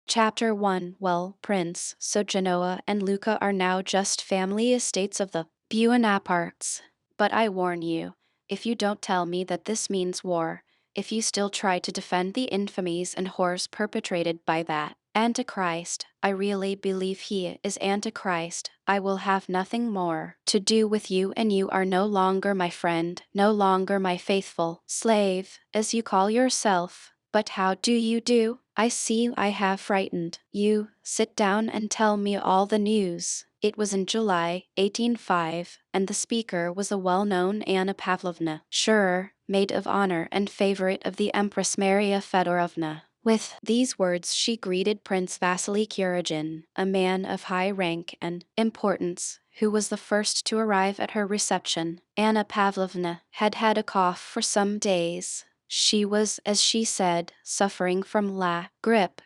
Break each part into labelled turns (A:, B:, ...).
A: Chapter 1. Well, Prince, so Genoa and Lucca are now just family estates of the Buonapartes. But I warn you, if you don't tell me that this means war, if you still try to defend the infamies and horrors perpetrated by that Antichrist, I really believe he is Antichrist, I will have nothing more to do with you, and you are no longer my friend, no longer my faithful slave, as you call yourself. But how do you do? I see I have frightened you. Sit down and tell me all the news. It was in July, 1805, and the speaker was a well-known Anna Pavlovna, Scherer, maid of honor and favorite of the Empress Maria Fedorovna. With these words she greeted Prince Vasily Kuragin, a man of high rank and importance, who was the first to arrive at her reception. Anna Pavlovna had had a cough for some days. She was, as she said, suffering from la grippe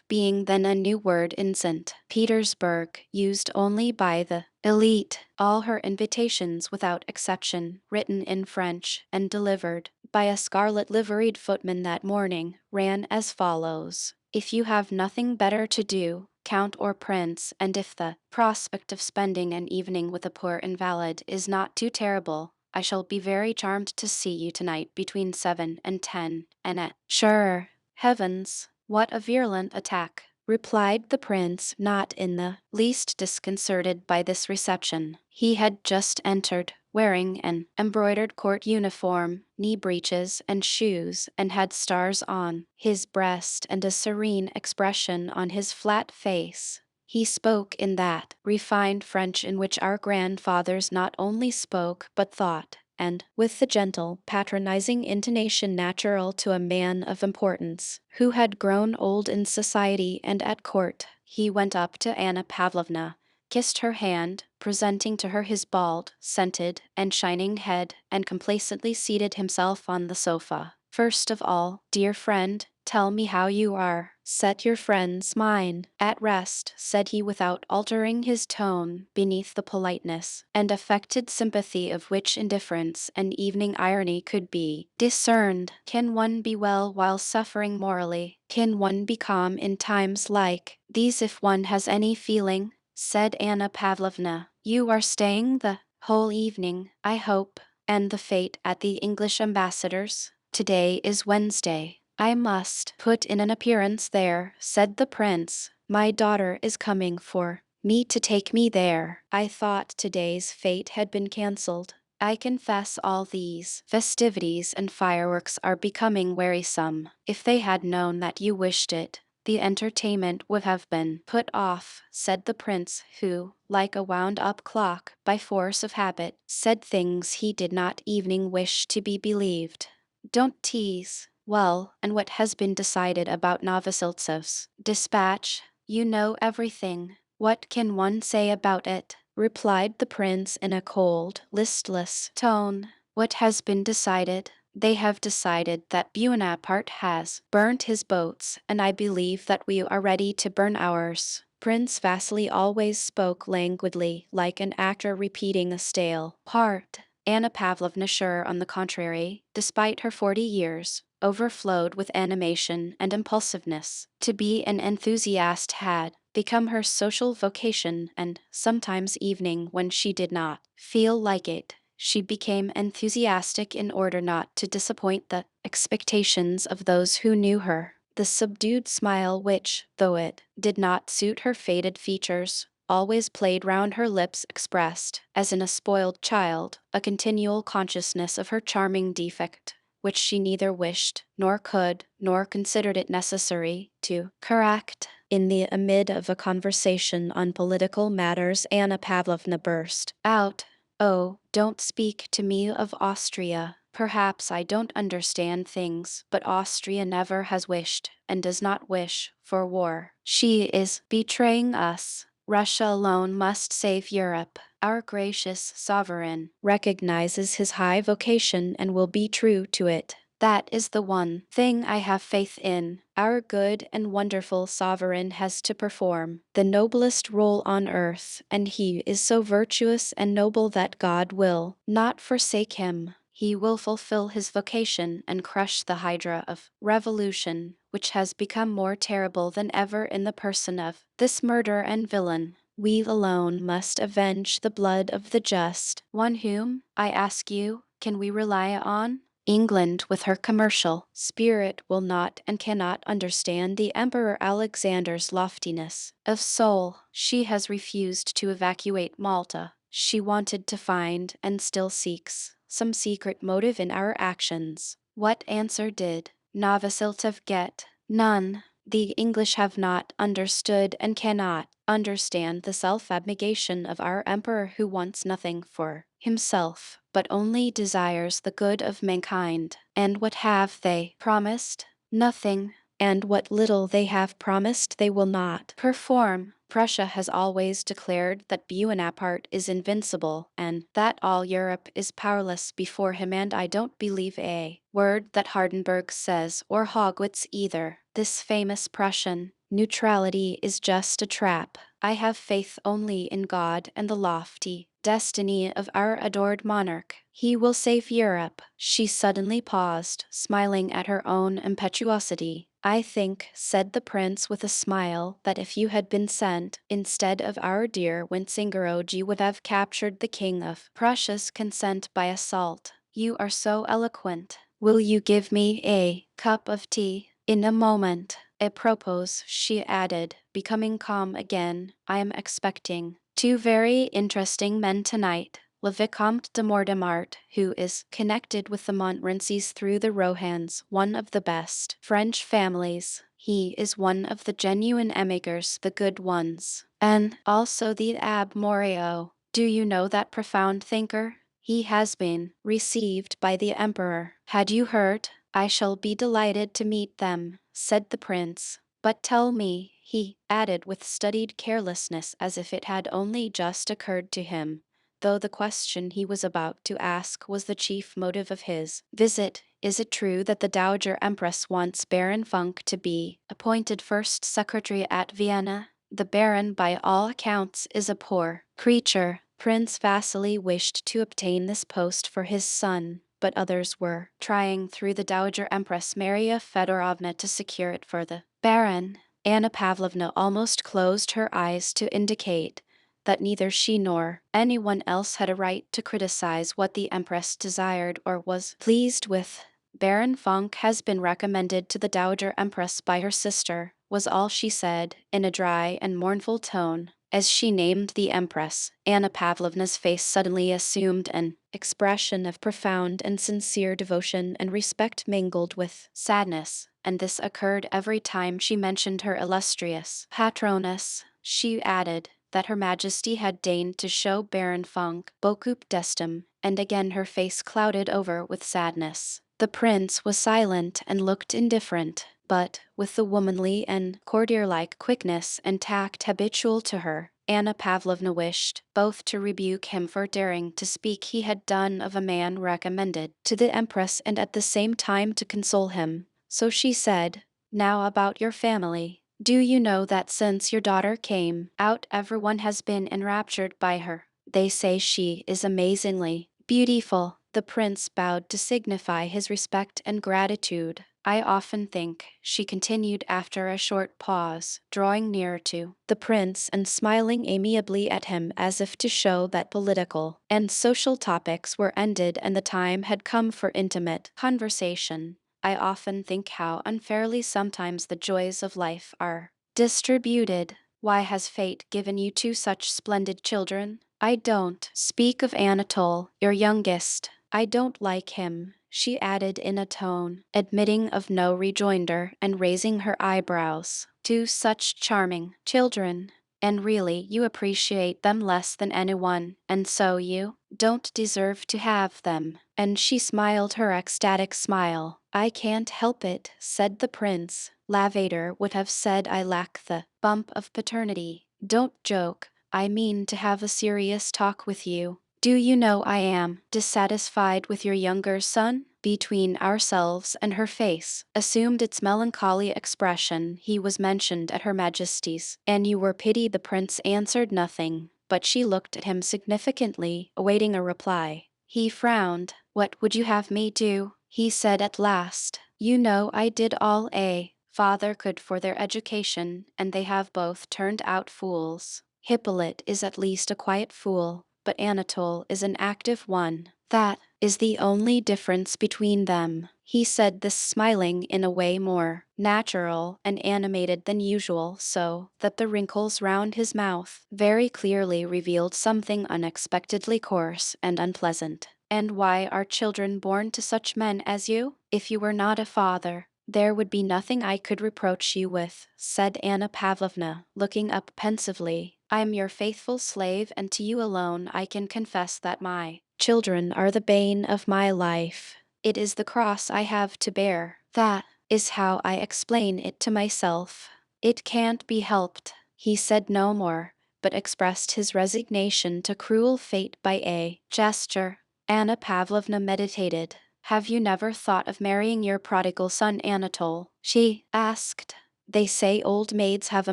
A: being then a new word in St. Petersburg, used only by the elite. All her invitations, without exception, written in French and delivered by a scarlet liveried footman that morning, ran as follows: If you have nothing better to do, Count or Prince, and if the prospect of spending an evening with a poor invalid is not too terrible, I shall be very charmed to see you tonight between 7 and 10, and at Sure. Heavens, what a virulent attack, replied the prince, not in the least disconcerted by this reception. He had just entered, wearing an embroidered court uniform, knee breeches and shoes, and had stars on his breast and a serene expression on his flat face. He spoke in that refined French in which our grandfathers not only spoke but thought, and with the gentle, patronizing intonation natural to a man of importance, who had grown old in society and at court. He went up to Anna Pavlovna, kissed her hand, presenting to her his bald, scented, and shining head, and complacently seated himself on the sofa. First of all, dear friend, tell me how you are. Set your friend's mind at rest, said he without altering his tone, beneath the politeness and affected sympathy of which indifference and evening irony could be discerned. Can one be well while suffering morally? Can one be calm in times like these if one has any feeling? Said Anna Pavlovna. You are staying the whole evening, I hope, and the fete at the English ambassador's? Today is Wednesday. I must put in an appearance there, said the prince. My daughter is coming for me to take me there. I thought today's fete had been cancelled. I confess all these festivities and fireworks are becoming wearisome. If they had known that you wished it, the entertainment would have been put off, said the prince, who, like a wound-up clock, by force of habit, said things he did not even wish to be believed. Don't tease. Well, and what has been decided about Novosiltsev's dispatch? You know everything. What can one say about it? Replied the prince in a cold, listless tone. What has been decided? They have decided that Buonaparte has burnt his boats, and I believe that we are ready to burn ours. Prince Vasily always spoke languidly, like an actor repeating a stale part. Anna Pavlovna Scherer, on the contrary, despite her 40 years, overflowed with animation and impulsiveness. To be an enthusiast had become her social vocation, and sometimes evening when she did not feel like it, she became enthusiastic in order not to disappoint the expectations of those who knew her. The subdued smile which, though it did not suit her faded features, always played round her lips expressed, as in a spoiled child, a continual consciousness of her charming defect, which she neither wished, nor could, nor considered it necessary to correct. In the amid of a conversation on political matters, Anna Pavlovna burst out, "Oh, don't speak to me of Austria. Perhaps I don't understand things, but Austria never has wished, and does not wish, for war. She is betraying us. Russia alone must save Europe. Our gracious sovereign recognizes his high vocation and will be true to it. That is the one thing I have faith in. Our good and wonderful sovereign has to perform the noblest role on earth, and he is so virtuous and noble that God will not forsake him. He will fulfill his vocation and crush the hydra of revolution which has become more terrible than ever in the person of this murderer and villain. We alone must avenge the blood of the just, one whom, I ask you, can we rely on? England, with her commercial spirit, will not and cannot understand the Emperor Alexander's loftiness of soul. She has refused to evacuate Malta. She wanted to find, and still seeks, some secret motive in our actions. What answer did Novosiltov get? None. The English have not understood and cannot understand the self-abnegation of our emperor, who wants nothing for himself, but only desires the good of mankind. And what have they promised? Nothing. And what little they have promised they will not perform. Prussia has always declared that Buonaparte is invincible, and that all Europe is powerless before him, and I don't believe a word that Hardenberg says, or Haugwitz either. This famous Prussian neutrality is just a trap. I have faith only in God and the lofty destiny of our adored monarch. He will save Europe. She suddenly paused, smiling at her own impetuosity. I think, said the prince with a smile, that if you had been sent, instead of our dear Winsingerode, you would have captured the king of Prussia's consent by assault. You are so eloquent. Will you give me a cup of tea? In a moment. Apropos, she added, becoming calm again, I am expecting two very interesting men tonight. Le Vicomte de Mortemart, who is connected with the Montmorencys through the Rohans, one of the best French families. He is one of the genuine émigrés, the good ones. And also the Abbé Morio. Do you know that profound thinker? He has been received by the emperor. Had you heard? I shall be delighted to meet them, said the prince. But tell me, he added with studied carelessness, as if it had only just occurred to him, though the question he was about to ask was the chief motive of his visit, is it true that the Dowager Empress wants Baron Funk to be appointed first secretary at Vienna? The Baron, by all accounts, is a poor creature. Prince Vasily wished to obtain this post for his son, but others were trying through the Dowager Empress Maria Fedorovna to secure it for the Baron. Anna Pavlovna almost closed her eyes to indicate that neither she nor anyone else had a right to criticize what the Empress desired or was pleased with. Baron Funk has been recommended to the Dowager Empress by her sister, was all she said, in a dry and mournful tone. As she named the Empress, Anna Pavlovna's face suddenly assumed an expression of profound and sincere devotion and respect mingled with sadness, and this occurred every time she mentioned her illustrious patroness. She added that Her Majesty had deigned to show Baron Funk beaucoup d'estime, and again her face clouded over with sadness. The prince was silent and looked indifferent, but, with the womanly and courtier-like quickness and tact habitual to her, Anna Pavlovna wished both to rebuke him for daring to speak he had done of a man recommended to the Empress, and at the same time to console him. So she said, now about your family. Do you know that since your daughter came out everyone has been enraptured by her? They say she is amazingly beautiful. The prince bowed to signify his respect and gratitude. I often think, she continued after a short pause, drawing nearer to the prince and smiling amiably at him as if to show that political and social topics were ended and the time had come for intimate conversation. I often think how unfairly sometimes the joys of life are distributed. Why has fate given you two such splendid children? I don't speak of Anatole, your youngest. I don't like him, she added in a tone admitting of no rejoinder and raising her eyebrows. Two such charming children. And really you appreciate them less than anyone, and so you don't deserve to have them. And she smiled her ecstatic smile. I can't help it, said the prince. Lavater would have said I lack the bump of paternity. Don't joke. I mean to have a serious talk with you. Do you know I am dissatisfied with your younger son? Between ourselves, and her face assumed its melancholy expression. He was mentioned at Her Majesty's, and you were pity. The prince answered nothing, but she looked at him significantly, awaiting a reply. He frowned. What would you have me do? He said at last. You know I did all a father could for their education, and they have both turned out fools. Hippolyte is at least a quiet fool, but Anatole is an active one. That is the only difference between them. He said this smiling in a way more natural and animated than usual, so that the wrinkles round his mouth very clearly revealed something unexpectedly coarse and unpleasant. And why are children born to such men as you? If you were not a father, there would be nothing I could reproach you with, said Anna Pavlovna, looking up pensively. I am your faithful slave, and to you alone I can confess that my children are the bane of my life. It is the cross I have to bear. That is how I explain it to myself. It can't be helped. He said no more, but expressed his resignation to cruel fate by a gesture. Anna Pavlovna meditated. Have you never thought of marrying your prodigal son Anatole? She asked. They say old maids have a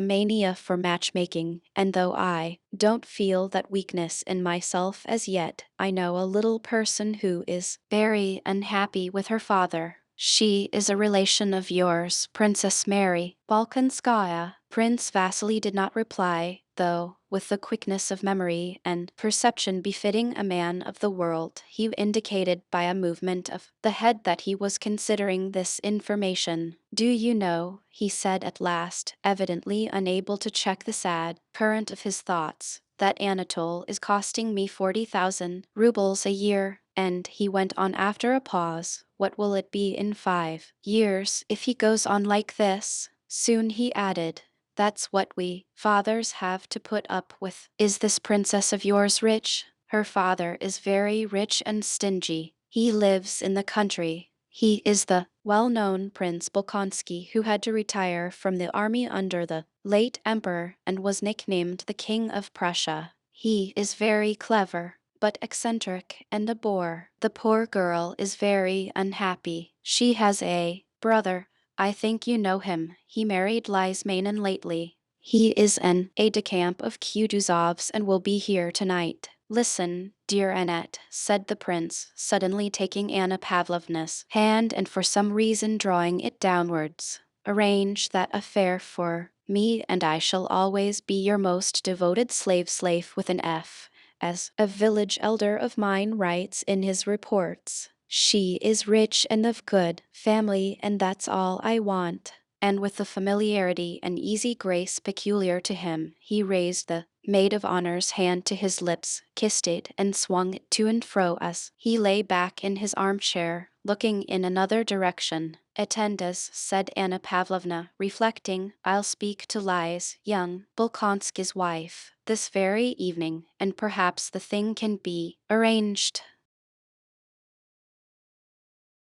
A: mania for matchmaking, and though I don't feel that weakness in myself as yet, I know a little person who is very unhappy with her father. She is a relation of yours, Princess Mary Balkanskaya. Prince Vasily did not reply, though, with the quickness of memory and perception befitting a man of the world, he indicated by a movement of the head that he was considering this information. Do you know, he said at last, evidently unable to check the sad current of his thoughts, that Anatole is costing me 40,000 rubles a year, and he went on after a pause, what will it be in 5 years if he goes on like this? Soon he added, that's what we fathers have to put up with. Is this princess of yours rich? Her father is very rich and stingy. He lives in the country. He is the well-known Prince Bolkonsky who had to retire from the army under the late emperor and was nicknamed the King of Prussia. He is very clever, but eccentric and a bore. The poor girl is very unhappy. She has a brother. I think you know him. He married Lise Manin lately. He is an aide-de-camp of Kutuzov's and will be here tonight. Listen, dear Annette, said the prince, suddenly taking Anna Pavlovna's hand and for some reason drawing it downwards. Arrange that affair for me, and I shall always be your most devoted slave with an F, as a village elder of mine writes in his reports. She is rich and of good family, and that's all I want. And with the familiarity and easy grace peculiar to him, he raised the maid of honor's hand to his lips, kissed it, and swung it to and fro as he lay back in his armchair, looking in another direction. Attend us, said Anna Pavlovna, reflecting, I'll speak to Lise, young Bolkonsky's wife, this very evening, and perhaps the thing can be arranged.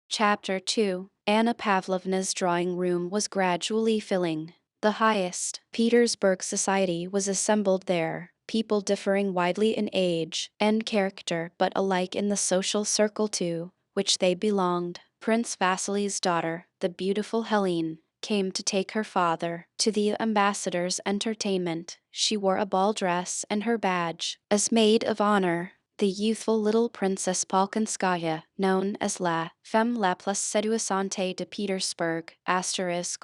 A: Chapter 2. Anna Pavlovna's drawing room was gradually filling. The highest Petersburg society was assembled there, people differing widely in age and character, but alike in the social circle to which they belonged. Prince Vasily's daughter, the beautiful Helene, came to take her father to the ambassador's entertainment. She wore a ball dress and her badge as maid of honor. The youthful little Princess Polkonskaya, known as La Femme la plus séduisante de Petersburg,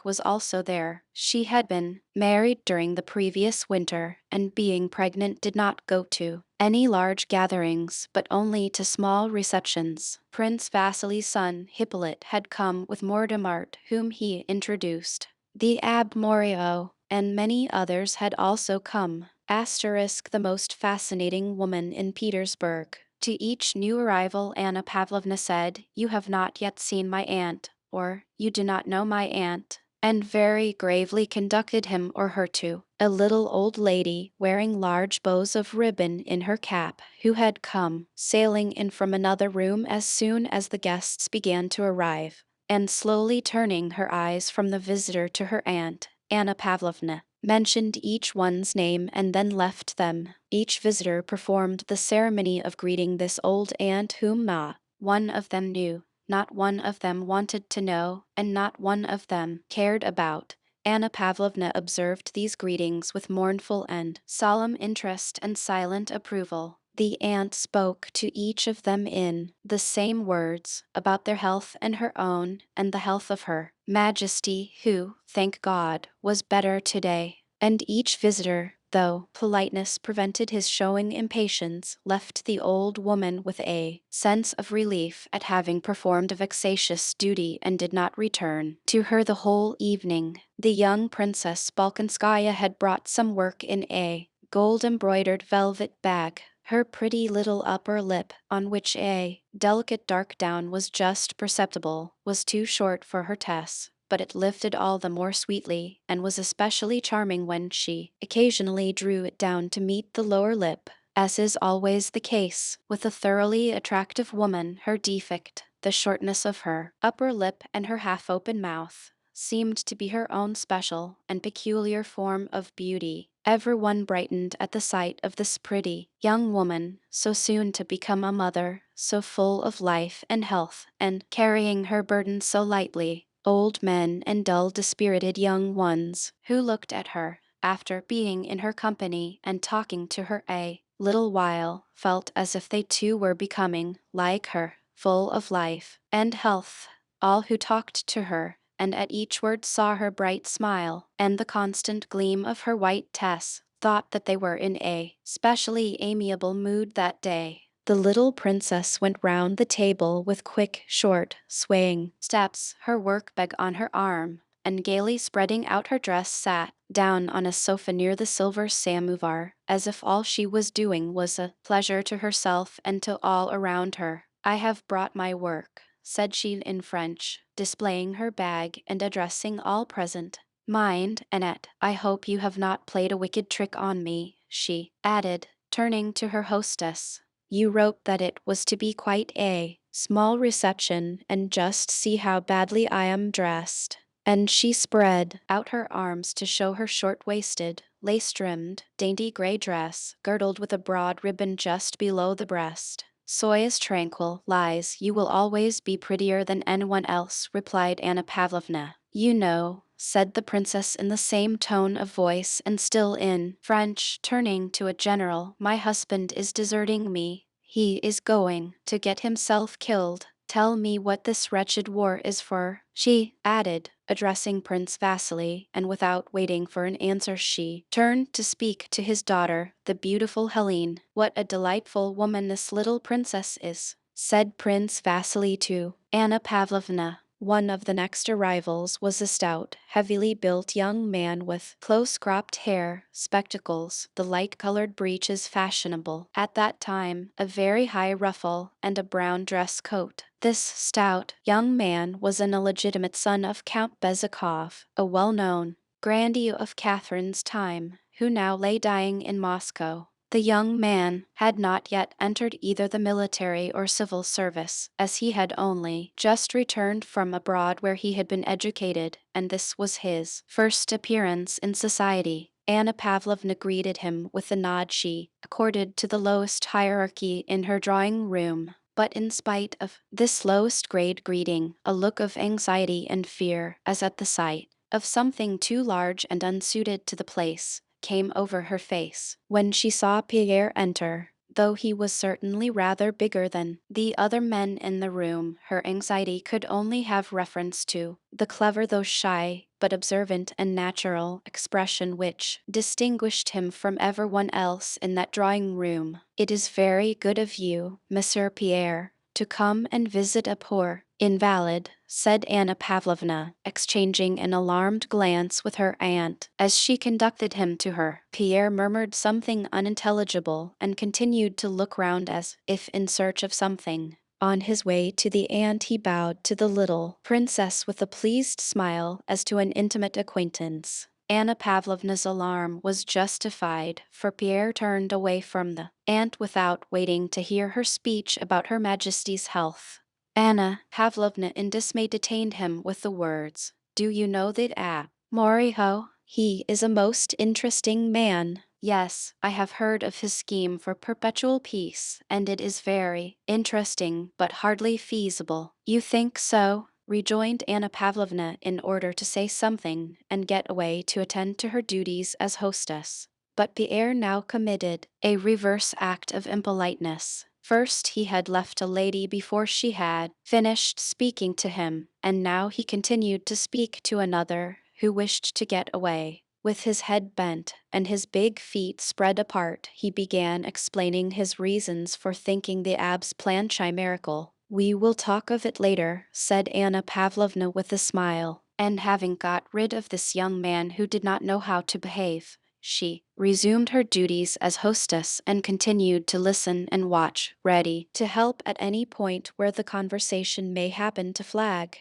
A: was also there. She had been married during the previous winter, and being pregnant did not go to any large gatherings, but only to small receptions. Prince Vasily's son, Hippolyte, had come with Mordemart, whom he introduced. The Abbé Morio and many others had also come. The most fascinating woman in Petersburg. To each new arrival Anna Pavlovna said, You have not yet seen my aunt, or You do not know my aunt, and very gravely conducted him or her to a little old lady wearing large bows of ribbon in her cap, who had come sailing in from another room as soon as the guests began to arrive, and slowly turning her eyes from the visitor to her aunt, Anna Pavlovna mentioned each one's name and then left them. Each visitor performed the ceremony of greeting this old aunt whom not one of them knew, not one of them wanted to know, and not one of them cared about. Anna Pavlovna observed these greetings with mournful and solemn interest and silent approval. The aunt spoke to each of them in the same words about their health and her own, and the health of her Majesty, who, thank God, was better today. And each visitor, though politeness prevented his showing impatience, left the old woman with a sense of relief at having performed a vexatious duty and did not return to her the whole evening. The young Princess Balkanskaya had brought some work in a gold-embroidered velvet bag. Her pretty little upper lip, on which a delicate dark down was just perceptible, was too short for her Tess, but it lifted all the more sweetly, and was especially charming when she occasionally drew it down to meet the lower lip. As is always the case with a thoroughly attractive woman, her defect, the shortness of her upper lip and her half-open mouth, seemed to be her own special and peculiar form of beauty. Everyone brightened at the sight of this pretty young woman, so soon to become a mother, so full of life and health, and carrying her burden so lightly. Old men and dull dispirited young ones, who looked at her, after being in her company and talking to her a little while, felt as if they too were becoming, like her, full of life and health. All who talked to her, and at each word saw her bright smile, and the constant gleam of her white Tess, thought that they were in a specially amiable mood that day. The little princess went round the table with quick, short, swaying steps, her work-bag on her arm, and gaily spreading out her dress sat down on a sofa near the silver samovar, as if all she was doing was a pleasure to herself and to all around her. "I have brought my work," said she in French, displaying her bag and addressing all present. "Mind, Annette, I hope you have not played a wicked trick on me," she added, turning to her hostess. "You wrote that it was to be quite a small reception, and just see how badly I am dressed." And she spread out her arms to show her short-waisted, lace-trimmed, dainty gray dress, girdled with a broad ribbon just below the breast. "Soyez tranquil, Lize, you will always be prettier than anyone else," replied Anna Pavlovna. "You know," said the princess in the same tone of voice and still in French, turning to a general, "my husband is deserting me. He is going to get himself killed. Tell me what this wretched war is for," she added, addressing Prince Vasily, and without waiting for an answer she turned to speak to his daughter, the beautiful Helene. "What a delightful woman this little princess is," said Prince Vasily to Anna Pavlovna. One of the next arrivals was a stout, heavily built young man with close-cropped hair, spectacles, the light-colored breeches fashionable at that time, a very high ruffle, and a brown dress coat. This stout young man was an illegitimate son of Count Bezukov, a well-known grandee of Catherine's time, who now lay dying in Moscow. The young man had not yet entered either the military or civil service, as he had only just returned from abroad where he had been educated, and this was his first appearance in society. Anna Pavlovna greeted him with the nod she accorded to the lowest hierarchy in her drawing-room. But in spite of this lowest grade greeting, a look of anxiety and fear, as at the sight of something too large and unsuited to the place, came over her face. When she saw Pierre enter, though he was certainly rather bigger than the other men in the room, her anxiety could only have reference to the clever though shy, but observant and natural expression which distinguished him from everyone else in that drawing-room. "It is very good of you, Monsieur Pierre, to come and visit a poor invalid," said Anna Pavlovna, exchanging an alarmed glance with her aunt as she conducted him to her. Pierre murmured something unintelligible and continued to look round as if in search of something. On his way to the aunt he bowed to the little princess with a pleased smile as to an intimate acquaintance. Anna Pavlovna's alarm was justified, for Pierre turned away from the aunt without waiting to hear her speech about Her Majesty's health. Anna Pavlovna in dismay detained him with the words, "Do you know that Moriho? He is a most interesting man." "Yes, I have heard of his scheme for perpetual peace, and it is very interesting, but hardly feasible." "You think so?" rejoined Anna Pavlovna in order to say something and get away to attend to her duties as hostess. But Pierre now committed a reverse act of impoliteness. First, he had left a lady before she had finished speaking to him, and now he continued to speak to another who wished to get away. With his head bent and his big feet spread apart, he began explaining his reasons for thinking the abb's plan chimerical. "We will talk of it later," said Anna Pavlovna with a smile, and having got rid of this young man who did not know how to behave, she resumed her duties as hostess and continued to listen and watch, ready to help at any point where the conversation may happen to flag.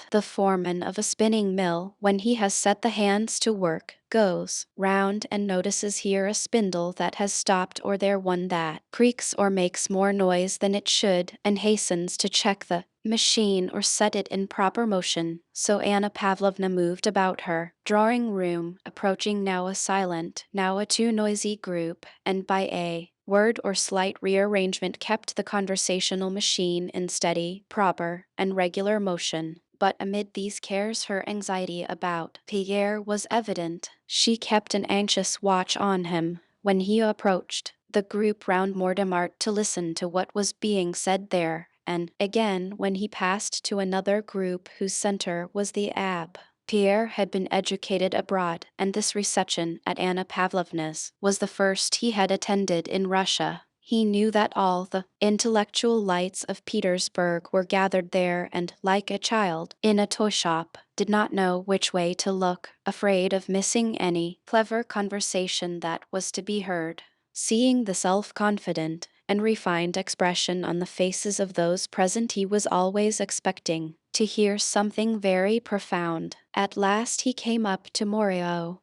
A: The foreman of a spinning mill, when he has set the hands to work, goes round and notices here a spindle that has stopped or there one that creaks or makes more noise than it should, and hastens to check the machine or set it in proper motion. So Anna Pavlovna moved about her drawing room, approaching now a silent, now a too noisy group, and by a word or slight rearrangement kept the conversational machine in steady, proper, and regular motion. But amid these cares her anxiety about Pierre was evident. She kept an anxious watch on him. When he approached the group round Mortemart to listen to what was being said there, and again when he passed to another group whose center was the abbe. Pierre had been educated abroad, and this reception at Anna Pavlovna's was the first he had attended in Russia. He knew that all the intellectual lights of Petersburg were gathered there and, like a child in a toy shop, did not know which way to look, afraid of missing any clever conversation that was to be heard. Seeing the self-confident and refined expression on the faces of those present, he was always expecting to hear something very profound. At last he came up to Morio.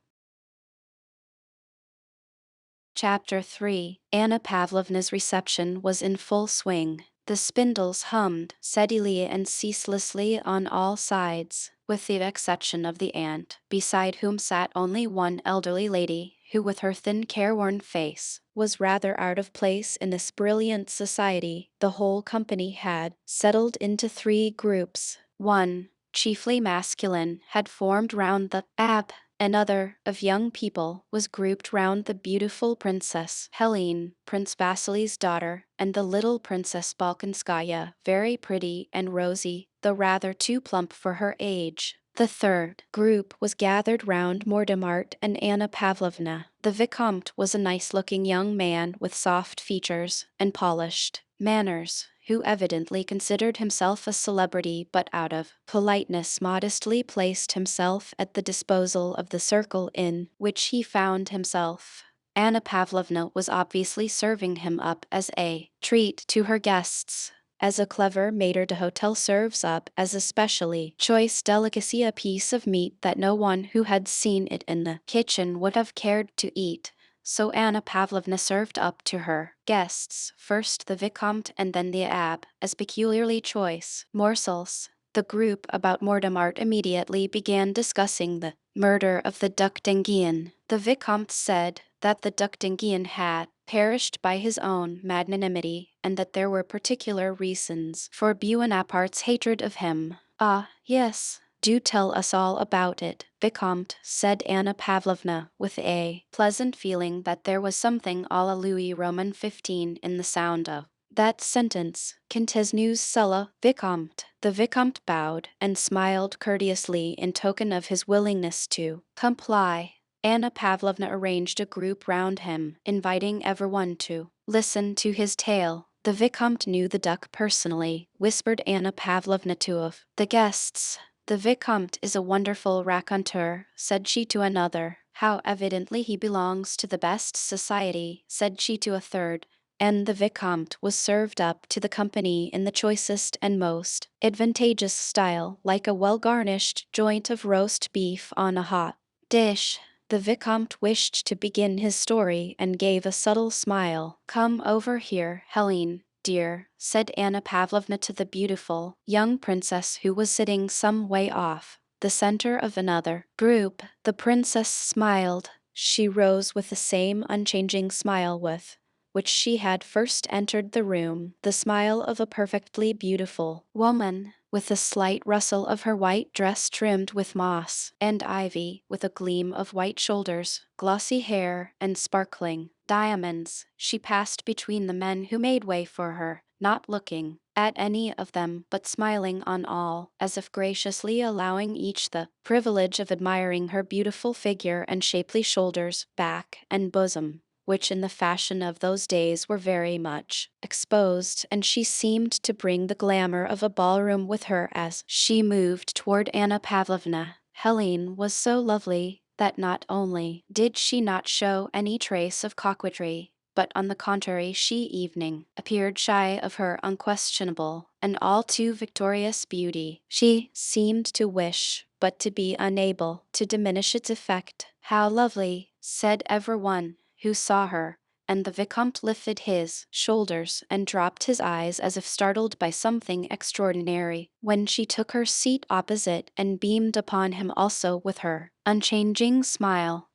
A: Chapter 3. Anna Pavlovna's reception was in full swing. The spindles hummed steadily and ceaselessly on all sides, with the exception of the aunt, beside whom sat only one elderly lady, who with her thin careworn face was rather out of place in this brilliant society. The whole company had settled into three groups. One, chiefly masculine, had formed round the abbe. Another, of young people, was grouped round the beautiful Princess Helene, Prince Vasily's daughter, and the little Princess Balkanskaya, very pretty and rosy, though rather too plump for her age. The third group was gathered round Mortemart and Anna Pavlovna. The Vicomte was a nice-looking young man with soft features and polished manners, who evidently considered himself a celebrity, but out of politeness modestly placed himself at the disposal of the circle in which he found himself. Anna Pavlovna was obviously serving him up as a treat to her guests, as a clever maître d'hôtel serves up as a specially choice delicacy a piece of meat that no one who had seen it in the kitchen would have cared to eat. So Anna Pavlovna served up to her guests, first the Vicomte and then the abbe, as peculiarly choice morsels. The group about Mortemart immediately began discussing the murder of the Duc d'Enghien. The Vicomte said that the Duc d'Enghien had perished by his own magnanimity, and that there were particular reasons for Buonaparte's hatred of him. "Ah, yes, do tell us all about it, Vicomte," said Anna Pavlovna, with a pleasant feeling that there was something à la Louis Roman 15 in the sound of that sentence. "Continuez cela, Vicomte." The Vicomte bowed and smiled courteously in token of his willingness to comply. Anna Pavlovna arranged a group round him, inviting everyone to listen to his tale. The Vicomte knew the duck personally, whispered Anna Pavlovna to of the guests. "The Vicomte is a wonderful raconteur," said she to another. "How evidently he belongs to the best society," said she to a third. And the Vicomte was served up to the company in the choicest and most advantageous style, like a well-garnished joint of roast beef on a hot dish. The Vicomte wished to begin his story and gave a subtle smile. "Come over here, Helene, dear," said Anna Pavlovna to the beautiful young princess who was sitting some way off, the center of another group. The princess smiled. She rose with the same unchanging smile with which she had first entered the room, the smile of a perfectly beautiful woman. with the slight rustle of her white dress trimmed with moss and ivy, with a gleam of white shoulders, glossy hair, and sparkling diamonds. She passed between the men who made way for her, not looking at any of them, but smiling on all, as if graciously allowing each the privilege of admiring her beautiful figure and shapely shoulders, back, and bosom, which in the fashion of those days were very much exposed, and she seemed to bring the glamour of a ballroom with her as she moved toward Anna Pavlovna. Helene was so lovely that not only did she not show any trace of coquetry, but on the contrary she evening appeared shy of her unquestionable and all too victorious beauty. She seemed to wish, but to be unable, to diminish its effect. "How lovely," said everyone who saw her, and the Vicomte lifted his shoulders and dropped his eyes as if startled by something extraordinary, when she took her seat opposite and beamed upon him also with her unchanging smile.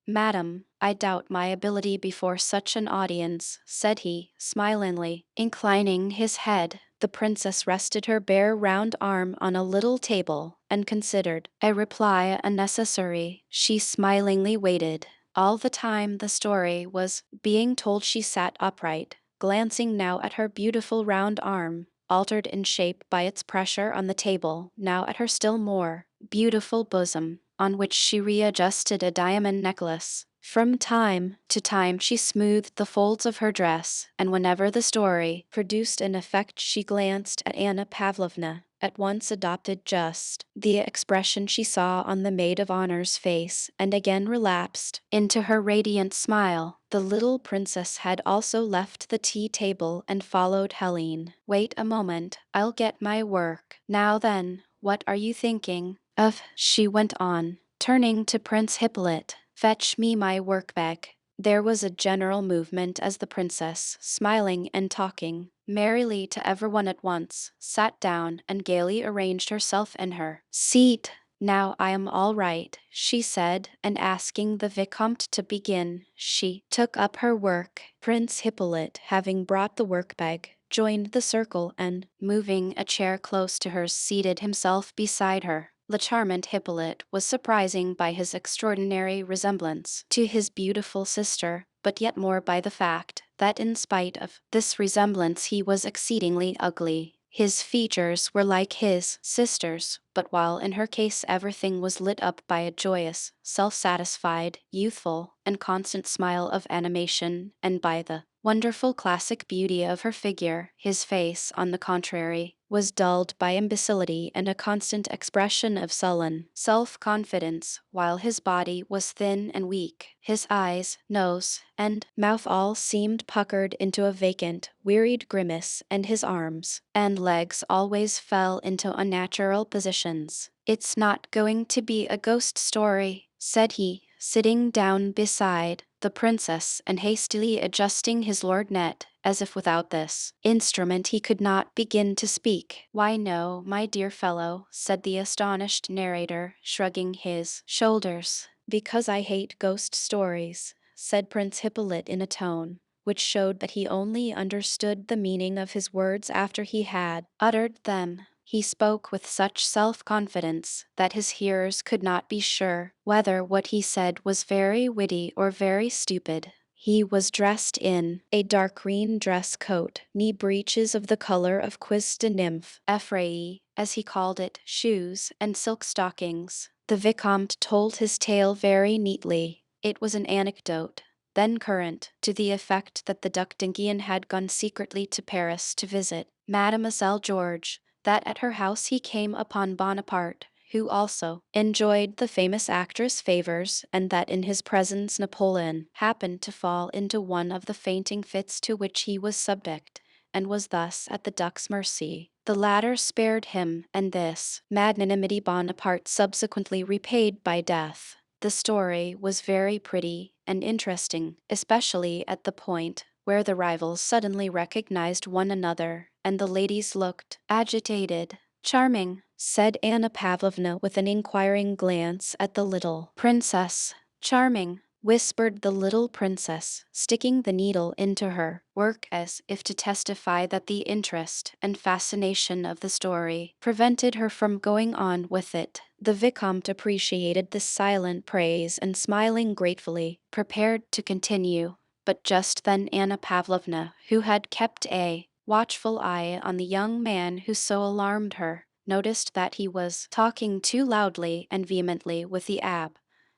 A: "Madam, I doubt my ability before such an audience," said he, smilingly, inclining his head. The princess rested her bare round arm on a little table, and considered a reply unnecessary. She smilingly waited. All the time the story was being told she sat upright, glancing now at her beautiful round arm, altered in shape by its pressure on the table, now at her still more beautiful bosom, on which she readjusted a diamond necklace. From time to time she smoothed the folds of her dress, and whenever the story produced an effect she glanced at Anna Pavlovna, at once adopted just the expression she saw on the maid of honor's face, and again relapsed into her radiant smile. The little princess had also left the tea table and followed Helene. "Wait a moment, I'll get my work. Now then, what are you thinking of?" she went on, turning to Prince Hippolyte. "Fetch me my work-bag." There was a general movement as the princess, smiling and talking merrily to everyone at once, sat down and gaily arranged herself in her seat. "Now I am all right," she said, and asking the Vicomte to begin, she took up her work. Prince Hippolyte, having brought the work-bag, joined the circle and, moving a chair close to hers, seated himself beside her. The charmant Hippolyte was surprising by his extraordinary resemblance to his beautiful sister, but yet more by the fact that in spite of this resemblance he was exceedingly ugly. His features were like his sister's, but while in her case everything was lit up by a joyous, self-satisfied, youthful, and constant smile of animation, and by the wonderful classic beauty of her figure, his face, on the contrary, was dulled by imbecility and a constant expression of sullen self-confidence, while his body was thin and weak. His eyes, nose, and mouth all seemed puckered into a vacant, wearied grimace, and his arms and legs always fell into unnatural positions. "It's not going to be a ghost story," said he, sitting down beside the princess and hastily adjusting his lorgnette, as if without this instrument he could not begin to speak. "Why no, my dear fellow," said the astonished narrator, shrugging his shoulders. "Because I hate ghost stories," said Prince Hippolyte in a tone which showed that he only understood the meaning of his words after he had uttered them. He spoke with such self-confidence that his hearers could not be sure whether what he said was very witty or very stupid. He was dressed in a dark green dress coat, knee breeches of the color of cuisse de nymphe, effraie, as he called it, shoes, and silk stockings. The Vicomte told his tale very neatly. It was an anecdote, then current, to the effect that the Duc d'Enghien had gone secretly to Paris to visit Mademoiselle Georges, that at her house he came upon Bonaparte, who also enjoyed the famous actress' favors, and that in his presence Napoleon happened to fall into one of the fainting fits to which he was subject, and was thus at the Duc's mercy. The latter spared him, and this magnanimity Bonaparte subsequently repaid by death. The story was very pretty and interesting, especially at the point where the rivals suddenly recognized one another, and the ladies looked agitated. "Charming," said Anna Pavlovna with an inquiring glance at the little princess. "Charming," whispered the little princess, sticking the needle into her work as if to testify that the interest and fascination of the story prevented her from going on with it. The Vicomte appreciated this silent praise and smiling gratefully, prepared to continue. But just then Anna Pavlovna, who had kept a watchful eye on the young man who so alarmed her, noticed that he was talking too loudly and vehemently with the abbe.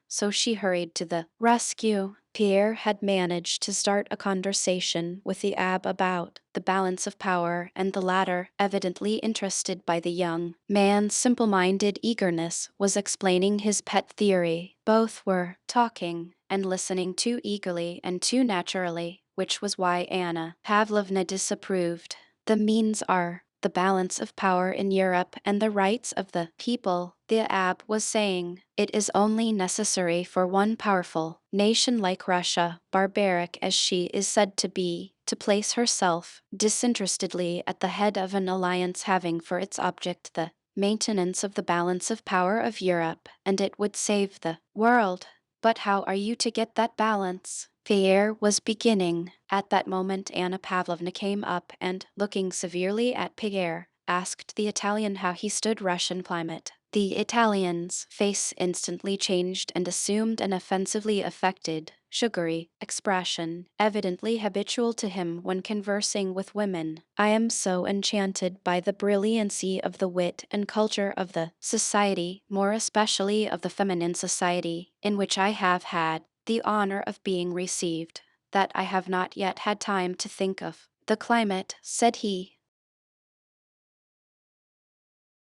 A: So she hurried to the rescue. Pierre had managed to start a conversation with the abbe about the balance of power, and the latter, evidently interested by the young man's simple-minded eagerness, was explaining his pet theory. Both were talking and listening too eagerly and too naturally, which was why Anna Pavlovna disapproved. The means are the balance of power in Europe and the rights of the people, the abbe was saying. It is only necessary for one powerful nation like Russia, barbaric as she is said to be, to place herself disinterestedly at the head of an alliance having for its object the maintenance of the balance of power of Europe, and it would save the world. But how are you to get that balance? Pierre was beginning. At that moment Anna Pavlovna came up and, looking severely at Pierre, asked the Italian how he stood Russian climate. The Italian's face instantly changed and assumed an offensively affected, sugary expression, evidently habitual to him when conversing with women. I am so enchanted by the brilliancy of the wit and culture of the society, more especially of the feminine society, in which I have had the honor of being received, that I have not yet had time to think of the climate, said he.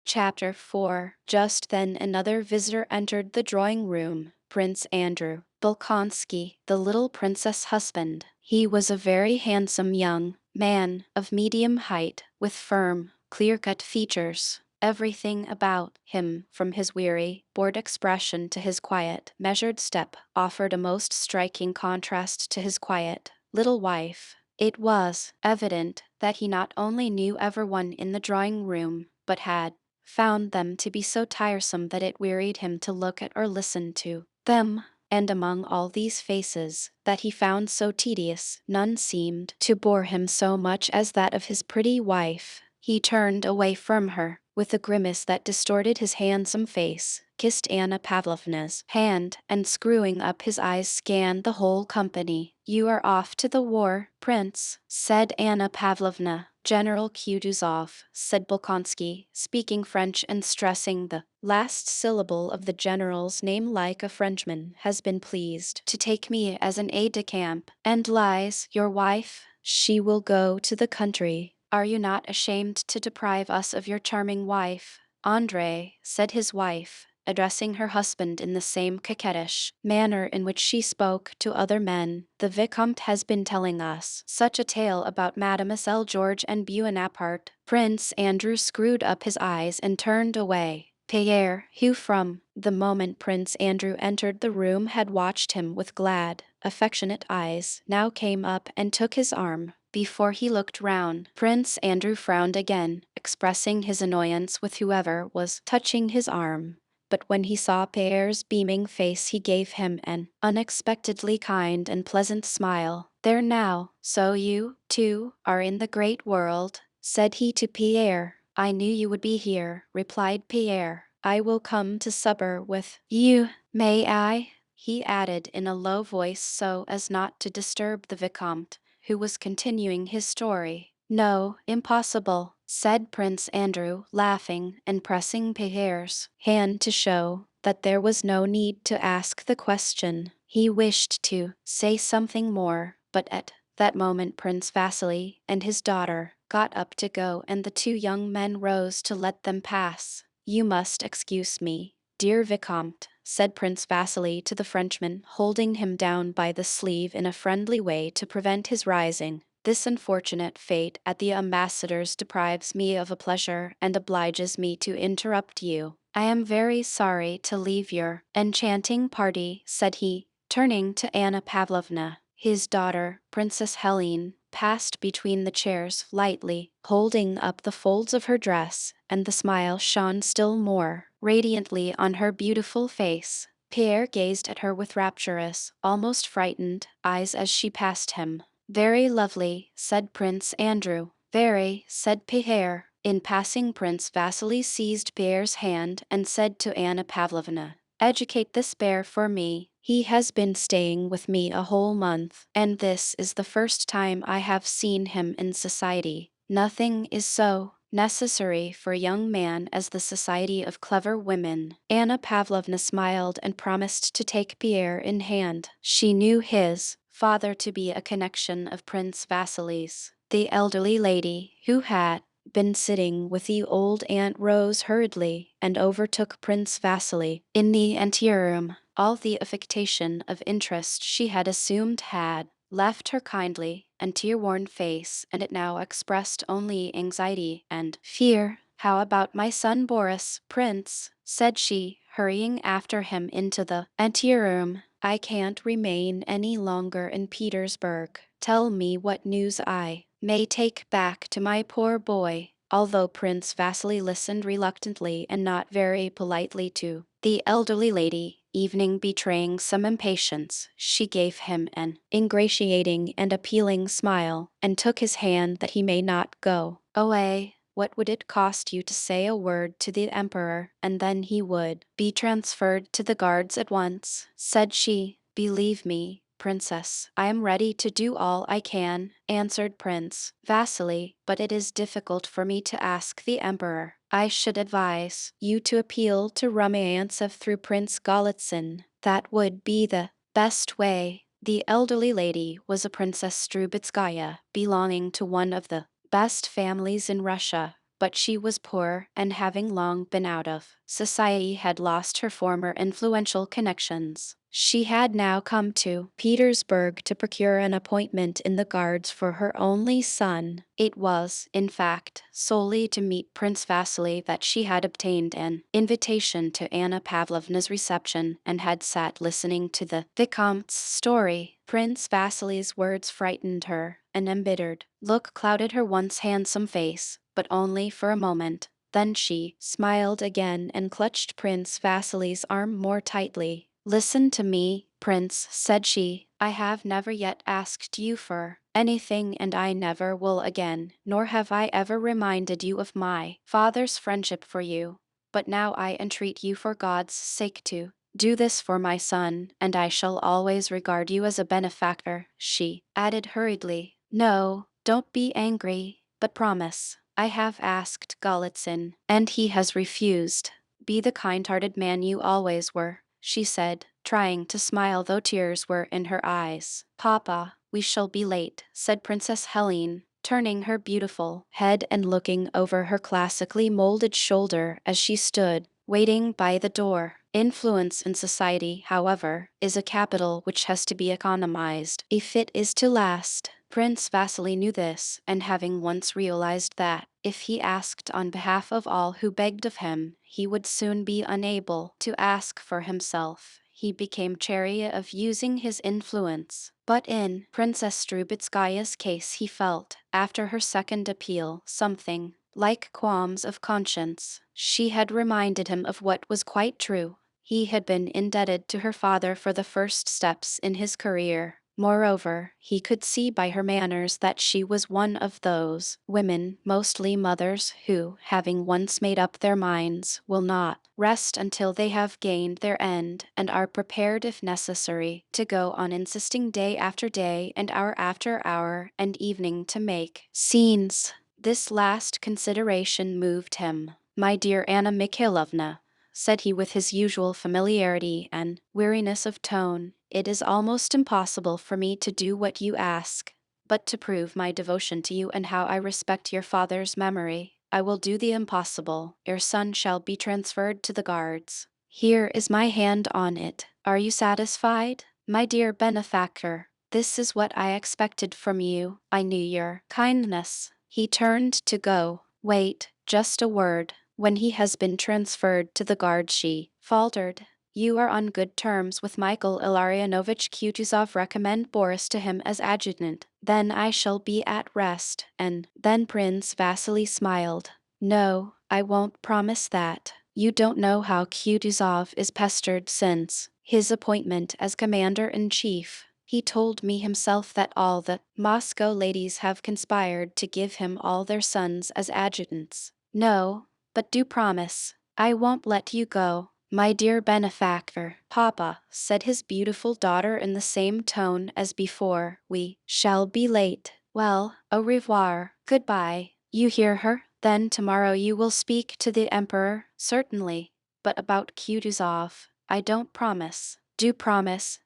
A: Chapter 4. Just then another visitor entered the drawing room, Prince Andrew Bolkonsky, the little princess' husband. He was a very handsome young man, of medium height, with firm, clear-cut features. Everything about him, from his weary, bored expression to his quiet, measured step, offered a most striking contrast to his quiet little wife. It was evident that he not only knew everyone in the drawing room, but had found them to be so tiresome that it wearied him to look at or listen to them. And among all these faces that he found so tedious, none seemed to bore him so much as that of his pretty wife. He turned away from her, with a grimace that distorted his handsome face, kissed Anna Pavlovna's hand, and screwing up his eyes scanned the whole company. You are off to the war, Prince, said Anna Pavlovna. General Kutuzov, said Bolkonsky, speaking French and stressing the last syllable of the general's name like a Frenchman, has been pleased to take me as an aide-de-camp. And lies your wife? She will go to the country. Are you not ashamed to deprive us of your charming wife? Andrei, said his wife, addressing her husband in the same coquettish manner in which she spoke to other men. The Vicomte has been telling us such a tale about Mademoiselle George and Buonaparte. Prince Andrew screwed up his eyes and turned away. Pierre, who from the moment Prince Andrew entered the room had watched him with glad, affectionate eyes, now came up and took his arm. Before he looked round, Prince Andrew frowned again, expressing his annoyance with whoever was touching his arm. But when he saw Pierre's beaming face he gave him an unexpectedly kind and pleasant smile. There now, so you, too, are in the great world, said he to Pierre. I knew you would be here, replied Pierre. I will come to supper with you. May I? He added in a low voice so as not to disturb the Vicomte, who was continuing his story. No, impossible, said Prince Andrew, laughing and pressing Pierre's hand to show that there was no need to ask the question. He wished to say something more, but at that moment Prince Vasily and his daughter got up to go, and the two young men rose to let them pass. You must excuse me, dear Vicomte, said Prince Vasily to the Frenchman, holding him down by the sleeve in a friendly way to prevent his rising. This unfortunate fate at the ambassador's deprives me of a pleasure and obliges me to interrupt you. I am very sorry to leave your enchanting party, said he, turning to Anna Pavlovna. His daughter, Princess Helene, passed between the chairs lightly, holding up the folds of her dress, and the smile shone still more radiantly on her beautiful face. Pierre gazed at her with rapturous, almost frightened, eyes as she passed him. Very lovely, said Prince Andrew. Very, said Pierre. In passing, Prince Vasily seized Pierre's hand and said to Anna Pavlovna, "Educate this bear for me. He has been staying with me a whole month, and this is the first time I have seen him in society. Nothing is so necessary for a young man as the society of clever women." Anna Pavlovna smiled and promised to take Pierre in hand. She knew his father to be a connection of Prince Vasily's. The elderly lady, who had been sitting with the old aunt, rose hurriedly and overtook Prince Vasily in the anteroom. All the affectation of interest she had assumed had left her kindly and tear-worn face, and it now expressed only anxiety and fear. "How about my son Boris, Prince?" said she, hurrying after him into the anteroom. "I can't remain any longer in Petersburg. Tell me what news I may take back to my poor boy." Although Prince Vasily listened reluctantly and not very politely to the elderly lady, evening betraying some impatience, she gave him an ingratiating and appealing smile, and took his hand that he may not go away. "What would it cost you to say a word to the emperor, and then he would be transferred to the guards at once?" said she. "Believe me, Princess, I am ready to do all I can," answered Prince Vasily, "but it is difficult for me to ask the emperor. I should advise you to appeal to Rumyantsev through Prince Golitsyn. That would be the best way." The elderly lady was a Princess Strubitskaya, belonging to one of the best families in Russia, but she was poor, and having long been out of society had lost her former influential connections. She had now come to Petersburg to procure an appointment in the guards for her only son. It was, in fact, solely to meet Prince Vasily that she had obtained an invitation to Anna Pavlovna's reception, and had sat listening to the Vicomte's story. Prince Vasily's words frightened her. An embittered look clouded her once handsome face, but only for a moment. Then she smiled again and clutched Prince Vasily's arm more tightly. "Listen to me, Prince," said she. "I have never yet asked you for anything, and I never will again, nor have I ever reminded you of my father's friendship for you. But now I entreat you for God's sake to do this for my son, and I shall always regard you as a benefactor," she added hurriedly. "No, don't be angry, but promise." "I have asked Golitsyn, and he has refused." "Be the kind-hearted man you always were," she said, trying to smile though tears were in her eyes. "Papa, we shall be late," said Princess Helene, turning her beautiful head and looking over her classically molded shoulder as she stood waiting by the door. Influence in society, however, is a capital which has to be economized if it is to last. Prince Vasily knew this, and having once realized that, if he asked on behalf of all who begged of him, he would soon be unable to ask for himself, he became chary of using his influence. But in Princess Strubitskaya's case he felt, after her second appeal, something like qualms of conscience. She had reminded him of what was quite true. He had been indebted to her father for the first steps in his career. Moreover, he could see by her manners that she was one of those women, mostly mothers, who, having once made up their minds, will not rest until they have gained their end, and are prepared, if necessary, to go on insisting day after day and hour after hour and evening to make scenes. This last consideration moved him. "My dear Anna Mikhailovna," said he with his usual familiarity and weariness of tone, "it is almost impossible for me to do what you ask. But to prove my devotion to you and how I respect your father's memory, I will do the impossible. Your son shall be transferred to the guards. Here is my hand on it. Are you satisfied? My dear benefactor, this is what I expected from you. I knew your kindness." He turned to go. "Wait, just a word. When he has been transferred to the guard," she faltered, "you are on good terms with Michael Illarionovich Kutuzov. Recommend Boris to him as adjutant. Then I shall be at rest." And then Prince Vasily smiled. "No, I won't promise that. You don't know how Kutuzov is pestered since his appointment as commander-in-chief. He told me himself that all the Moscow ladies have conspired to give him all their sons as adjutants. No, but do promise. I won't let you go, my dear benefactor. Papa, said his beautiful daughter in the same tone as before, we shall be late. Well, au revoir, goodbye. You hear her? Then tomorrow you will speak to the emperor, certainly. But about Kutuzov, I don't promise. Do promise,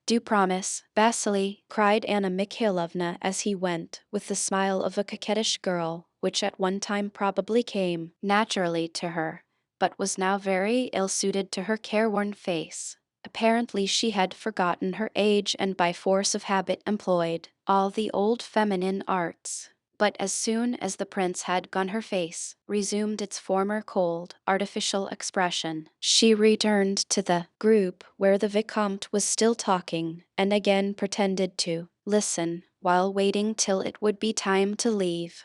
A: Vasily, cried Anna Mikhailovna as he went, with the smile of a coquettish girl, which at one time probably came naturally to her, but was now very ill-suited to her careworn face. Apparently she had forgotten her age and by force of habit employed all the old feminine arts. But as soon as the prince had gone her face resumed its former cold, artificial expression. She returned to the group where the Vicomte was still talking, and again pretended to listen, while waiting till it would be time to leave.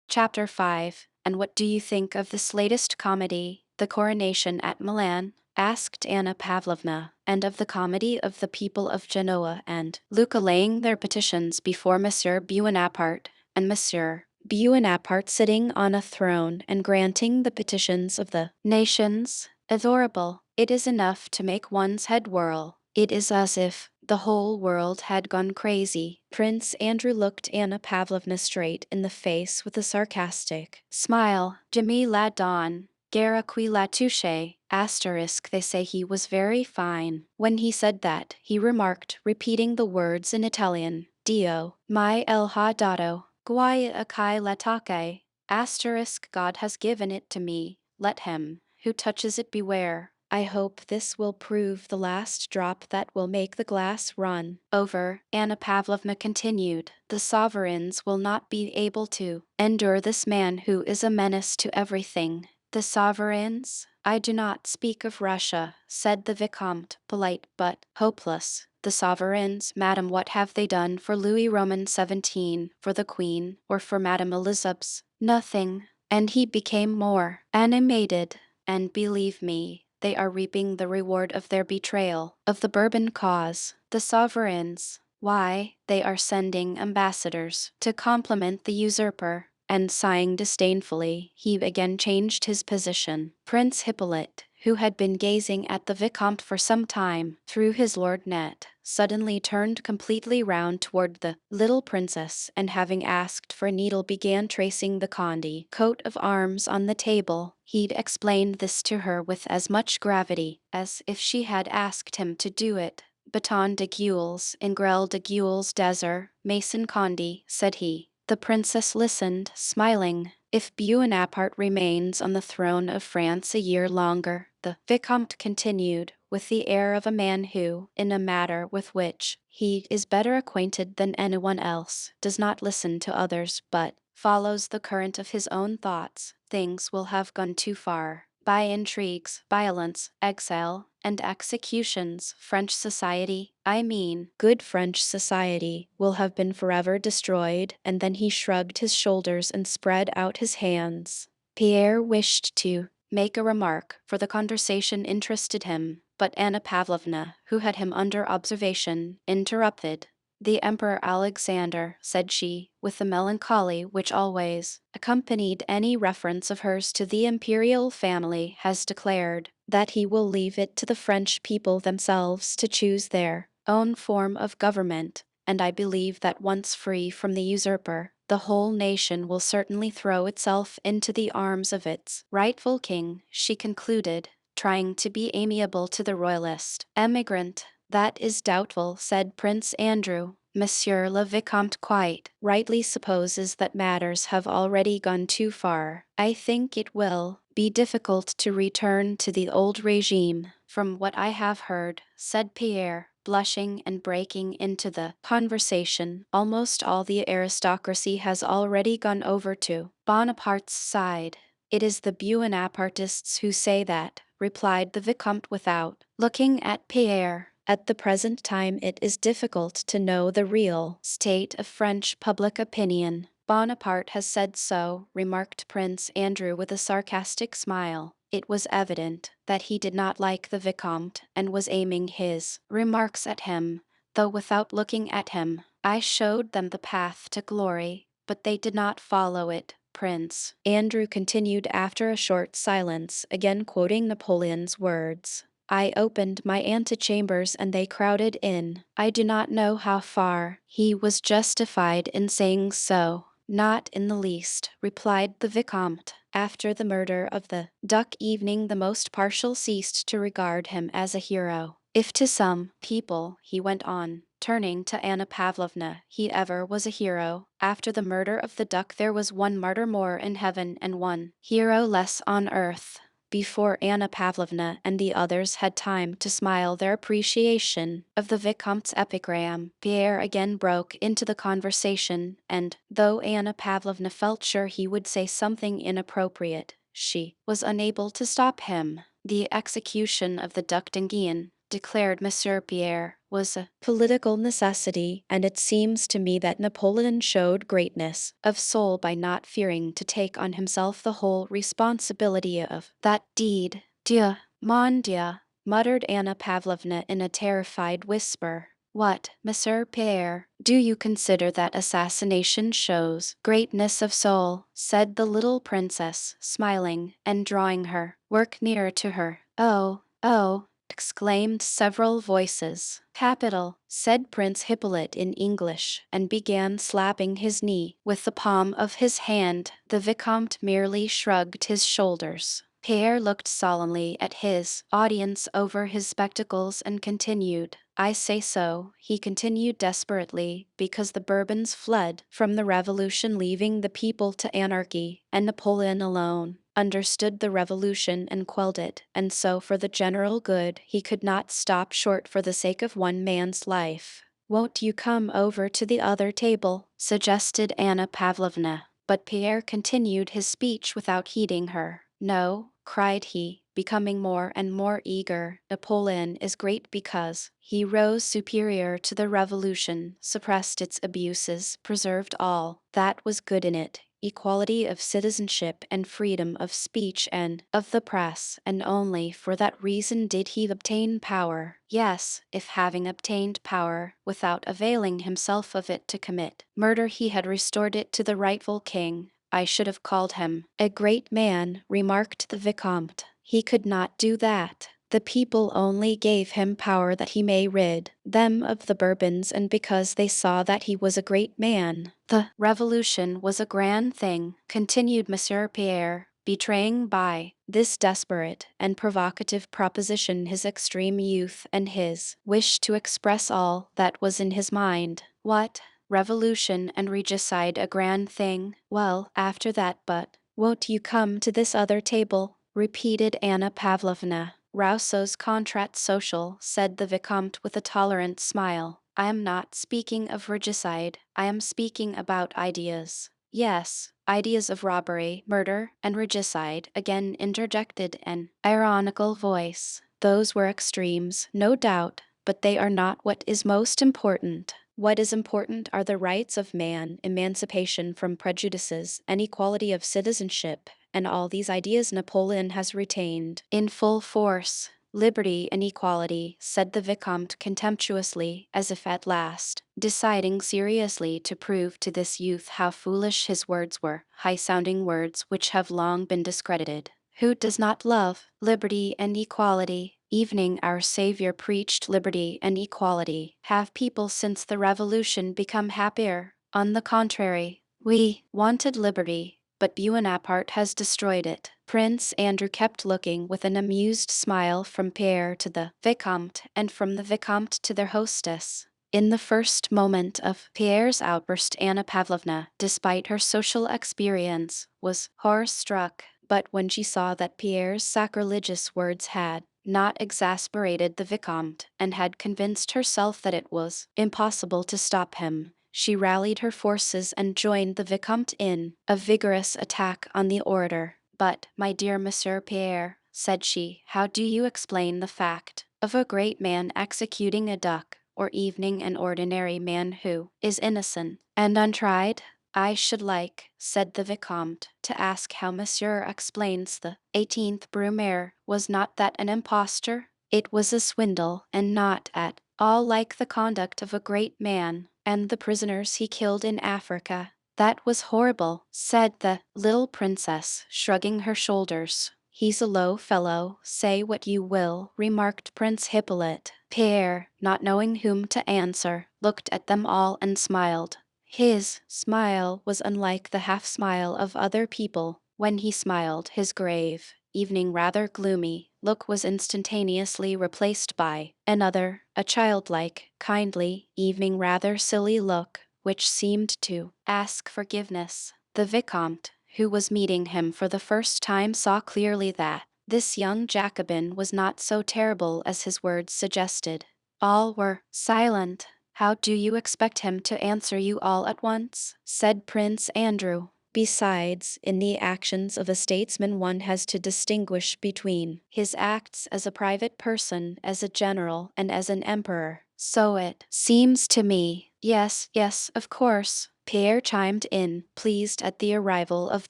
A: Chapter 5. And what do you think of this latest comedy, The Coronation at Milan? Asked Anna Pavlovna, and of the comedy of the people of Genoa and Lucca laying their petitions before Monsieur Buonaparte, and Monsieur Buonaparte sitting on a throne and granting the petitions of the nations. Adorable. It is enough to make one's head whirl. It is as if the whole world had gone crazy. Prince Andrew looked Anna Pavlovna straight in the face with a sarcastic smile. Jimmy la donne. Guerre qui la touche, asterisk they say he was very fine. When he said that, he remarked, repeating the words in Italian, Dio, mai el ha dato, guai a kai latake, asterisk God has given it to me, let him, who touches it beware. I hope this will prove the last drop that will make the glass run over. Anna Pavlovna continued, the sovereigns will not be able to endure this man who is a menace to everything. The sovereigns? I do not speak of Russia, said the Vicomte, polite but hopeless. The sovereigns, madam, what have they done for Louis Roman 17, for the Queen, or for Madame Elizabeth? Nothing. And he became more animated. And believe me, they are reaping the reward of their betrayal of the Bourbon cause. The sovereigns, why, they are sending ambassadors to compliment the usurper. And sighing disdainfully, he again changed his position. Prince Hippolyte, who had been gazing at the Vicomte for some time through his lorgnette, suddenly turned completely round toward the little princess, and having asked for a needle began tracing the Conde coat of arms on the table. He'd explained this to her with as much gravity as if she had asked him to do it. Baton de gueules, in grêle de gueules desert, Mason Conde, said he. The princess listened, smiling. If Buonaparte remains on the throne of France a year longer, the Vicomte continued, with the air of a man who, in a matter with which he is better acquainted than anyone else, does not listen to others but follows the current of his own thoughts, things will have gone too far. By intrigues, violence, exile, and executions, French society, I mean good French society, will have been forever destroyed. And then he shrugged his shoulders and spread out his hands. Pierre wished to make a remark, for the conversation interested him, but Anna Pavlovna, who had him under observation, interrupted. The Emperor Alexander, said she, with the melancholy which always accompanied any reference of hers to the imperial family, has declared that he will leave it to the French people themselves to choose their own form of government, and I believe that once free from the usurper, the whole nation will certainly throw itself into the arms of its rightful king, she concluded, trying to be amiable to the royalist emigrant. That is doubtful, said Prince Andrew. Monsieur le Vicomte quite rightly supposes that matters have already gone too far. I think it will be difficult to return to the old regime. From what I have heard, said Pierre, blushing and breaking into the conversation, almost all the aristocracy has already gone over to Bonaparte's side. It is the Buonapartists who say that, replied the Vicomte without looking at Pierre. At the present time it is difficult to know the real state of French public opinion. Bonaparte has said so, remarked Prince Andrew with a sarcastic smile. It was evident that he did not like the Vicomte and was aiming his remarks at him, though without looking at him. I showed them the path to glory, but they did not follow it, Prince. Andrew continued after a short silence, again quoting Napoleon's words. I opened my antechambers and they crowded in. I do not know how far he was justified in saying so. Not in the least, replied the Vicomte. After the murder of the duck evening, the most partial ceased to regard him as a hero. If to some people, he went on, turning to Anna Pavlovna, he ever was a hero, after the murder of the duck there was one martyr more in heaven and one hero less on earth. Before Anna Pavlovna and the others had time to smile their appreciation of the Vicomte's epigram, Pierre again broke into the conversation, and, though Anna Pavlovna felt sure he would say something inappropriate, she was unable to stop him. The execution of the Duc d'Enghien, declared Monsieur Pierre, was a political necessity, and it seems to me that Napoleon showed greatness of soul by not fearing to take on himself the whole responsibility of that deed. Dieu, mon Dieu, muttered Anna Pavlovna in a terrified whisper. What, Monsieur Pierre, do you consider that assassination shows greatness of soul? Said the little princess, smiling, and drawing her work nearer to her. Oh, oh, exclaimed several voices. Capital, said Prince Hippolyte in English, and began slapping his knee with the palm of his hand. The Vicomte merely shrugged his shoulders. Pierre looked solemnly at his audience over his spectacles and continued. I say so, he continued desperately, because the Bourbons fled from the revolution, leaving the people to anarchy, and Napoleon alone understood the revolution and quelled it, and so for the general good he could not stop short for the sake of one man's life. Won't you come over to the other table? Suggested Anna Pavlovna, but Pierre continued his speech without heeding her. No, cried he, becoming more and more eager. Napoleon is great because he rose superior to the revolution, suppressed its abuses, preserved all that was good in it, equality of citizenship and freedom of speech and of the press, and only for that reason did he obtain power. Yes, if having obtained power, without availing himself of it to commit murder, he had restored it to the rightful king, I should have called him a great man, remarked the Vicomte. He could not do that. The people only gave him power that he may rid them of the Bourbons, and because they saw that he was a great man. The revolution was a grand thing, continued Monsieur Pierre, betraying by this desperate and provocative proposition his extreme youth and his wish to express all that was in his mind. What? Revolution and regicide a grand thing? Well, after that, but won't you come to this other table? Repeated Anna Pavlovna. Rousseau's Contrat Social, said the Vicomte with a tolerant smile. I am not speaking of regicide, I am speaking about ideas. Yes, ideas of robbery, murder, and regicide, again interjected an ironical voice. Those were extremes, no doubt, but they are not what is most important. What is important are the rights of man, emancipation from prejudices, and equality of citizenship, and all these ideas Napoleon has retained in full force. Liberty and equality, said the Vicomte contemptuously, as if at last deciding seriously to prove to this youth how foolish his words were, high-sounding words which have long been discredited. Who does not love liberty and equality? Evening our Savior preached liberty and equality. Have people since the Revolution become happier? On the contrary, we wanted liberty, but Buonaparte has destroyed it. Prince Andrew kept looking with an amused smile from Pierre to the Vicomte, and from the Vicomte to their hostess. In the first moment of Pierre's outburst, Anna Pavlovna, despite her social experience, was horror-struck, but when she saw that Pierre's sacrilegious words had not exasperated the Vicomte, and had convinced herself that it was impossible to stop him, she rallied her forces and joined the Vicomte in a vigorous attack on the orator. But, my dear Monsieur Pierre, said she, how do you explain the fact of a great man executing a duck, or evening an ordinary man who is innocent and untried? I should like, said the Vicomte, to ask how Monsieur explains the 18th Brumaire. Was not that an impostor? It was a swindle, and not at all like the conduct of a great man, and the prisoners he killed in Africa. That was horrible, said the little princess, shrugging her shoulders. He's a low fellow, say what you will, remarked Prince Hippolyte. Pierre, not knowing whom to answer, looked at them all and smiled. His smile was unlike the half-smile of other people. When he smiled, his grave, evening rather gloomy, look was instantaneously replaced by another, a childlike, kindly, evening rather silly look, which seemed to ask forgiveness. The Vicomte, who was meeting him for the first time, saw clearly that this young Jacobin was not so terrible as his words suggested. All were silent. How do you expect him to answer you all at once? Said Prince Andrew. Besides, in the actions of a statesman one has to distinguish between his acts as a private person, as a general, and as an emperor. So it seems to me. Yes, yes, of course, Pierre chimed in, pleased at the arrival of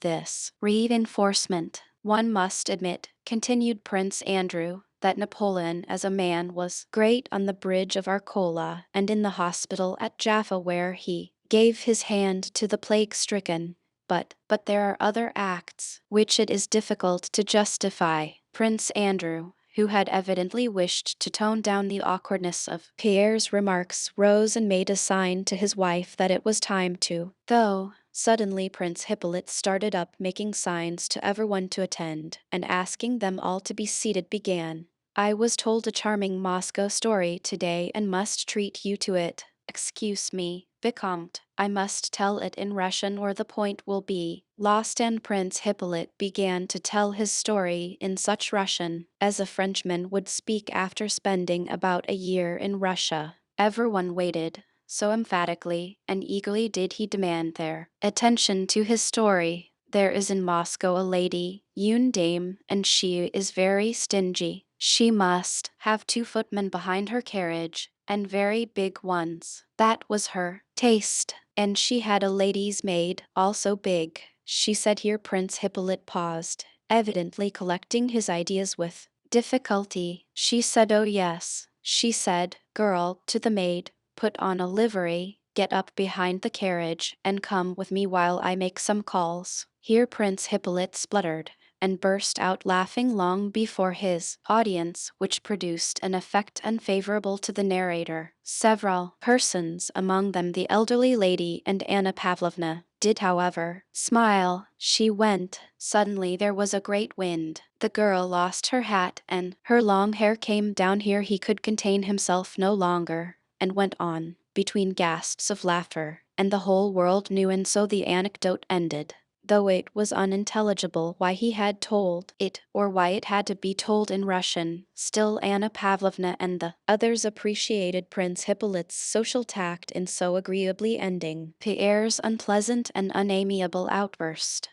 A: this reinforcement. One must admit, continued Prince Andrew, that Napoleon as a man was great on the bridge of Arcola and in the hospital at Jaffa where he gave his hand to the plague-stricken. But there are other acts which it is difficult to justify. Prince Andrew, who had evidently wished to tone down the awkwardness of Pierre's remarks, rose and made a sign to his wife that it was time to go. Suddenly Prince Hippolyte started up, making signs to everyone to attend, and asking them all to be seated began. I was told a charming Moscow story today and must treat you to it. Excuse me, Vicomte, I must tell it in Russian or the point will be lost, and Prince Hippolyte began to tell his story in such Russian as a Frenchman would speak after spending about a year in Russia. Everyone waited. So emphatically and eagerly did he demand their attention to his story. There is in Moscow a lady, une dame, and she is very stingy. She must have 2 footmen behind her carriage, and very big ones. That was her taste. And she had a lady's maid, also big. She said. Here Prince Hippolyte paused, evidently collecting his ideas with difficulty. She said, oh yes. She said, girl, to the maid, put on a livery, get up behind the carriage, and come with me while I make some calls. Here Prince Hippolyte spluttered, and burst out laughing long before his audience, which produced an effect unfavorable to the narrator. Several persons, among them the elderly lady and Anna Pavlovna, did however smile. She went. Suddenly there was a great wind. The girl lost her hat and her long hair came down. Here he could contain himself no longer, and went on, between gasps of laughter, and the whole world knew, and so the anecdote ended. Though it was unintelligible why he had told it, or why it had to be told in Russian, still Anna Pavlovna and the others appreciated Prince Hippolyte's social tact in so agreeably ending Pierre's unpleasant and unamiable outburst.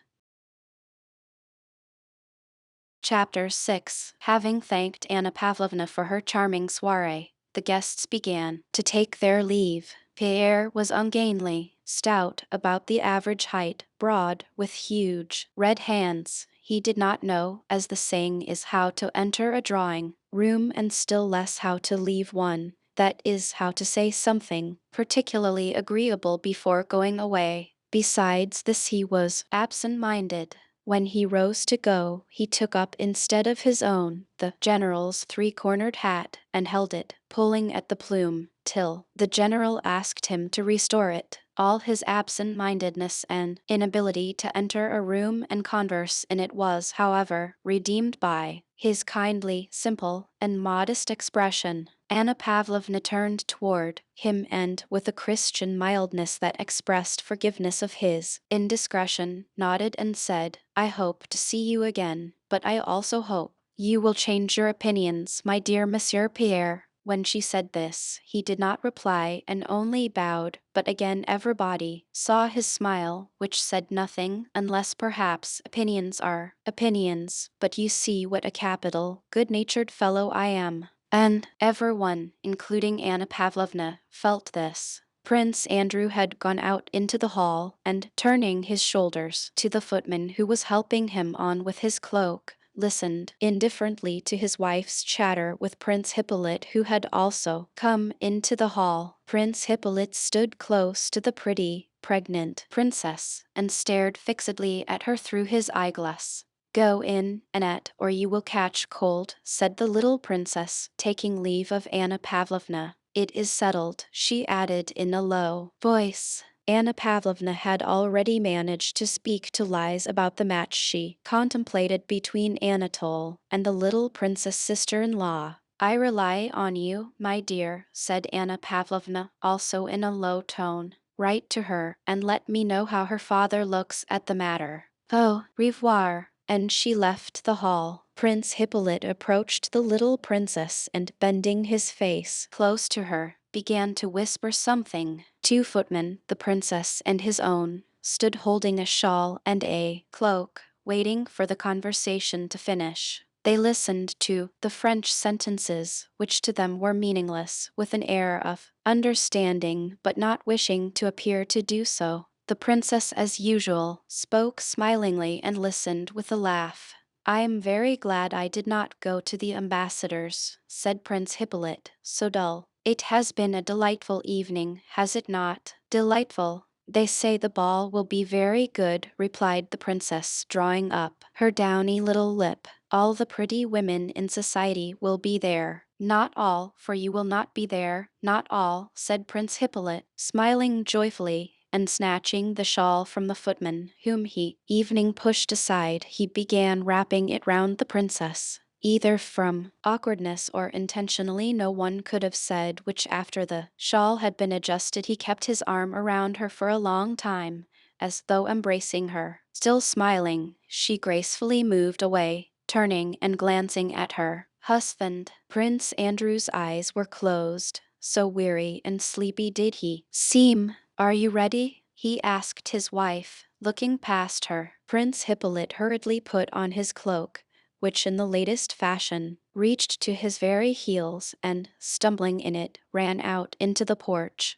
A: Chapter 6. Having thanked Anna Pavlovna for her charming soiree, the guests began to take their leave. Pierre was ungainly, stout, about the average height, broad, with huge, red hands. He did not know, as the saying is, how to enter a drawing room, and still less how to leave one. That is, how to say something particularly agreeable before going away. Besides this, he was absent-minded. When he rose to go, he took up instead of his own the general's 3-cornered hat and held it, pulling at the plume, till the general asked him to restore it. All his absent-mindedness and inability to enter a room and converse in it was, however, redeemed by his kindly, simple, and modest expression. Anna Pavlovna turned toward him and, with a Christian mildness that expressed forgiveness of his indiscretion, nodded and said, I hope to see you again, but I also hope you will change your opinions, my dear Monsieur Pierre. When she said this, he did not reply and only bowed, but again everybody saw his smile, which said nothing, unless perhaps opinions are opinions, but you see what a capital, good-natured fellow I am. And everyone, including Anna Pavlovna, felt this. Prince Andrew had gone out into the hall, and, turning his shoulders to the footman who was helping him on with his cloak, listened indifferently to his wife's chatter with Prince Hippolyte, who had also come into the hall. Prince Hippolyte stood close to the pretty, pregnant princess and stared fixedly at her through his eyeglass. "Go in, Annette, or you will catch cold," said the little princess, taking leave of Anna Pavlovna. "It is settled," she added in a low voice. Anna Pavlovna had already managed to speak to Liz about the match she contemplated between Anatole and the little princess sister-in-law. "I rely on you, my dear," said Anna Pavlovna, also in a low tone. "Write to her, and let me know how her father looks at the matter. Au revoir." And she left the hall. Prince Hippolyte approached the little princess and, bending his face close to her, began to whisper something. Two footmen, the princess and his own, stood holding a shawl and a cloak, waiting for the conversation to finish. They listened to the French sentences, which to them were meaningless, with an air of understanding but not wishing to appear to do so. The princess, as usual, spoke smilingly and listened with a laugh. "I am very glad I did not go to the ambassador's," said Prince Hippolyte, so dull. "It has been a delightful evening, has it not?" "Delightful. They say the ball will be very good," replied the princess, drawing up her downy little lip. "All the pretty women in society will be there." "Not all, for you will not be there, not all," said Prince Hippolyte, smiling joyfully, and snatching the shawl from the footman, whom he evening pushed aside, he began wrapping it round the princess. Either from awkwardness or intentionally, no one could have said which. After the shawl had been adjusted, he kept his arm around her for a long time, as though embracing her. Still smiling, she gracefully moved away, turning and glancing at her husband. Prince Andrew's eyes were closed, so weary and sleepy did he seem. "Are you ready?" he asked his wife, looking past her. Prince Hippolyte hurriedly put on his cloak, which in the latest fashion reached to his very heels, and, stumbling in it, ran out into the porch,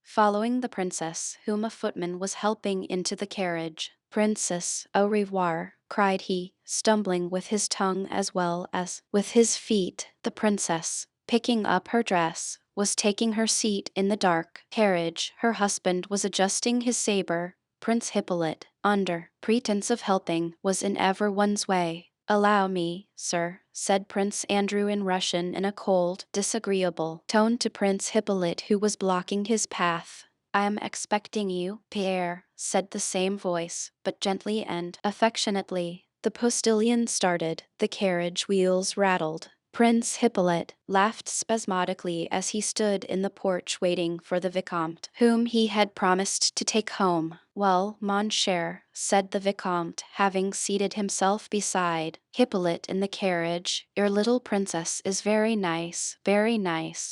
A: following the princess, whom a footman was helping into the carriage. "Princess, au revoir," cried he, stumbling with his tongue as well as with his feet. The princess, picking up her dress, was taking her seat in the dark carriage. Her husband was adjusting his saber. Prince Hippolyte, under pretense of helping, was in everyone's way. "Allow me, sir," said Prince Andrew in Russian in a cold, disagreeable tone to Prince Hippolyte, who was blocking his path. "I am expecting you, Pierre," said the same voice, but gently and affectionately. The postilion started, the carriage wheels rattled. Prince Hippolyte laughed spasmodically as he stood in the porch waiting for the Vicomte, whom he had promised to take home. "Well, mon cher," said the Vicomte, having seated himself beside Hippolyte in the carriage, "your little princess is very nice,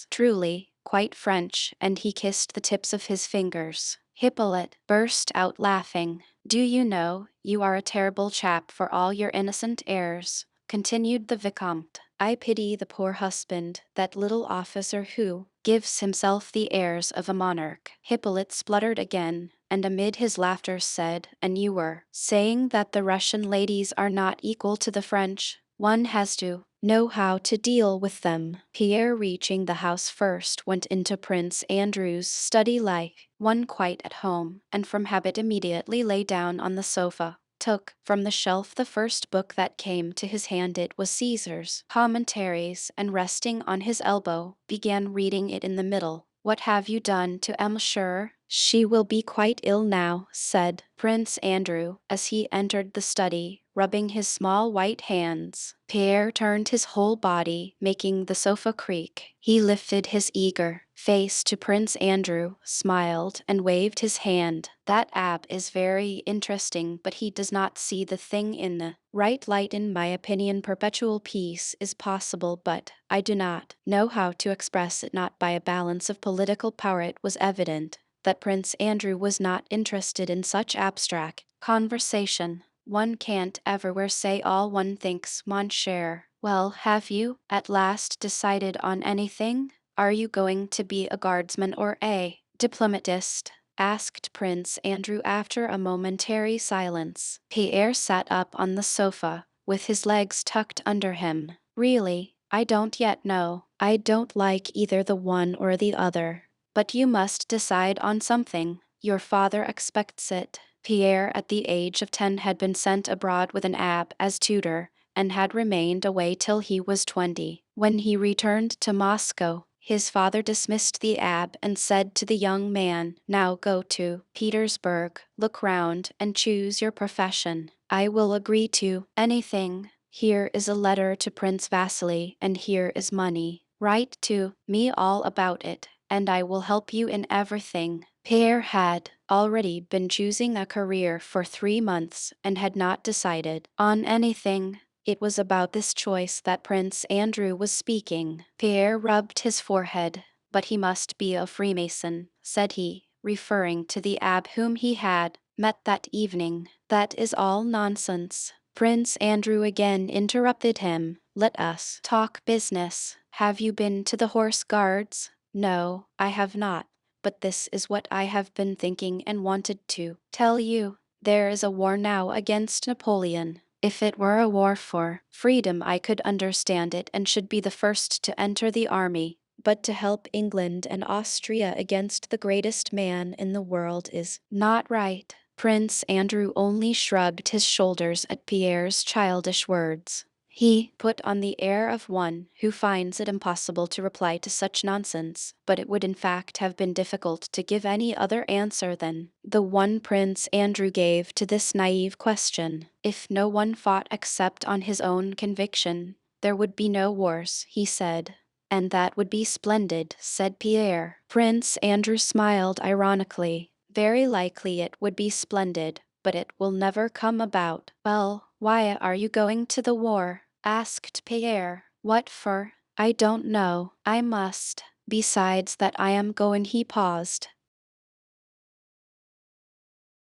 A: truly, quite French," and he kissed the tips of his fingers. Hippolyte burst out laughing. "Do you know, you are a terrible chap for all your innocent airs," continued the Vicomte. "I pity the poor husband, that little officer who gives himself the airs of a monarch." Hippolyte spluttered again, and amid his laughter said, "And you were saying that the Russian ladies are not equal to the French. One has to know how to deal with them." Pierre, reaching the house first, went into Prince Andrew's study like one quite at home, and from habit immediately lay down on the sofa, took from the shelf the first book that came to his hand. It was Caesar's Commentaries, and resting on his elbow, began reading it in the middle. "What have you done to Monsieur?" "She will be quite ill now," said Prince Andrew, as he entered the study, rubbing his small white hands. Pierre turned his whole body, making the sofa creak. He lifted his eager face to Prince Andrew, smiled, and waved his hand. "That ab is very interesting, but he does not see the thing in the right light. In my opinion, perpetual peace is possible, but I do not know how to express it, not by a balance of political power." It was evident that Prince Andrew was not interested in such abstract conversation. "One can't everywhere say all one thinks, mon cher." "Well, have you at last decided on anything? Are you going to be a guardsman or a Diplomatist? Asked Prince Andrew after a momentary silence. Pierre sat up on the sofa, with his legs tucked under him. Really, I don't yet know. I don't like either the one or the other. But you must decide on something. Your father expects it. Pierre, at the age of 10, had been sent abroad with an abb as tutor, and had remained away till he was 20. When he returned to Moscow, his father dismissed the abb and said to the young man, "Now go to Petersburg, look round, and choose your profession. I will agree to anything. Here is a letter to Prince Vasily, and here is money. Write to me all about it, and I will help you in everything." Pierre had already been choosing a career for 3 months and had not decided on anything. It was about this choice that Prince Andrew was speaking. Pierre rubbed his forehead. "But he must be a Freemason," said he, referring to the abb whom he had met that evening. "That is all nonsense." Prince Andrew again interrupted him. "Let us talk business. Have you been to the Horse Guards?" "No, I have not. But this is what I have been thinking and wanted to tell you. There is a war now against Napoleon. If it were a war for freedom, I could understand it and should be the first to enter the army. But to help England and Austria against the greatest man in the world is not right." Prince Andrew only shrugged his shoulders at Pierre's childish words. He put on the air of one who finds it impossible to reply to such nonsense, but it would in fact have been difficult to give any other answer than the one Prince Andrew gave to this naive question. If no one fought except on his own conviction, there would be no wars, he said. "And that would be splendid," said Pierre. Prince Andrew smiled ironically. "Very likely it would be splendid, but it will never come about." "Well, why are you going to the war?" asked Pierre. "What for?" "I don't know. I must. Besides that I am going." He paused.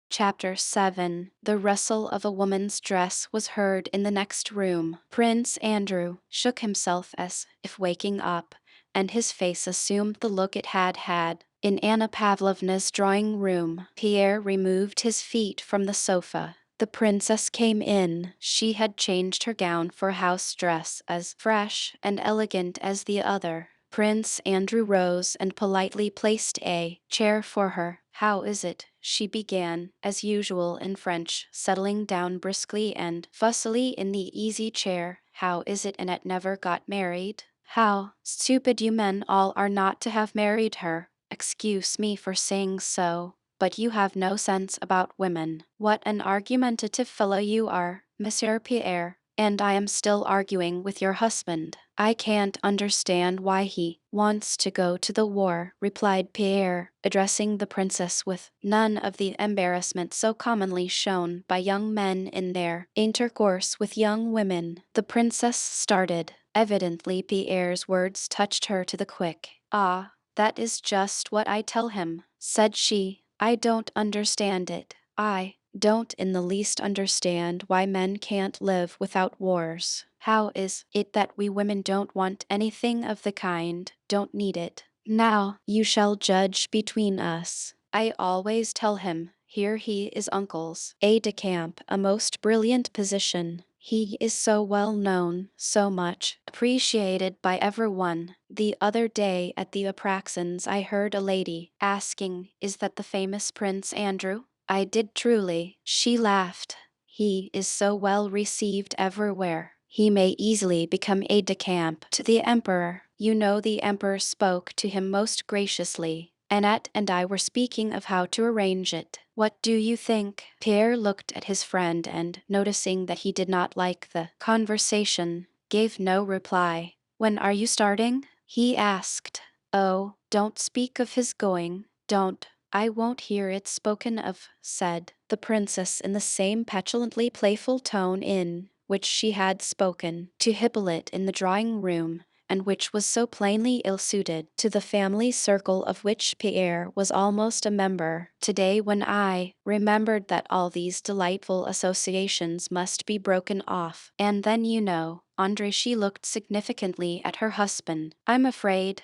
A: Chapter 7. The rustle of a woman's dress was heard in the next room. Prince Andrew shook himself as if waking up, and his face assumed the look it had had in Anna Pavlovna's drawing room. Pierre removed his feet from the sofa. The princess came in. She had changed her gown for a house dress as fresh and elegant as the other. Prince Andrew rose and politely placed a chair for her. "How is it?" she began, as usual in French, settling down briskly and fussily in the easy chair. "How is it Annette never got married?" "How stupid you men all are not to have married her. Excuse me for saying so, but you have no sense about women." "What an argumentative fellow you are, Monsieur Pierre. And I am still arguing with your husband." "I can't understand why he wants to go to the war," replied Pierre, addressing the princess with none of the embarrassment so commonly shown by young men in their intercourse with young women. The princess started. Evidently Pierre's words touched her to the quick. "Ah, that is just what I tell him," said she. "I don't understand it. I don't in the least understand why men can't live without wars. How is it that we women don't want anything of the kind, don't need it? Now, you shall judge between us. I always tell him, here he is uncle's aide-de-camp, a most brilliant position. He is so well known, so much appreciated by everyone. The other day at the Apraxins I heard a lady asking, 'Is that the famous Prince Andrew?' I did truly." She laughed. "He is so well received everywhere. He may easily become aide-de-camp to the emperor. You know the emperor spoke to him most graciously. Annette and I were speaking of how to arrange it. What do you think?" Pierre looked at his friend and, noticing that he did not like the conversation, gave no reply. "When are you starting?" he asked. "Oh, don't speak of his going. Don't. I won't hear it spoken of," said the princess in the same petulantly playful tone in which she had spoken to Hippolyte in the drawing-room, and which was so plainly ill-suited to the family circle of which Pierre was almost a member. "Today, when I remembered that all these delightful associations must be broken off, and then you know, Andre," she looked significantly at her husband. I'm afraid,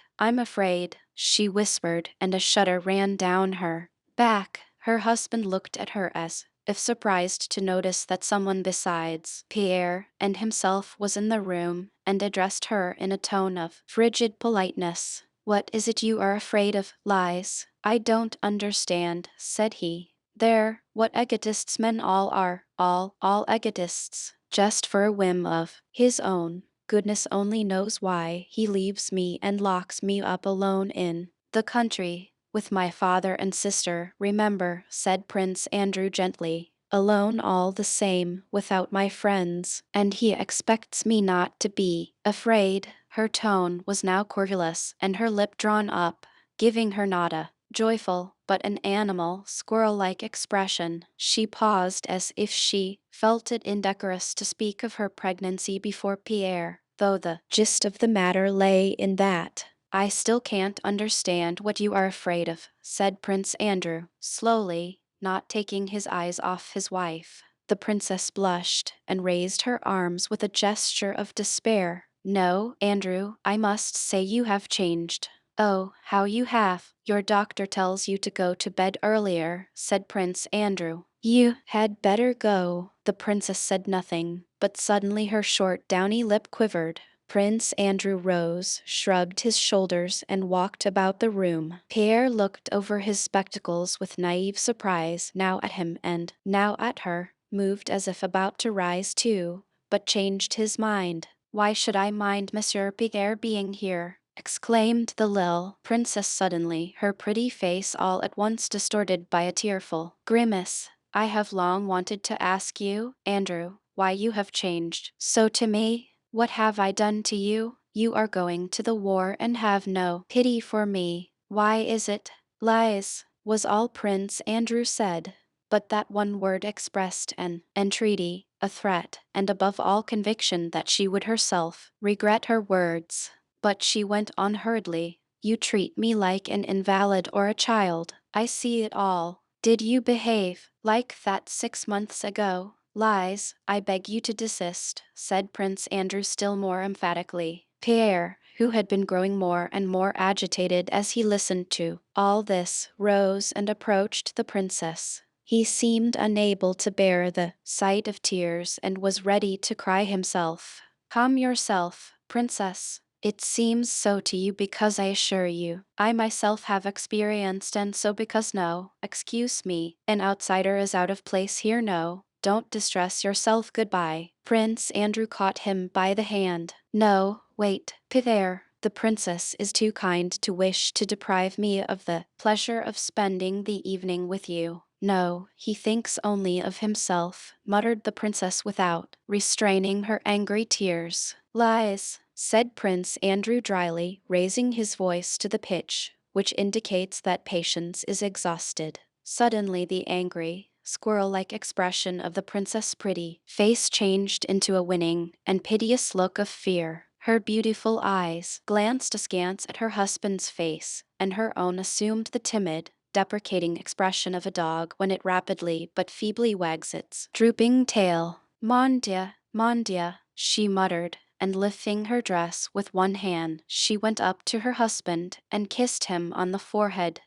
A: she whispered, and a shudder ran down her back. Her husband looked at her as if surprised to notice that someone besides Pierre and himself was in the room, and addressed her in a tone of frigid politeness. "What is it you are afraid of, Lies? I don't understand," said he. "There, what egotists men all are, all egotists. Just for a whim of his own. Goodness only knows why he leaves me and locks me up alone in the country, with my father and sister, remember," said Prince Andrew gently. "Alone all the same, without my friends, and he expects me not to be afraid." Her tone was now querulous, and her lip drawn up, giving her not a joyful, but an animal, squirrel-like expression. She paused as if she felt it indecorous to speak of her pregnancy before Pierre, though the gist of the matter lay in that. "I still can't understand what you are afraid of," said Prince Andrew, slowly, not taking his eyes off his wife. The princess blushed and raised her arms with a gesture of despair. "No, Andrew, I must say you have changed." "Oh, how you have! Your doctor tells you to go to bed earlier," said Prince Andrew. "You had better go." The princess said nothing, but suddenly her short downy lip quivered. Prince Andrew rose, shrugged his shoulders, and walked about the room. Pierre looked over his spectacles with naive surprise, now at him and now at her, moved as if about to rise too, but changed his mind. "Why should I mind Monsieur Pierre being here?" exclaimed the Lil princess suddenly, her pretty face all at once distorted by a tearful grimace. "I have long wanted to ask you, Andrew, why you have changed so to me. What have I done to you? You are going to the war and have no pity for me. Why is it?" "Lies," was all Prince Andrew said, but that one word expressed an entreaty, a threat, and above all conviction that she would herself regret her words. But she went on hurriedly. "You treat me like an invalid or a child. I see it all. Did you behave like that 6 months ago?" "Lies, I beg you to desist," said Prince Andrew still more emphatically. Pierre, who had been growing more and more agitated as he listened to all this, rose and approached the princess. He seemed unable to bear the sight of tears and was ready to cry himself. "Calm yourself, princess. It seems so to you because I assure you, I myself have experienced and so because no, excuse me, an outsider is out of place here. No, don't distress yourself. Goodbye." Prince Andrew caught him by the hand. "No, wait, Pierre. The princess is too kind to wish to deprive me of the pleasure of spending the evening with you." "No, he thinks only of himself," muttered the princess without restraining her angry tears. "Lies," said Prince Andrew dryly, raising his voice to the pitch which indicates that patience is exhausted. Suddenly the angry, squirrel-like expression of the princess' pretty face changed into a winning and piteous look of fear. Her beautiful eyes glanced askance at her husband's face, and her own assumed the timid, deprecating expression of a dog when it rapidly but feebly wags its drooping tail. Mon Dieu," she muttered, and lifting her dress with one hand, she went up to her husband and kissed him on the forehead.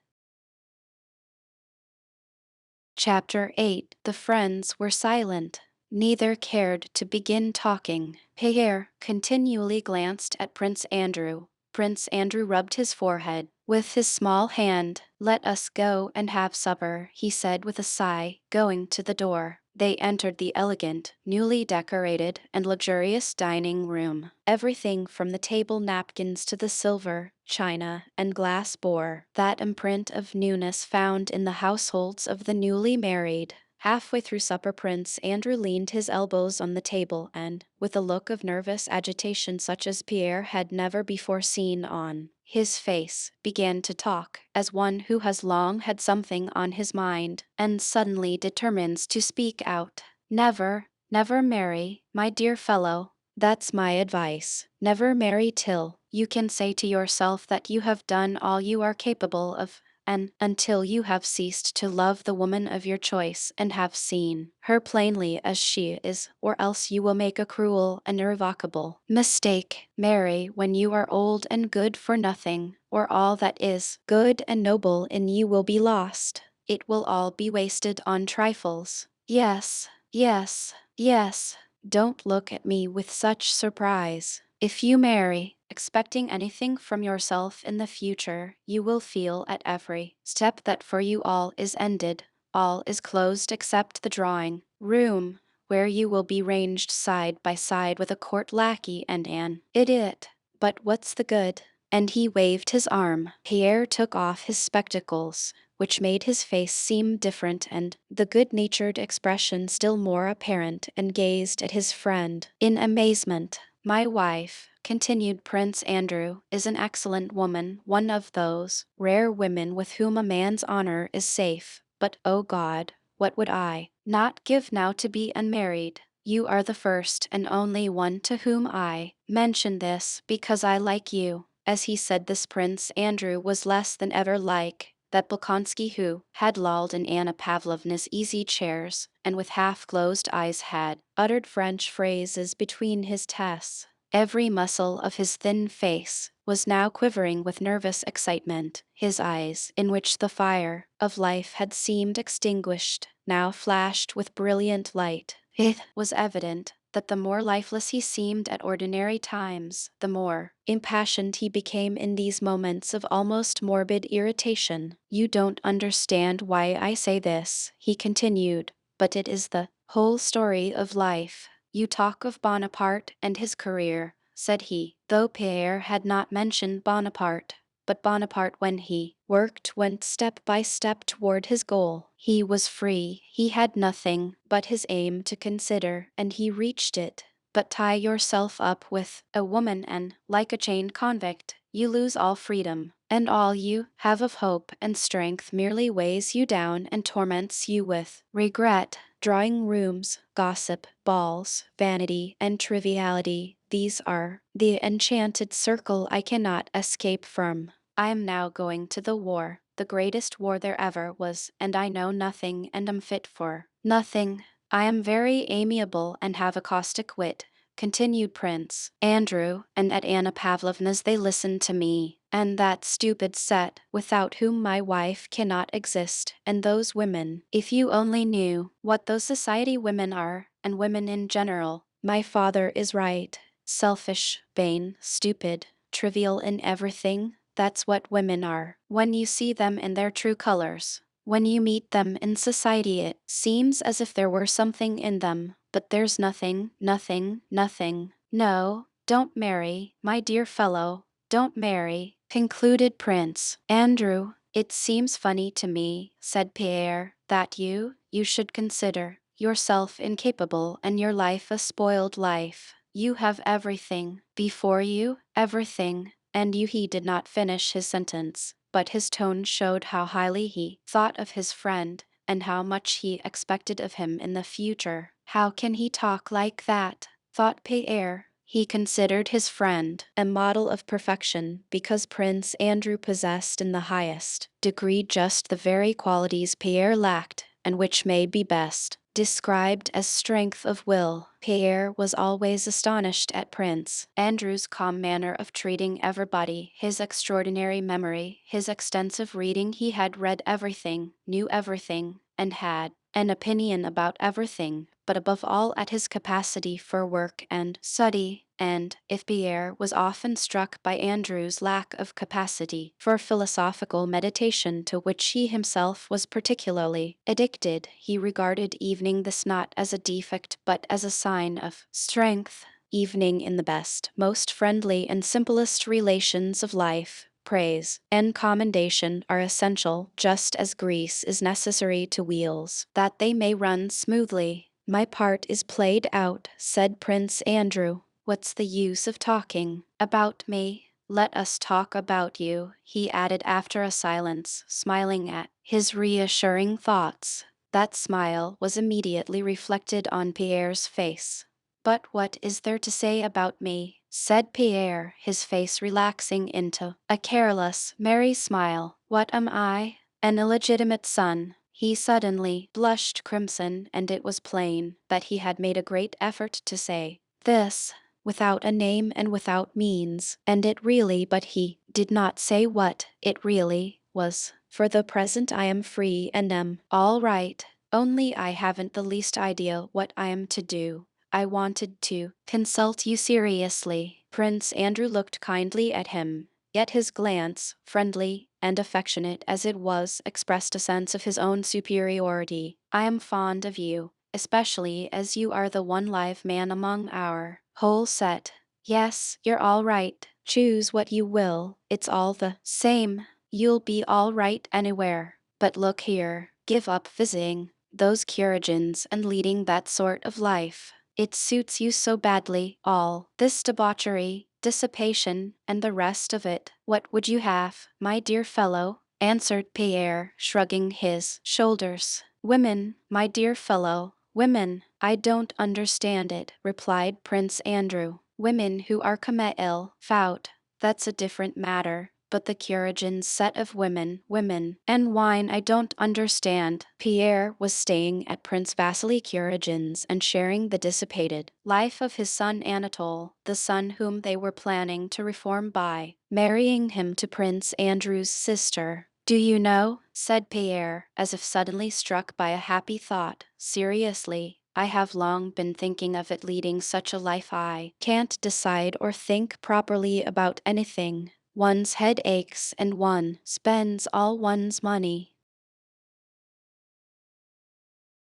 A: Chapter 8. The friends were silent. Neither cared to begin talking. Pierre continually glanced at Prince Andrew. Prince Andrew rubbed his forehead with his small hand. "Let us go and have supper," he said with a sigh, going to the door. They entered the elegant, newly decorated, and luxurious dining room. Everything from the table napkins to the silver, china, and glass bore that imprint of newness found in the households of the newly married. Halfway through supper Prince Andrew leaned his elbows on the table and, with a look of nervous agitation such as Pierre had never before seen on his face, began to talk, as one who has long had something on his mind, and suddenly determines to speak out. "Never, never marry, my dear fellow. That's my advice. Never marry till you can say to yourself that you have done all you are capable of. and until you have ceased to love the woman of your choice and have seen her plainly as she is, or else you will make a cruel and irrevocable mistake. Marry when you are old and good for nothing, or all that is good and noble in you will be lost. It will all be wasted on trifles. Yes, yes, yes. Don't look at me with such surprise. If you marry, expecting anything from yourself in the future, you will feel at every step that for you all is ended, all is closed except the drawing room, where you will be ranged side by side with a court lackey and an idiot. But what's the good? And he waved his arm. Pierre took off his spectacles, which made his face seem different and the good-natured expression still more apparent, and gazed at his friend in amazement. My wife, continued Prince Andrew, is an excellent woman, one of those rare women with whom a man's honor is safe. But, oh God, what would I not give now to be unmarried? You are the first and only one to whom I mention this, because I like you. As he said this, Prince Andrew was less than ever like that Bolkonsky who had lolled in Anna Pavlovna's easy chairs, and with half-closed eyes had uttered French phrases between his tests. Every muscle of his thin face was now quivering with nervous excitement. His eyes, in which the fire of life had seemed extinguished, now flashed with brilliant light. It was evident that the more lifeless he seemed at ordinary times, the more impassioned he became in these moments of almost morbid irritation. You don't understand why I say this, he continued, but it is the whole story of life. You talk of Bonaparte and his career, said he, though Pierre had not mentioned Bonaparte. But Bonaparte, when he worked, went step by step toward his goal. He was free, he had nothing but his aim to consider, and he reached it. But tie yourself up with a woman and, like a chained convict, you lose all freedom, and all you have of hope and strength merely weighs you down and torments you with regret. Drawing rooms, gossip, balls, vanity, and triviality, these are the enchanted circle I cannot escape from. I am now going to the war, the greatest war there ever was, and I know nothing and am fit for nothing. I am very amiable and have a caustic wit, continued Prince Andrew, and at Anna Pavlovna's they listened to me, and that stupid set, without whom my wife cannot exist, and those women, if you only knew what those society women are, and women in general. My father is right. Selfish, vain, stupid, trivial in everything, that's what women are. When you see them in their true colors, when you meet them in society, it seems as if there were something in them, but there's nothing, nothing, nothing. No, don't marry, my dear fellow, don't marry, concluded Prince Andrew. It seems funny to me, said Pierre, that you should consider yourself incapable and your life a spoiled life. You have everything before you, everything, and he did not finish his sentence, but his tone showed how highly he thought of his friend, and how much he expected of him in the future. How can he talk like that? Thought Pierre. He considered his friend a model of perfection because Prince Andrew possessed in the highest degree just the very qualities Pierre lacked, and which may be best described as strength of will. Pierre was always astonished at Prince Andrew's calm manner of treating everybody, his extraordinary memory, his extensive reading. He had read everything, knew everything, and had an opinion about everything, but above all at his capacity for work and study, and if Pierre was often struck by Andrew's lack of capacity for philosophical meditation, to which he himself was particularly addicted, he regarded evening this not as a defect but as a sign of strength. Evening in the best, most friendly and simplest relations of life, praise and commendation are essential, just as grease is necessary to wheels, that they may run smoothly. My part is played out, said Prince Andrew. What's the use of talking about me? Let us talk about you, he added after a silence, smiling at his reassuring thoughts. That smile was immediately reflected on Pierre's face. But what is there to say about me? said Pierre, his face relaxing into a careless, merry smile. What am I? An illegitimate son. He suddenly blushed crimson, and it was plain that he had made a great effort to say this without a name and without means, and it really, but he did not say what it really was. For the present I am free and am all right, only I haven't the least idea what I am to do. I wanted to consult you seriously. Prince Andrew looked kindly at him, yet his glance, friendly and affectionate as it was, expressed a sense of his own superiority. I am fond of you, especially as you are the one live man among our whole set. Yes, you're all right. Choose what you will, it's all the same. You'll be all right anywhere. But look here, give up visiting those Curigins and leading that sort of life. It suits you so badly, all this debauchery, dissipation, and the rest of it. What would you have, my dear fellow? Answered Pierre, shrugging his shoulders. Women, my dear fellow, women. I don't understand it, replied Prince Andrew. Women who are ill, fout, that's a different matter. But the Curigins set of women, and wine I don't understand. Pierre was staying at Prince Vasily Curigin's and sharing the dissipated life of his son Anatole, the son whom they were planning to reform by marrying him to Prince Andrew's sister. Do you know, said Pierre, as if suddenly struck by a happy thought, seriously, I have long been thinking of it leading such a life I can't decide or think properly about anything. One's head aches and one spends all one's money.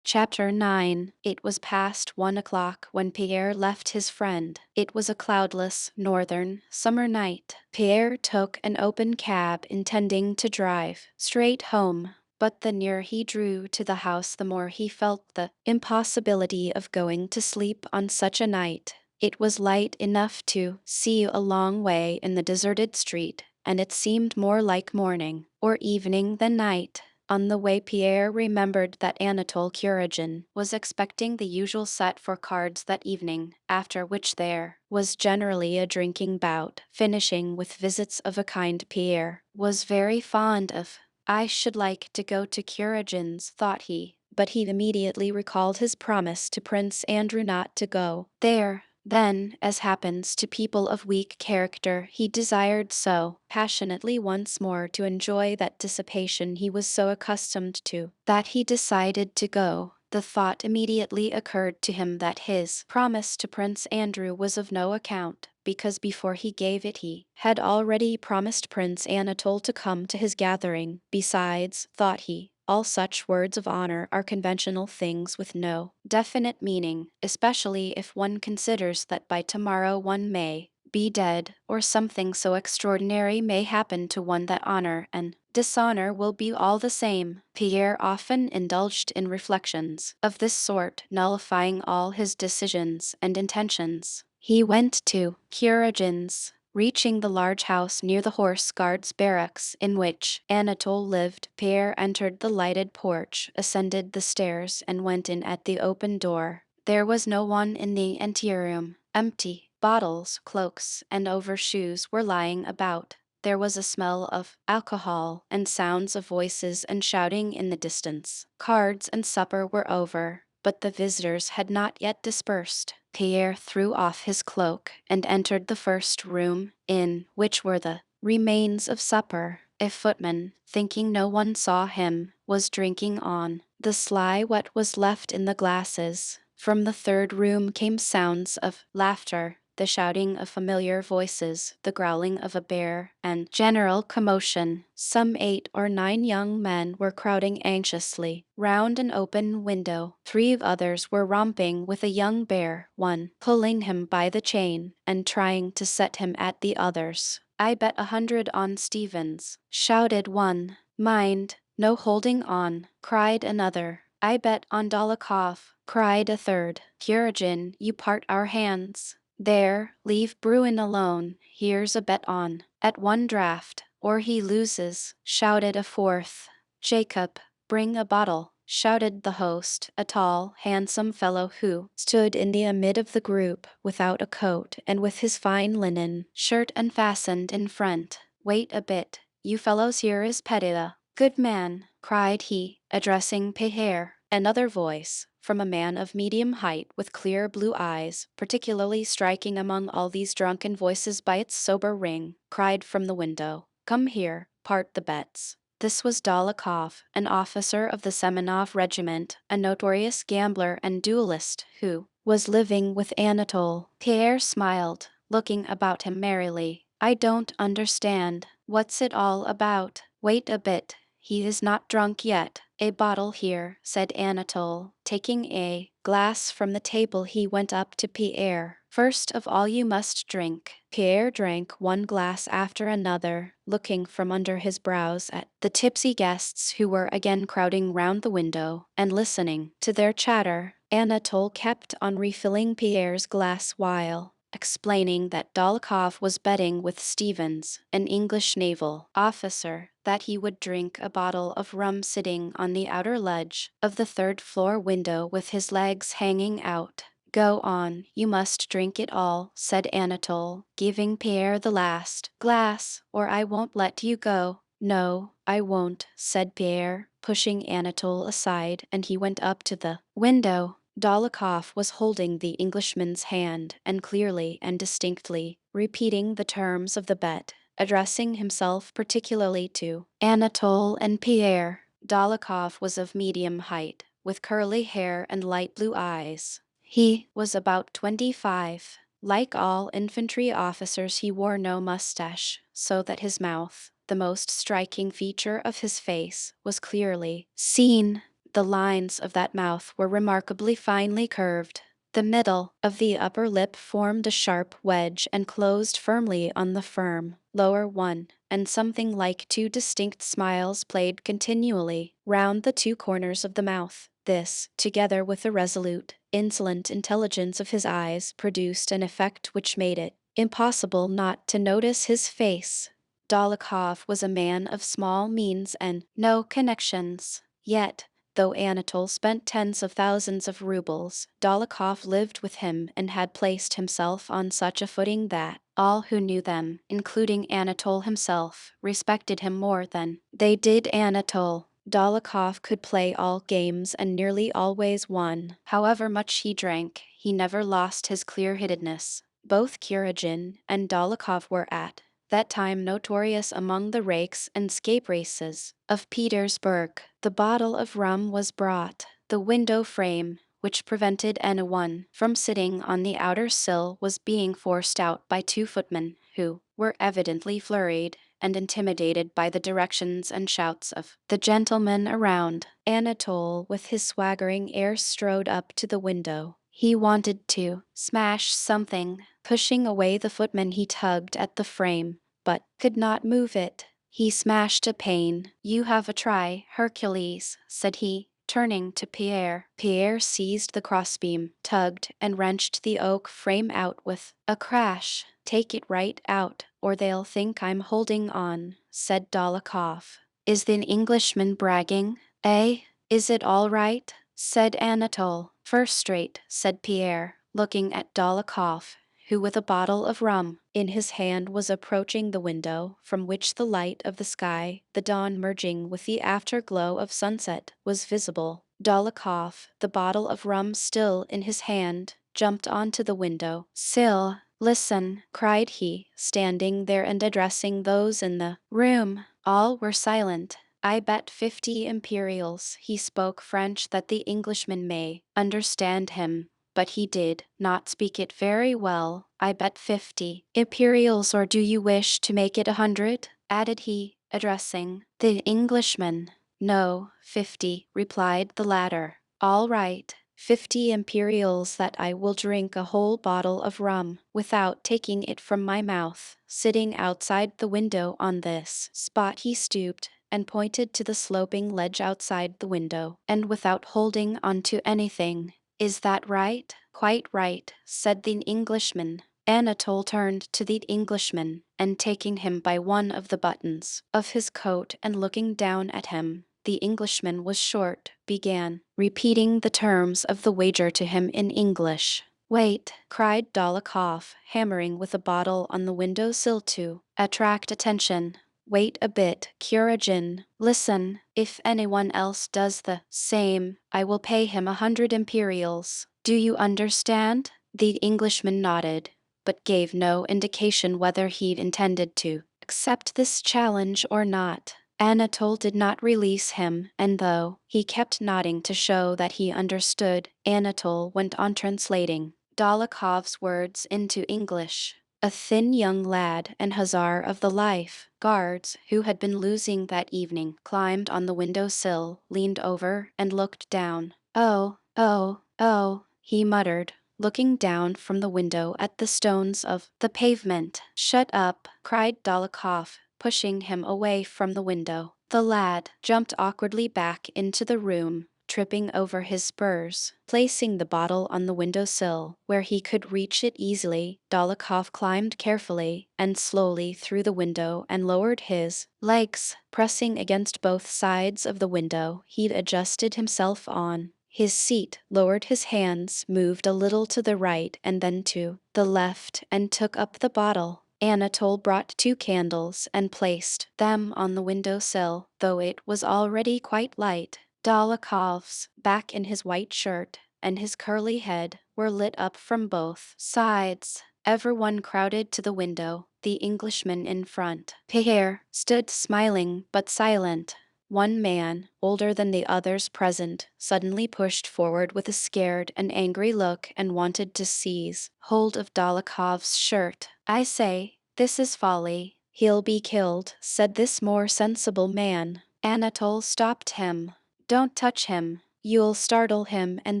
A: Chapter 9. It was past 1 o'clock when Pierre left his friend. It was a cloudless, northern, summer night. Pierre took an open cab intending to drive straight home, but the nearer he drew to the house the more he felt the impossibility of going to sleep on such a night. It was light enough to see a long way in the deserted street, and it seemed more like morning or evening than night. On the way, Pierre remembered that Anatole Kuragin was expecting the usual set for cards that evening, after which there was generally a drinking bout, finishing with visits of a kind Pierre was very fond of. I should like to go to Kuragin's, thought he, but he immediately recalled his promise to Prince Andrew not to go there. Then, as happens to people of weak character, he desired so passionately once more to enjoy that dissipation he was so accustomed to, that he decided to go. The thought immediately occurred to him that his promise to Prince Andrew was of no account, because before he gave it he had already promised Prince Anatole to come to his gathering. Besides, thought he, all such words of honor are conventional things with no definite meaning, especially if one considers that by tomorrow one may be dead, or something so extraordinary may happen to one that honor and dishonor will be all the same. Pierre often indulged in reflections of this sort, nullifying all his decisions and intentions. He went to Kuragin's, reaching the large house near the horse guards' barracks in which Anatole lived. Pierre entered the lighted porch, ascended the stairs, and went in at the open door. There was no one in the anteroom. Empty bottles, cloaks, and overshoes were lying about. There was a smell of alcohol and sounds of voices and shouting in the distance. Cards and supper were over, but the visitors had not yet dispersed. Pierre threw off his cloak and entered the first room, in which were the remains of supper. A footman, thinking no one saw him, was drinking on the sly what was left in the glasses. From the third room came sounds of laughter, the shouting of familiar voices, the growling of a bear, and general commotion. Some 8 or 9 young men were crowding anxiously round an open window. 3 others were romping with a young bear, one pulling him by the chain and trying to set him at the others. I bet 100 on Stevens, shouted one. Mind, no holding on, cried another. I bet on Dolokhov, cried a third. Kuragin, you part our hands. There, leave Bruin alone, here's a bet on. At 1 draft, or he loses, shouted a fourth. Jacob, bring a bottle. shouted the host, a tall, handsome fellow who stood in the mid of the group without a coat and with his fine linen shirt unfastened in front. Wait a bit, you fellows, here is Pedida. Good man, cried he, addressing Peher. Another voice, from a man of medium height with clear blue eyes, particularly striking among all these drunken voices by its sober ring, cried from the window, "Come here, part the bets." This was Dólokhov, an officer of the Semenov regiment, a notorious gambler and duelist who was living with Anatole. Pierre smiled, looking about him merrily. "I don't understand. What's it all about? Wait a bit. He is not drunk yet. A bottle here," said Anatole. Taking a glass from the table, he went up to Pierre. "First of all, you must drink." Pierre drank one glass after another, looking from under his brows at the tipsy guests who were again crowding round the window and listening to their chatter. Anatole kept on refilling Pierre's glass while explaining that Dólokhov was betting with Stevens, an English naval officer, that he would drink a bottle of rum sitting on the outer ledge of the third-floor window with his legs hanging out. "Go on, you must drink it all," said Anatole, giving Pierre the last glass, "or I won't let you go." "No, I won't," said Pierre, pushing Anatole aside, and he went up to the window. Dólokhov was holding the Englishman's hand and clearly and distinctly repeating the terms of the bet, addressing himself particularly to Anatole and Pierre. Dólokhov was of medium height, with curly hair and light blue eyes. He was about 25. Like all infantry officers, he wore no mustache, so that his mouth, the most striking feature of his face, was clearly seen. The lines of that mouth were remarkably finely curved. The middle of the upper lip formed a sharp wedge and closed firmly on the firm lower one, and something like two distinct smiles played continually round the two corners of the mouth. This, together with the resolute, insolent intelligence of his eyes, produced an effect which made it impossible not to notice his face. Dólokhov was a man of small means and no connections. Yet, though Anatole spent tens of thousands of rubles, Dólokhov lived with him and had placed himself on such a footing that all who knew them, including Anatole himself, respected him more than they did Anatole. Dólokhov could play all games and nearly always won. However much he drank, he never lost his clear-headedness. Both Kuragin and Dólokhov were at that time notorious among the rakes and scapegraces of Petersburg. The bottle of rum was brought. The window frame, which prevented anyone from sitting on the outer sill, was being forced out by two footmen, who were evidently flurried and intimidated by the directions and shouts of the gentlemen around. Anatole, with his swaggering air, strode up to the window. He wanted to smash something. Pushing away the footman, he tugged at the frame, but could not move it. He smashed a pane. "You have a try, Hercules," said he, turning to Pierre. Pierre seized the crossbeam, tugged, and wrenched the oak frame out with a crash. "Take it right out, or they'll think I'm holding on," said Dólokhov. "Is the Englishman bragging, eh? Is it all right?" said Anatole. "First rate," said Pierre, looking at Dólokhov, who with a bottle of rum in his hand was approaching the window, from which the light of the sky, the dawn merging with the afterglow of sunset, was visible. Dólokhov, the bottle of rum still in his hand, jumped onto the window sill. "Listen," cried he, standing there and addressing those in the room. All were silent. "I bet 50 imperials," he spoke French that the Englishman may understand him, but he did not speak it very well. "I bet 50 imperials, or do you wish to make it 100? Added he, addressing the Englishman. "No, 50, replied the latter. "All right, 50 imperials that I will drink a whole bottle of rum, without taking it from my mouth." Sitting outside the window on this spot, he stooped and pointed to the sloping ledge outside the window, and without holding on to anything. "Is that right?" "Quite right," said the Englishman. Anatole turned to the Englishman, and taking him by one of the buttons of his coat and looking down at him, The Englishman was short, began, repeating the terms of the wager to him in English. Wait, cried Dólokhov, hammering with a bottle on the window sill to attract attention. Wait a bit, Kuragin. Listen, if anyone else does the same, I will pay him 100 imperials. Do you understand? The Englishman nodded, but gave no indication whether he intended to accept this challenge or not. Anatole did not release him, and though he kept nodding to show that he understood, Anatole went on translating Dolokhov's words into English. A thin young lad and hussar of the Life Guards, who had been losing that evening, climbed on the window sill, leaned over, and looked down. Oh, oh, oh, he muttered, looking down from the window at the stones of the pavement. Shut up, cried Dólokhov, pushing him away from the window. The lad jumped awkwardly back into the room, tripping over his spurs. Placing the bottle on the window-sill, where he could reach it easily, Dólokhov climbed carefully and slowly through the window and lowered his legs. Pressing against both sides of the window, he'd adjusted himself on his seat, lowered his hands, moved a little to the right and then to the left, and took up the bottle. Anatole brought 2 candles and placed them on the window-sill, though it was already quite light. Dólokhov's back in his white shirt and his curly head were lit up from both sides. Everyone crowded to the window, the Englishman in front. Pierre stood smiling but silent. One man, older than the others present, suddenly pushed forward with a scared and angry look and wanted to seize hold of Dólokhov's shirt. I say, this is folly. He'll be killed, said this more sensible man. Anatole stopped him. Don't touch him. You'll startle him and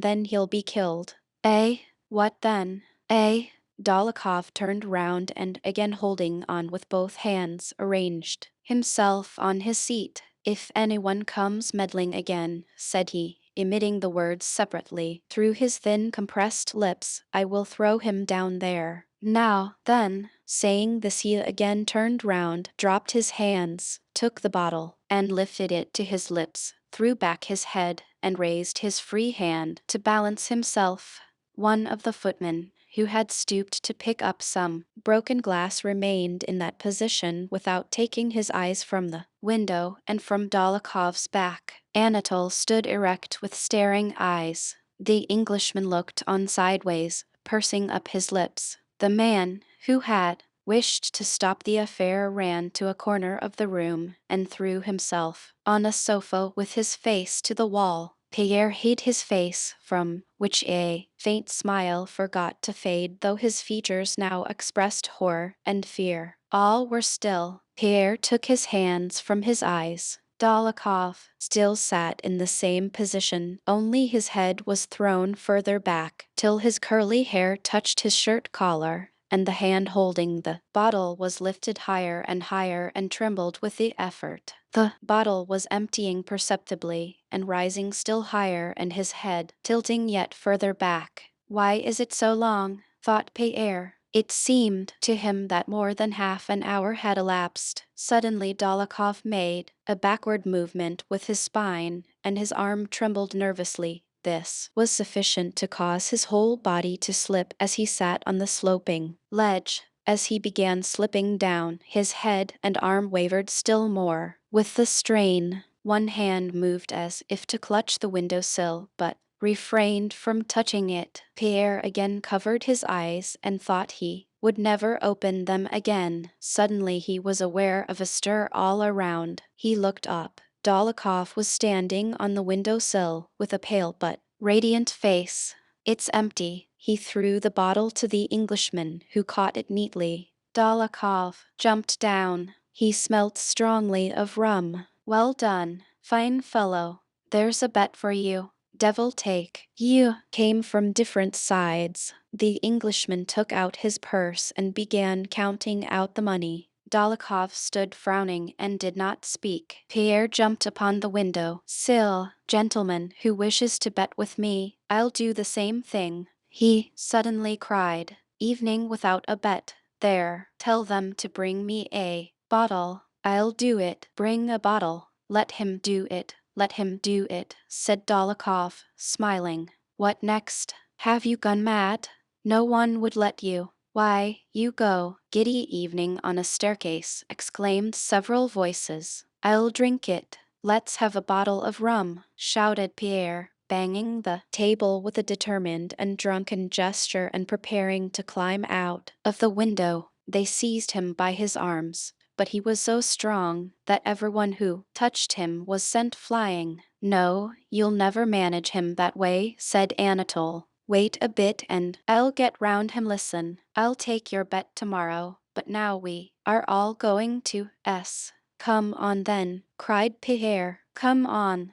A: then he'll be killed. Eh? What then? Eh? Dólokhov turned round and, again holding on with both hands, arranged himself on his seat. If anyone comes meddling again, said he, emitting the words separately through his thin compressed lips, I will throw him down there. Now, then, saying this he again turned round, dropped his hands, took the bottle, and lifted it to his lips, threw back his head, and raised his free hand to balance himself. One of the footmen, who had stooped to pick up some broken glass, remained in that position without taking his eyes from the window and from Dólokhov's back. Anatole stood erect with staring eyes. The Englishman looked on sideways, pursing up his lips. The man, who had wished to stop the affair, ran to a corner of the room and threw himself on a sofa with his face to the wall. Pierre hid his face, from which a faint smile forgot to fade, though his features now expressed horror and fear. All were still. Pierre took his hands from his eyes. Dólokhov still sat in the same position, only his head was thrown further back, till his curly hair touched his shirt collar, and the hand holding the bottle was lifted higher and trembled with the effort. The bottle was emptying perceptibly, and rising still higher, and his head tilting yet further back. Why is it so long? Thought Pierre. It seemed to him that more than half an hour had elapsed. Suddenly Dólokhov made a backward movement with his spine, and his arm trembled nervously. This was sufficient to cause his whole body to slip as he sat on the sloping ledge. As he began slipping down, his head and arm wavered still more. With the strain, one hand moved as if to clutch the window-sill, but refrained from touching it. Pierre again covered his eyes and thought he would never open them again. Suddenly he was aware of a stir all around. He looked up. Dólokhov was standing on the window-sill with a pale but radiant face. It's empty. He threw the bottle to the Englishman, who caught it neatly. Dólokhov jumped down. He smelt strongly of rum. Well done, fine fellow. There's a bet for you. Devil take you, came from different sides. The Englishman took out his purse and began counting out the money. Dólokhov stood frowning and did not speak. Pierre jumped upon the window sill. Gentleman who wishes to bet with me, I'll do the same thing. He suddenly cried, evening without a bet. There, tell them to bring me a bottle. I'll do it. Bring a bottle. Let him do it. Let him do it, said Dólokhov, smiling. What next? Have you gone mad? No one would let you. Why, you go. Giddy evening on a staircase, exclaimed several voices. I'll drink it. Let's have a bottle of rum, shouted Pierre, banging the table with a determined and drunken gesture and preparing to climb out of the window. They seized him by his arms, but he was so strong that everyone who touched him was sent flying. No, you'll never manage him that way, said Anatole. Wait a bit and I'll get round him. Listen, I'll take your bet tomorrow, but now we are all going to S. Come on then, cried Pierre. Come on.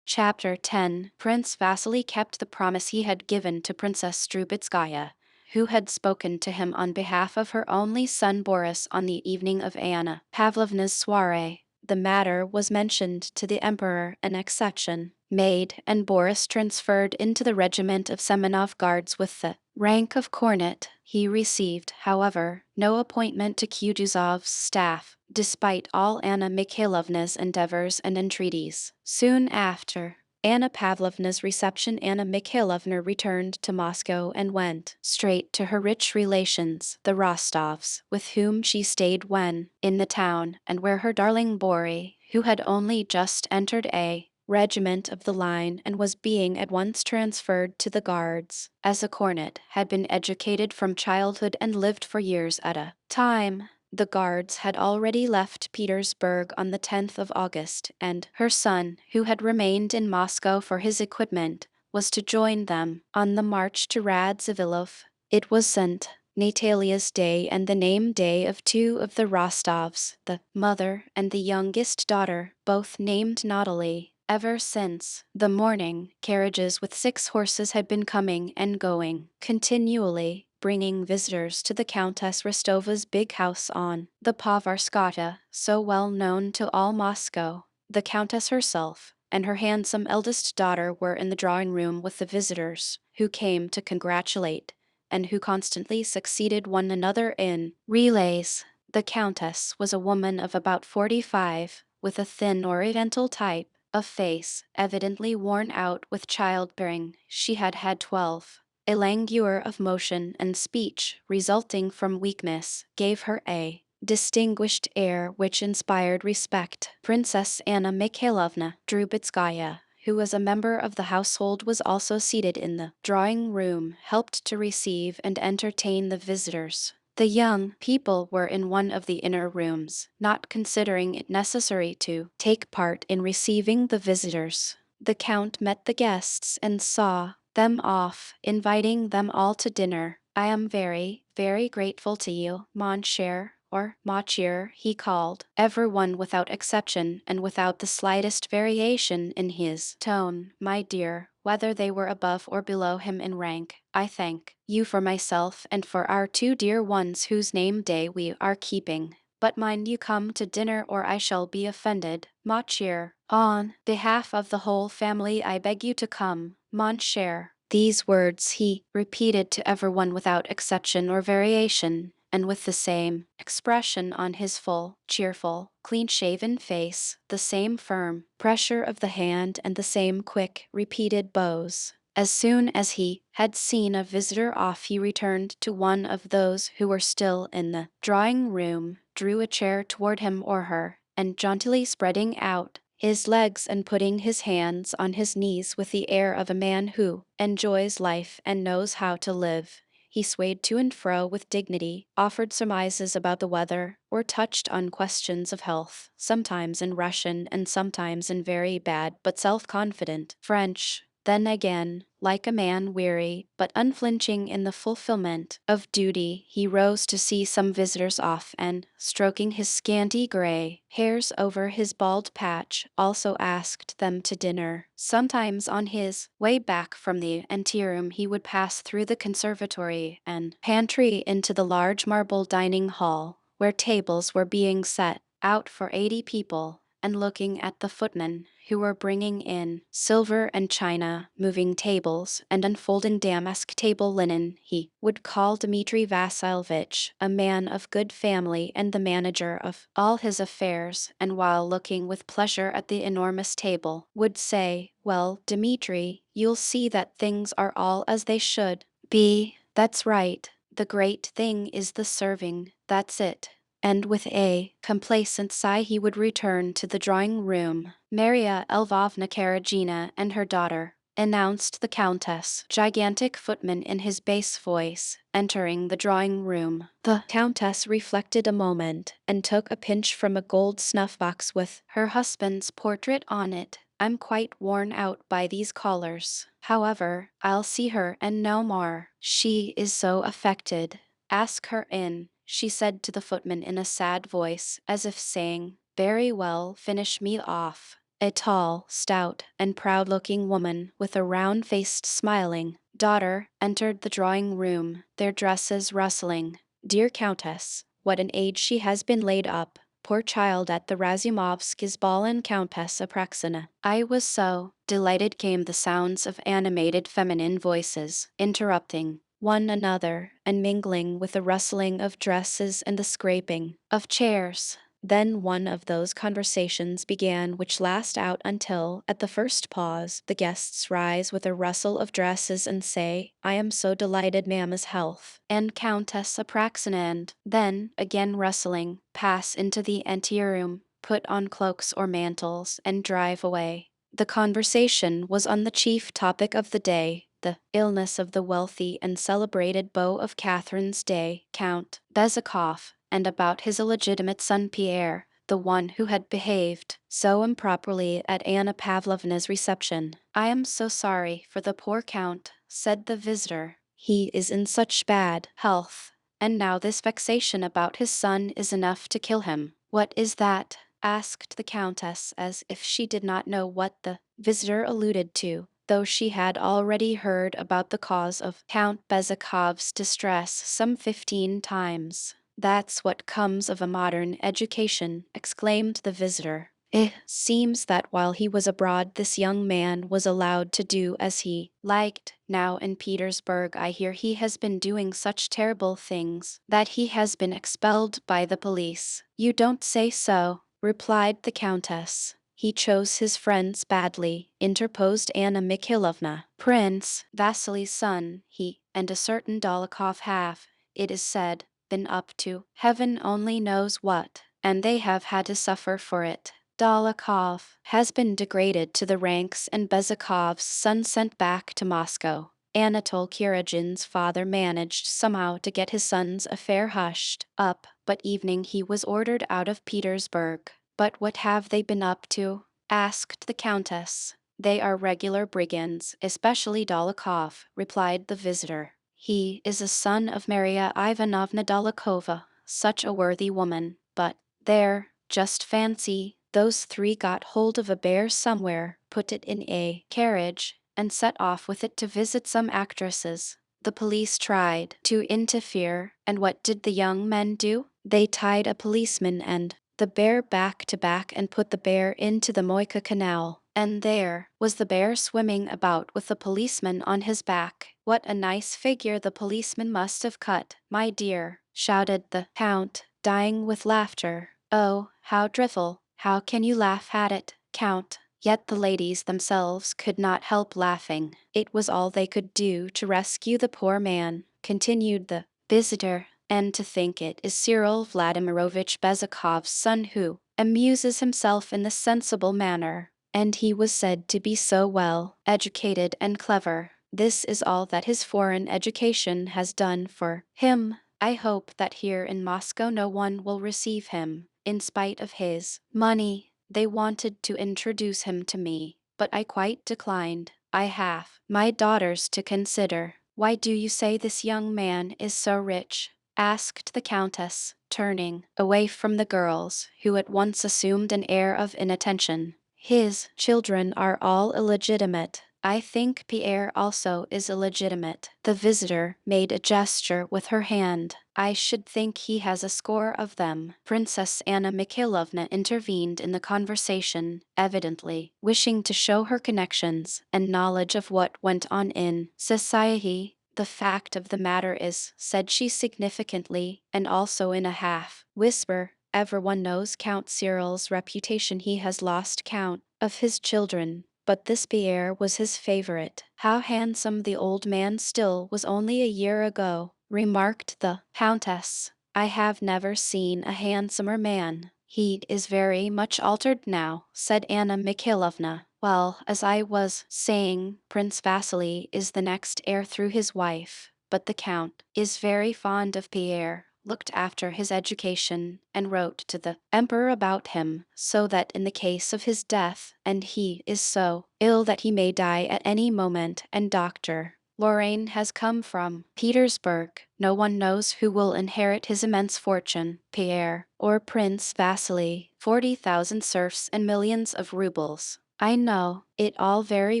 A: Chapter 10. Prince Vasily kept the promise he had given to Princess Drubetskaya, who had spoken to him on behalf of her only son Boris on the evening of Anna Pavlovna's soiree. The matter was mentioned to the emperor, an exception made, and Boris transferred into the regiment of Semenov Guards with the rank of cornet. He received, however, no appointment to Kutuzov's staff, despite all Anna Mikhailovna's endeavors and entreaties. Soon after Anna Pavlovna's reception, Anna Mikhailovna returned to Moscow and went straight to her rich relations, the Rostovs, with whom she stayed when in the town, and where her darling Bori, who had only just entered a regiment of the line and was being at once transferred to the Guards, as a cornet, had been educated from childhood and lived for years at a time. The Guards had already left Petersburg on the 10th of August, and her son, who had remained in Moscow for his equipment, was to join them on the march to Radzivilov. It was St. Natalia's Day and the name day of two of the Rostovs, the mother and the youngest daughter, both named Natalie. Ever since the morning, carriages with 6 horses had been coming and going continually, bringing visitors to the Countess Rostova's big house on the Pavarskaya, so well known to all Moscow. The Countess herself and her handsome eldest daughter were in the drawing-room with the visitors, who came to congratulate, and who constantly succeeded one another in relays. The Countess was a woman of about 45, with a thin oriental type of face, evidently worn out with childbearing. She had had 12. A languor of motion and speech resulting from weakness gave her a distinguished air which inspired respect. Princess Anna Mikhailovna Drubetskaya, who was a member of the household, was also seated in the drawing-room, helped to receive and entertain the visitors. The young people were in one of the inner rooms, not considering it necessary to take part in receiving the visitors. The Count met the guests and saw them off, inviting them all to dinner. I am very, very grateful to you, mon cher, or ma chère, he called everyone without exception and without the slightest variation in his tone. My dear, whether they were above or below him in rank, I thank you for myself and for our 2 dear ones whose name day we are keeping. But mind you come to dinner or I shall be offended, ma chère. On behalf of the whole family I beg you to come, mon cher. These words he repeated to everyone without exception or variation, and with the same expression on his full, cheerful, clean-shaven face, the same firm pressure of the hand and the same quick, repeated bows. As soon as he had seen a visitor off, he returned to one of those who were still in the drawing-room, drew a chair toward him or her, and jauntily spreading out his legs and putting his hands on his knees with the air of a man who enjoys life and knows how to live, he swayed to and fro with dignity, offered surmises about the weather, or touched on questions of health, sometimes in Russian and sometimes in very bad but self-confident French. Then again, like a man weary but unflinching in the fulfillment of duty, he rose to see some visitors off and, stroking his scanty gray hairs over his bald patch, also asked them to dinner. Sometimes on his way back from the anteroom he would pass through the conservatory and pantry into the large marble dining hall, where tables were being set out for 80 people, and looking at the footmen, who were bringing in silver and china, moving tables, and unfolding damask table linen, he would call Dmitri Vasilovich a man of good family and the manager of all his affairs, and while looking with pleasure at the enormous table, would say, "Well, Dmitri, you'll see that things are all as they should be. That's right. The great thing is the serving, that's it." And with a complacent sigh he would return to the drawing-room. "Maria Lvovna Karagina and her daughter," announced the Countess, gigantic footman in his bass voice, entering the drawing-room. The Countess reflected a moment, and took a pinch from a gold snuff-box with her husband's portrait on it. "I'm quite worn out by these callers. However, I'll see her and no more. She is so affected. Ask her in," she said to the footman in a sad voice, as if saying, "Very well, finish me off." A tall, stout, and proud-looking woman, with a round-faced, smiling daughter, entered the drawing-room, their dresses rustling. "Dear Countess, what an age she has been laid up, poor child, at the Razumovskis' ball." And Countess Apraxina, "I was so delighted," came the sounds of animated feminine voices, interrupting one another, and mingling with the rustling of dresses and the scraping of chairs. Then one of those conversations began which last out until, at the first pause, the guests rise with a rustle of dresses and say, "I am so delighted, mamma's health," and Countess Apraxina, and then, again rustling, pass into the anteroom, put on cloaks or mantles, and drive away. The conversation was on the chief topic of the day, the illness of the wealthy and celebrated beau of Catherine's day, Count Bezukov, and about his illegitimate son Pierre, the one who had behaved so improperly at Anna Pavlovna's reception. "I am so sorry for the poor Count," said the visitor. "He is in such bad health, and now this vexation about his son is enough to kill him." "What is that?" asked the Countess, as if she did not know what the visitor alluded to, though she had already heard about the cause of Count Bezukov's distress some 15 times. "That's what comes of a modern education," exclaimed the visitor. "It seems that while he was abroad this young man was allowed to do as he liked. Now in Petersburg I hear he has been doing such terrible things that he has been expelled by the police." "You don't say so," replied the Countess. "He chose his friends badly," interposed Anna Mikhailovna. "Prince Vasily's son, he and a certain Dolokhov have, it is said, been up to heaven only knows what, and they have had to suffer for it. Dolokhov has been degraded to the ranks and Bezukov's son sent back to Moscow. Anatol Kuragin's father managed somehow to get his son's affair hushed up, but evening he was ordered out of Petersburg." "But what have they been up to?" asked the Countess. "They are regular brigands, especially Dolokhov," replied the visitor. "He is a son of Maria Ivanovna Dolokhova, such a worthy woman. But there, just fancy, those three got hold of a bear somewhere, put it in a carriage, and set off with it to visit some actresses. The police tried to interfere, and what did the young men do? They tied a policeman and the bear back to back and put the bear into the Moika Canal. And there was the bear swimming about with the policeman on his back. What a nice figure the policeman must have cut, my dear," shouted the Count, dying with laughter. "Oh, how dreadful! How can you laugh at it, Count?" Yet the ladies themselves could not help laughing. "It was all they could do to rescue the poor man," continued the visitor. "And to think it is Cyril Vladimirovich Bezukov's son who amuses himself in this sensible manner. And he was said to be so well educated and clever. This is all that his foreign education has done for him. I hope that here in Moscow no one will receive him, in spite of his money. They wanted to introduce him to me, but I quite declined. I have my daughters to consider." "Why do you say this young man is so rich?" asked the Countess, turning away from the girls, who at once assumed an air of inattention. "His children are all illegitimate. I think Pierre also is illegitimate. The visitor made a gesture with her hand. I should think he has a score of them. Princess Anna Mikhailovna intervened in the conversation, evidently wishing to show her connections and knowledge of what went on in society. The fact of the matter is, said she significantly, and also in a half whisper, everyone knows Count Cyril's reputation. He has lost count of his children, but this Pierre was his favorite. How handsome the old man still was only a year ago, remarked the Countess. I have never seen a handsomer man. He is very much altered now, said Anna Mikhailovna. Well, as I was saying, Prince Vasily is the next heir through his wife, but the Count is very fond of Pierre, looked after his education, and wrote to the Emperor about him, so that in the case of his death, and he is so ill that he may die at any moment, and Dr. Lorraine has come from Petersburg. No one knows who will inherit his immense fortune, Pierre or Prince Vasily, 40,000 serfs and millions of rubles. I know it all very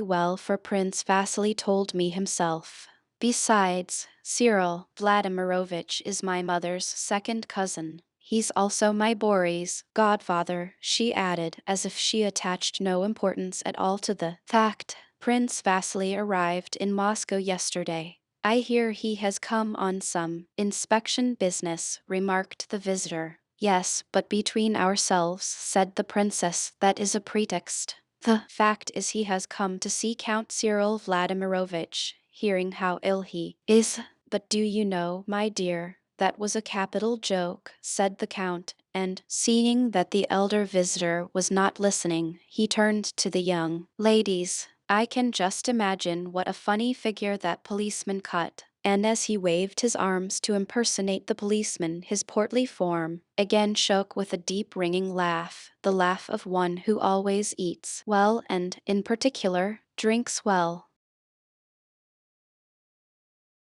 A: well, for Prince Vasily told me himself. Besides, Cyril Vladimirovich is my mother's second cousin. He's also my Boris' godfather, she added, as if she attached no importance at all to the fact. Prince Vasily arrived in Moscow yesterday. I hear he has come on some inspection business, remarked the visitor. Yes, but between ourselves, said the princess, that is a pretext. The fact is he has come to see Count Cyril Vladimirovich, hearing how ill he is. But do you know, my dear, that was a capital joke, said the Count, and, seeing that the elder visitor was not listening, he turned to the young ladies. I can just imagine what a funny figure that policeman cut. And as he waved his arms to impersonate the policeman, his portly form again shook with a deep ringing laugh, the laugh of one who always eats well and, in particular, drinks well.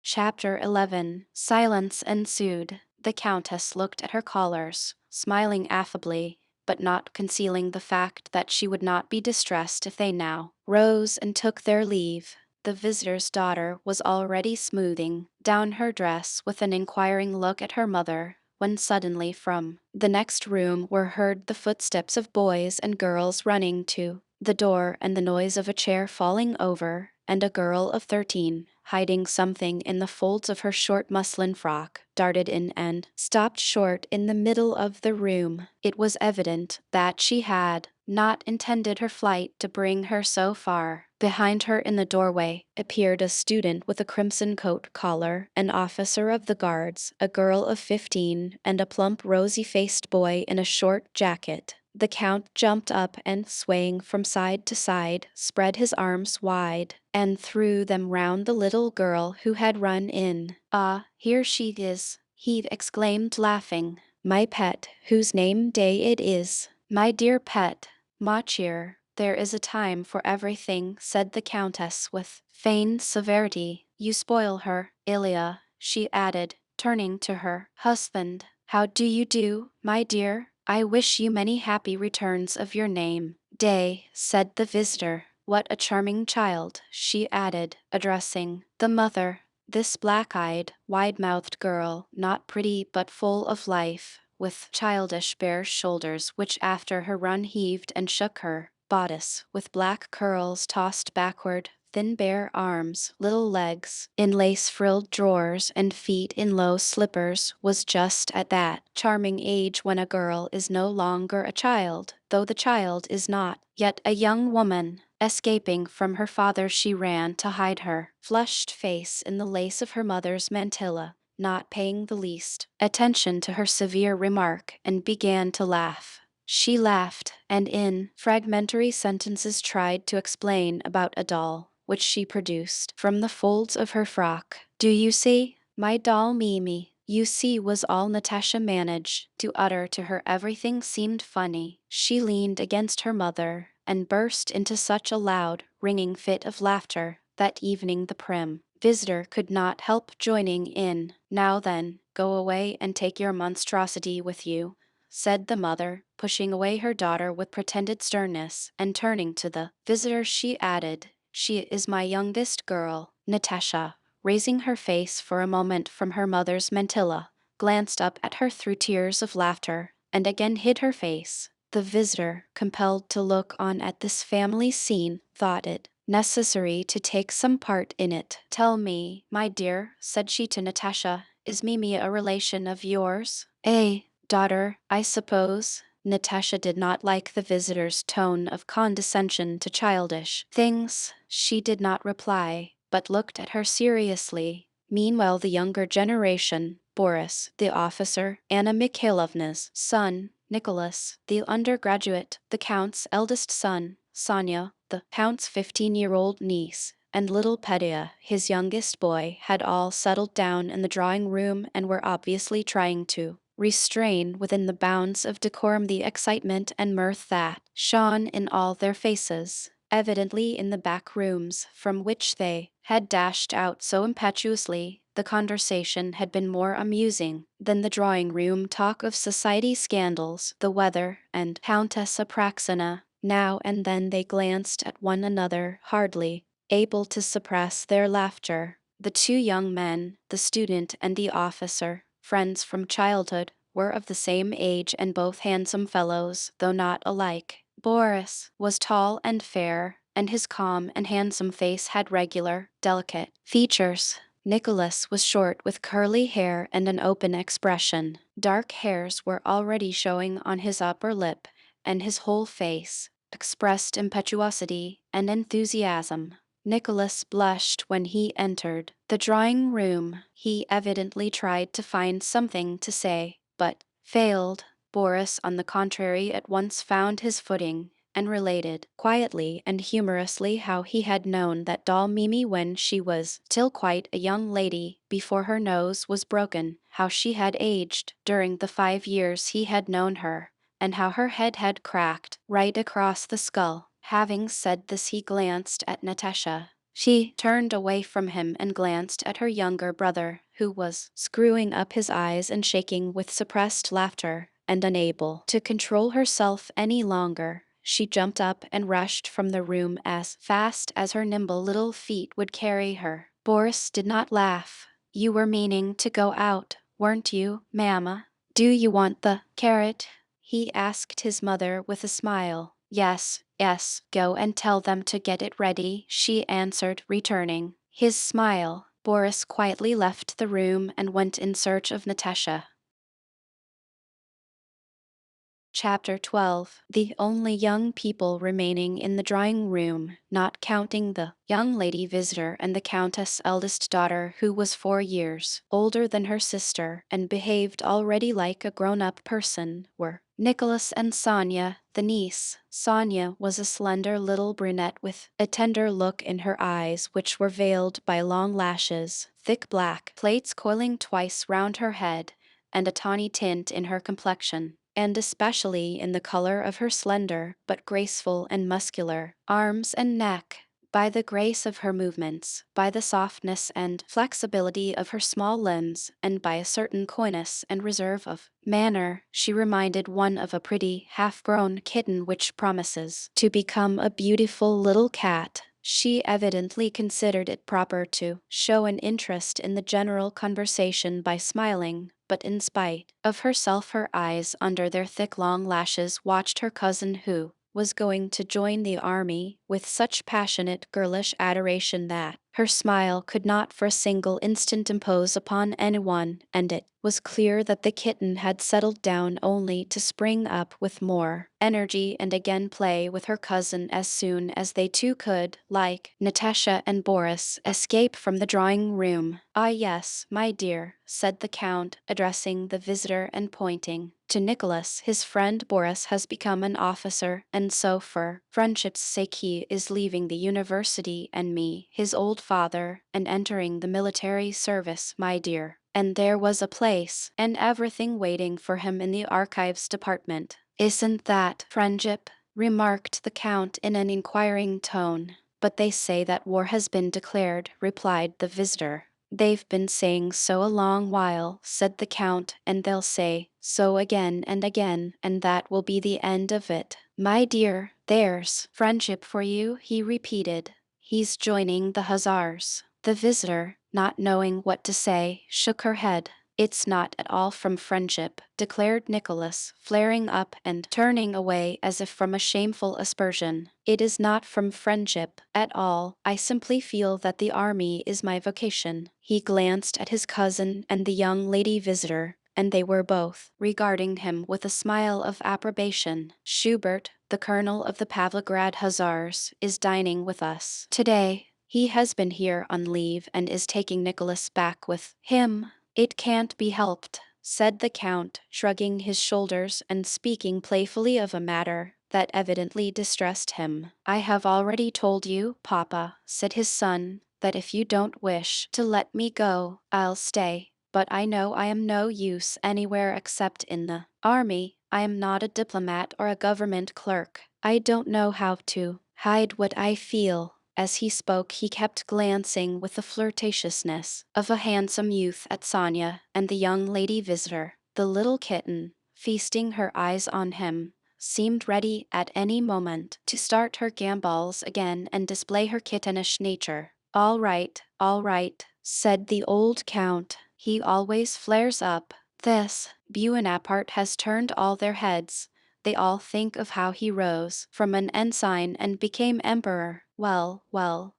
A: Chapter 11. Silence ensued. The Countess looked at her callers, smiling affably, but not concealing the fact that she would not be distressed if they now rose and took their leave. The visitor's daughter was already smoothing down her dress with an inquiring look at her mother, when suddenly from the next room were heard the footsteps of boys and girls running to the door, and the noise of a chair falling over, and a girl of 13, hiding something in the folds of her short muslin frock, darted in and stopped short in the middle of the room. It was evident that she had not intended her flight to bring her so far. Behind her in the doorway appeared a student with a crimson coat collar, an officer of the guards, a girl of 15, and a plump rosy-faced boy in a short jacket. The Count jumped up and, swaying from side to side, spread his arms wide and threw them round the little girl who had run in. Ah, here she is, he exclaimed, laughing. My pet, whose name day it is. My dear pet, ma chère. There is a time for everything, said the Countess with feigned severity. You spoil her, Ilya, she added, turning to her husband. How do you do, my dear? I wish you many happy returns of your name day, said the visitor. What a charming child, she added, addressing the mother. This black-eyed, wide-mouthed girl, not pretty but full of life, with childish bare shoulders which after her run heaved and shook her bodice, with black curls tossed backward, thin bare arms, little legs in lace-frilled drawers, and feet in low slippers, was just at that charming age when a girl is no longer a child, though the child is not yet a young woman. Escaping from her father, she ran to hide her flushed face in the lace of her mother's mantilla, not paying the least attention to her severe remark, and began to laugh. She laughed, and in fragmentary sentences tried to explain about a doll, which she produced from the folds of her frock. Do you see? My doll Mimi. You see was all Natasha managed to utter to her. Everything seemed funny. She leaned against her mother and burst into such a loud, ringing fit of laughter that evening the prim visitor could not help joining in. Now then, go away and take your monstrosity with you, said the mother, pushing away her daughter with pretended sternness, and turning to the visitor she added, She is my youngest girl, Natasha, raising her face for a moment from her mother's mantilla, glanced up at her through tears of laughter, and again hid her face. The visitor, compelled to look on at this family scene, thought it necessary to take some part in it. Tell me, my dear, said she to Natasha, is Mimi a relation of yours? Daughter, I suppose. Natasha did not like the visitor's tone of condescension to childish things. She did not reply, but looked at her seriously. Meanwhile, the younger generation, Boris, the officer, Anna Mikhailovna's son, Nicholas, the undergraduate, the Count's eldest son, Sonia, the Count's 15-year-old niece, and little Petya, his youngest boy, had all settled down in the drawing room and were obviously trying to restrain within the bounds of decorum the excitement and mirth that shone in all their faces. Evidently in the back rooms from which they had dashed out so impetuously, the conversation had been more amusing than the drawing-room talk of society scandals, the weather, and Countess Apraxina. Now and then they glanced at one another, hardly able to suppress their laughter. The two young men, the student and the officer, friends from childhood, were of the same age and both handsome fellows, though not alike. Boris was tall and fair, and his calm and handsome face had regular, delicate features. Nicholas was short with curly hair and an open expression. Dark hairs were already showing on his upper lip, and his whole face expressed impetuosity and enthusiasm. Nicholas blushed when he entered the drawing room. He evidently tried to find something to say, but failed. Boris, on the contrary, at once found his footing, and related, quietly and humorously, how he had known that doll Mimi when she was still quite a young lady, before her nose was broken, how she had aged during the 5 years he had known her, and how her head had cracked right across the skull. Having said this, he glanced at Natasha. She turned away from him and glanced at her younger brother, who was screwing up his eyes and shaking with suppressed laughter, and unable to control herself any longer. She jumped up and rushed from the room as fast as her nimble little feet would carry her. Boris did not laugh. You were meaning to go out, weren't you, Mamma? Do you want the carrot? He asked his mother with a smile. Yes, yes, go and tell them to get it ready, she answered, returning his smile. Boris quietly left the room and went in search of Natasha. Chapter 12. The only young people remaining in the drawing room, not counting the young lady visitor and the Countess' eldest daughter, who was 4 years older than her sister and behaved already like a grown-up person, were Nicholas and Sonia, the niece. Sonia was a slender little brunette with a tender look in her eyes which were veiled by long lashes, thick black plaits coiling twice round her head, and a tawny tint in her complexion, and especially in the color of her slender, but graceful and muscular, arms and neck. By the grace of her movements, by the softness and flexibility of her small limbs, and by a certain coyness and reserve of manner, she reminded one of a pretty, half-grown kitten which promises to become a beautiful little cat. She evidently considered it proper to show an interest in the general conversation by smiling, but in spite of herself her eyes under their thick long lashes watched her cousin who was going to join the army with such passionate girlish adoration that her smile could not for a single instant impose upon anyone, and it was clear that the kitten had settled down only to spring up with more energy and again play with her cousin as soon as they two could, like Natasha and Boris, escape from the drawing room. Ah yes, my dear, said the Count, addressing the visitor and pointing to Nicholas. His friend Boris has become an officer, and so for friendship's sake he is leaving the university and me, his old father, and entering the military service, my dear. And there was a place and everything waiting for him in the archives department. Isn't that friendship? Remarked the Count in an inquiring tone. But they say that war has been declared, replied the visitor. They've been saying so a long while, said the Count, and they'll say so again, and that will be the end of it. My dear, there's friendship for you, he repeated. He's joining the Hussars. The visitor, not knowing what to say, shook her head. It's not at all from friendship, declared Nicholas, flaring up and turning away as if from a shameful aspersion. It is not from friendship at all. I simply feel that the army is my vocation. He glanced at his cousin and the young lady visitor, and they were both regarding him with a smile of approbation. Schubert, the colonel of the Pavlograd Hussars, is dining with us today. He has been here on leave and is taking Nicholas back with him. It can't be helped, said the Count, shrugging his shoulders and speaking playfully of a matter that evidently distressed him. I have already told you, Papa, said his son, that if you don't wish to let me go, I'll stay. But I know I am no use anywhere except in the army. I am not a diplomat or a government clerk. I don't know how to hide what I feel. As he spoke, he kept glancing with the flirtatiousness of a handsome youth at Sonia and the young lady visitor. The little kitten, feasting her eyes on him, seemed ready at any moment to start her gambols again and display her kittenish nature. All right, said the old Count. He always flares up. This Buonaparte has turned all their heads. They all think of how he rose from an ensign and became emperor. Well,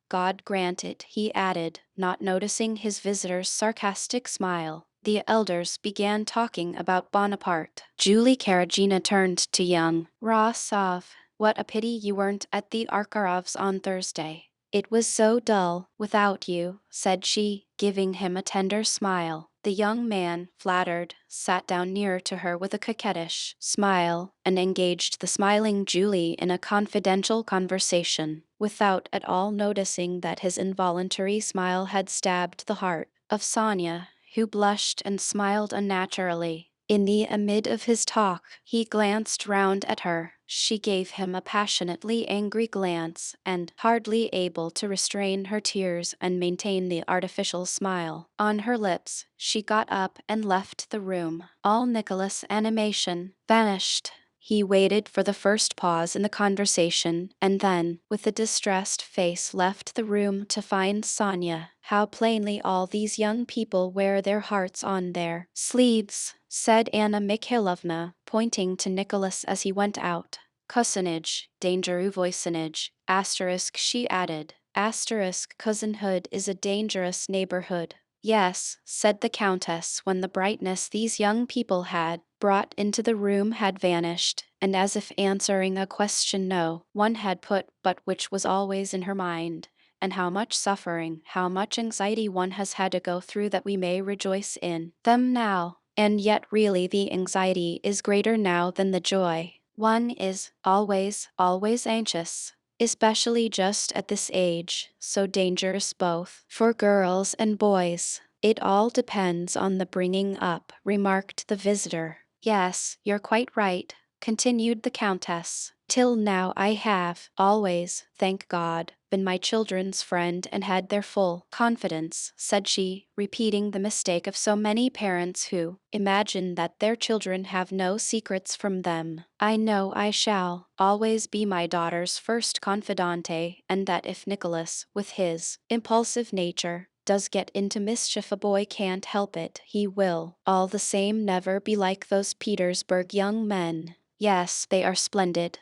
A: God grant it, he added, not noticing his visitor's sarcastic smile. The elders began talking about Bonaparte. Julie Karagina turned to young Rasov. What a pity you weren't at the Arkarovs on Thursday. It was so dull without you, said she, giving him a tender smile. The young man, flattered, sat down nearer to her with a coquettish smile and engaged the smiling Julie in a confidential conversation, without at all noticing that his involuntary smile had stabbed the heart of Sonia, who blushed and smiled unnaturally. In the amid of his talk, he glanced round at her. She gave him a passionately angry glance, and, hardly able to restrain her tears and maintain the artificial smile on her lips, she got up and left the room. All Nicholas' animation vanished. He waited for the first pause in the conversation, and then, with a distressed face, left the room to find Sonia. How plainly all these young people wear their hearts on their sleeves, said Anna Mikhailovna, pointing to Nicholas as he went out. Cousinage, dangereux voisinage, asterisk, she added. Asterisk, cousinhood is a dangerous neighborhood. Yes, said the Countess, when the brightness these young people had brought into the room had vanished, and as if answering a question no one had put but which was always in her mind. And how much suffering, how much anxiety one has had to go through that we may rejoice in them now. And yet really the anxiety is greater now than the joy. One is always anxious, especially just at this age, so dangerous both for girls and boys. It all depends on the bringing up, remarked the visitor. Yes, you're quite right, continued the Countess. Till now I have always, thank God, been my children's friend and had their full confidence, said she, repeating the mistake of so many parents who imagine that their children have no secrets from them. I know I shall always be my daughter's first confidante, and that if Nicholas, with his impulsive nature, does get into mischief, a boy can't help it. He will, all the same, never be like those Petersburg young men. Yes, they are splendid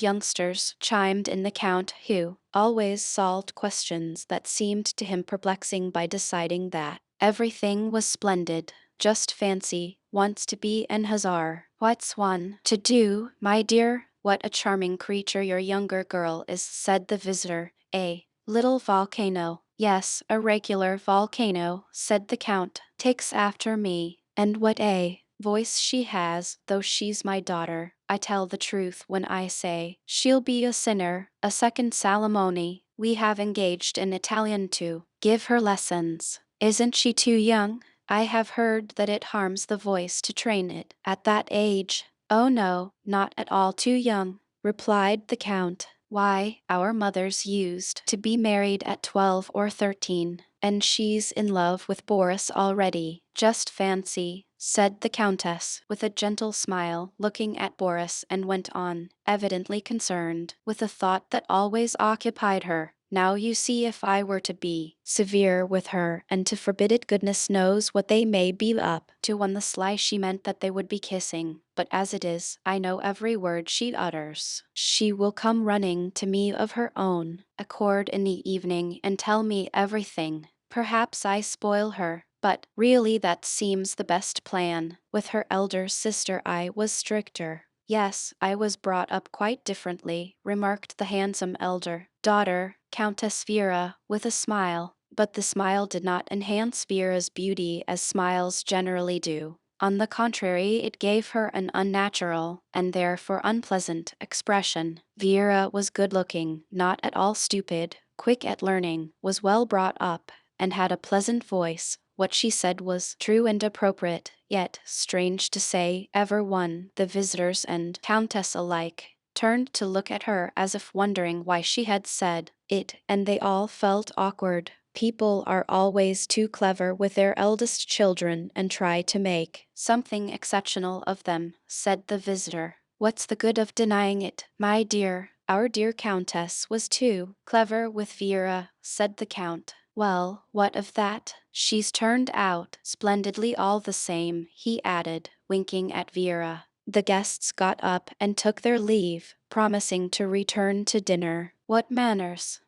A: youngsters, chimed in the Count, who always solved questions that seemed to him perplexing by deciding that everything was splendid. Just fancy, wants to be an hussar. What's one to do, my dear? What a charming creature your younger girl is, said the visitor. A little volcano. Yes, a regular volcano, said the Count. Takes after me. And what a voice she has, though she's my daughter. I tell the truth when I say she'll be a sinner, a second Salamone. We have engaged an Italian to give her lessons. Isn't she too young? I have heard that it harms the voice to train it at that age. Oh no, not at all too young, replied the Count. Why, our mothers used to be married at 12 or 13, and she's in love with Boris already. Just fancy, said the Countess, with a gentle smile, looking at Boris, and went on, evidently concerned with a thought that always occupied her. Now you see if I were to be severe with her and to forbid it, goodness knows what they may be up to. On the sly she meant that they would be kissing, but as it is, I know every word she utters. She will come running to me of her own accord in the evening and tell me everything. Perhaps I spoil her, but really that seems the best plan. With her elder sister I was stricter. Yes, I was brought up quite differently, remarked the handsome elder daughter, Countess Vera, with a smile. But the smile did not enhance Vera's beauty as smiles generally do. On the contrary, it gave her an unnatural, and therefore unpleasant, expression. Vera was good-looking, not at all stupid, quick at learning, was well brought up, and had a pleasant voice. What she said was true and appropriate, yet, strange to say, every one, the visitors and Countess alike, turned to look at her as if wondering why she had said it, and they all felt awkward. People are always too clever with their eldest children and try to make something exceptional of them, said the visitor. What's the good of denying it, my dear? Our dear Countess was too clever with Vera, said the Count. Well, what of that? She's turned out splendidly all the same, he added, winking at Vera. The guests got up and took their leave, promising to return to dinner. What manners!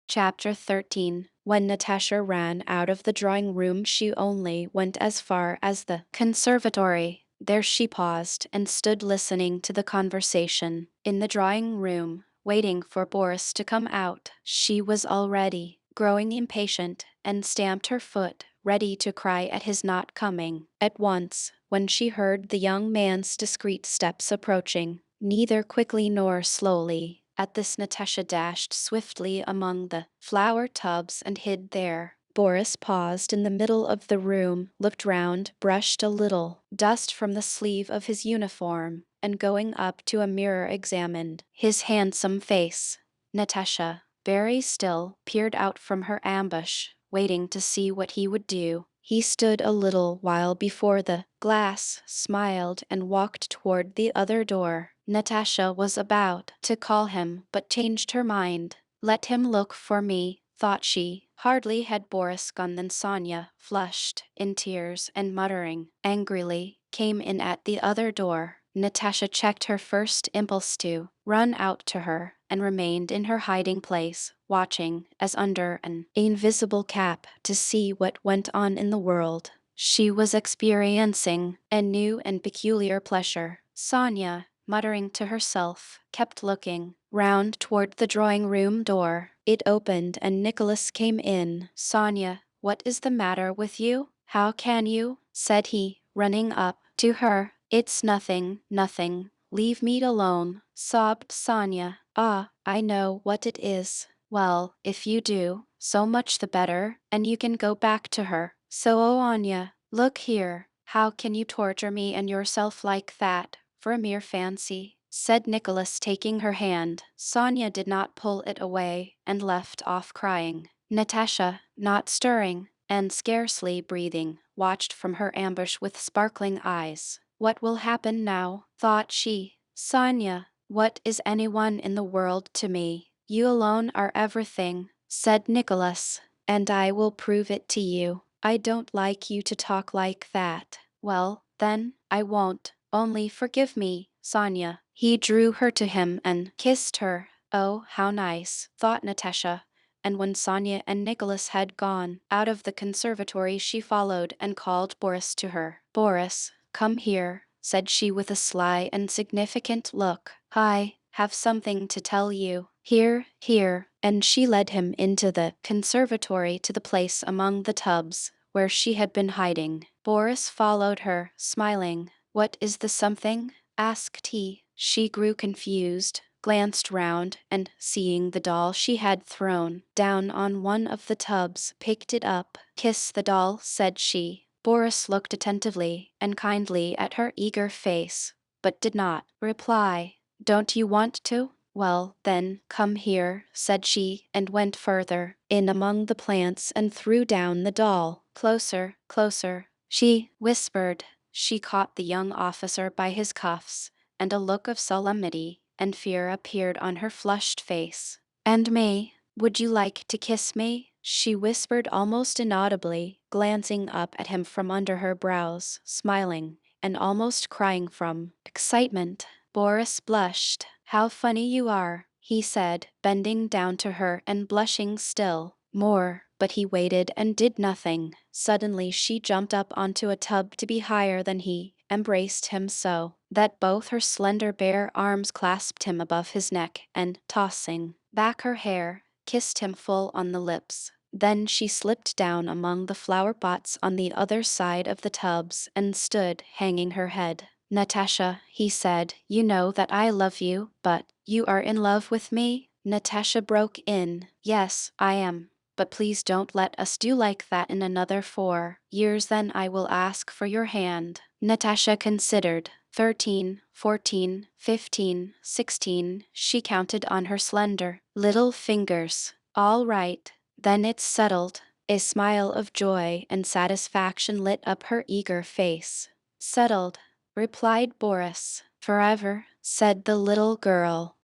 A: Chapter 13. When Natasha ran out of the drawing room, she only went as far as the conservatory. There she paused and stood listening to the conversation. In the drawing room, waiting for Boris to come out, she was already growing impatient and stamped her foot, ready to cry at his not coming. At once, when she heard the young man's discreet steps approaching, neither quickly nor slowly, at this Natasha dashed swiftly among the flower tubs and hid there. Boris paused in the middle of the room, looked round, brushed a little dust from the sleeve of his uniform, and going up to a mirror examined his handsome face. Natasha, very still, peered out from her ambush, waiting to see what he would do. He stood a little while before the glass, smiled, and walked toward the other door. Natasha was about to call him, but changed her mind. Let him look for me, thought she. Hardly had Boris gone than Sonia, flushed, in tears, and muttering angrily, came in at the other door. Natasha checked her first impulse to run out to her, and remained in her hiding place, watching, as under an invisible cap, to see what went on in the world. She was experiencing a new and peculiar pleasure. Sonia, muttering to herself, kept looking round toward the drawing-room door. It opened and Nicholas came in. "Sonia, what is the matter with you? How can you?" said he, running up to her. "It's nothing, nothing. Leave me alone," sobbed Sonia. "Ah, I know what it is." "Well, if you do, so much the better, and you can go back to her." "So, Anya, look here, how can you torture me and yourself like that, for a mere fancy?" said Nicholas, taking her hand. Sonia did not pull it away, and left off crying. Natasha, not stirring, and scarcely breathing, watched from her ambush with sparkling eyes. "What will happen now?" thought she. "Sonia, what is anyone in the world to me? You alone are everything," said Nicholas, "and I will prove it to you. I don't like you to talk like that." "Well, then, I won't. Only forgive me, Sonia." He drew her to him and kissed her. "Oh, how nice," thought Natasha. And when Sonia and Nicholas had gone out of the conservatory, she followed and called Boris to her. "Boris, come here," said she with a sly and significant look. "I have something to tell you. Here, here," and she led him into the conservatory to the place among the tubs where she had been hiding. Boris followed her, smiling. "What is the something?" asked he. She grew confused, glanced round, and seeing the doll she had thrown down on one of the tubs, picked it up. "Kiss the doll," said she. Boris looked attentively and kindly at her eager face, but did not reply. "Don't you want to? Well, then, come here," said she, and went further in among the plants and threw down the doll. "Closer, closer," she whispered. She caught the young officer by his cuffs, and a look of solemnity and fear appeared on her flushed face. "And me? Would you like to kiss me?" she whispered almost inaudibly, glancing up at him from under her brows, smiling, and almost crying from excitement. Boris blushed. "How funny you are," he said, bending down to her and blushing still more, but he waited and did nothing. Suddenly she jumped up onto a tub to be higher than he, embraced him so that both her slender bare arms clasped him above his neck and, tossing back her hair, kissed him full on the lips. Then she slipped down among the flower pots on the other side of the tubs and stood hanging her head. "Natasha," he said, "you know that I love you, but you are in love with me?" Natasha broke in, "Yes, I am. But please don't let us do like that in another 4 years, then I will ask for your hand." Natasha considered. 13, 14, 15, 16, she counted on her slender little fingers. "All right, then it's settled." A smile of joy and satisfaction lit up her eager face. "Settled," replied Boris. "Forever," said the little girl.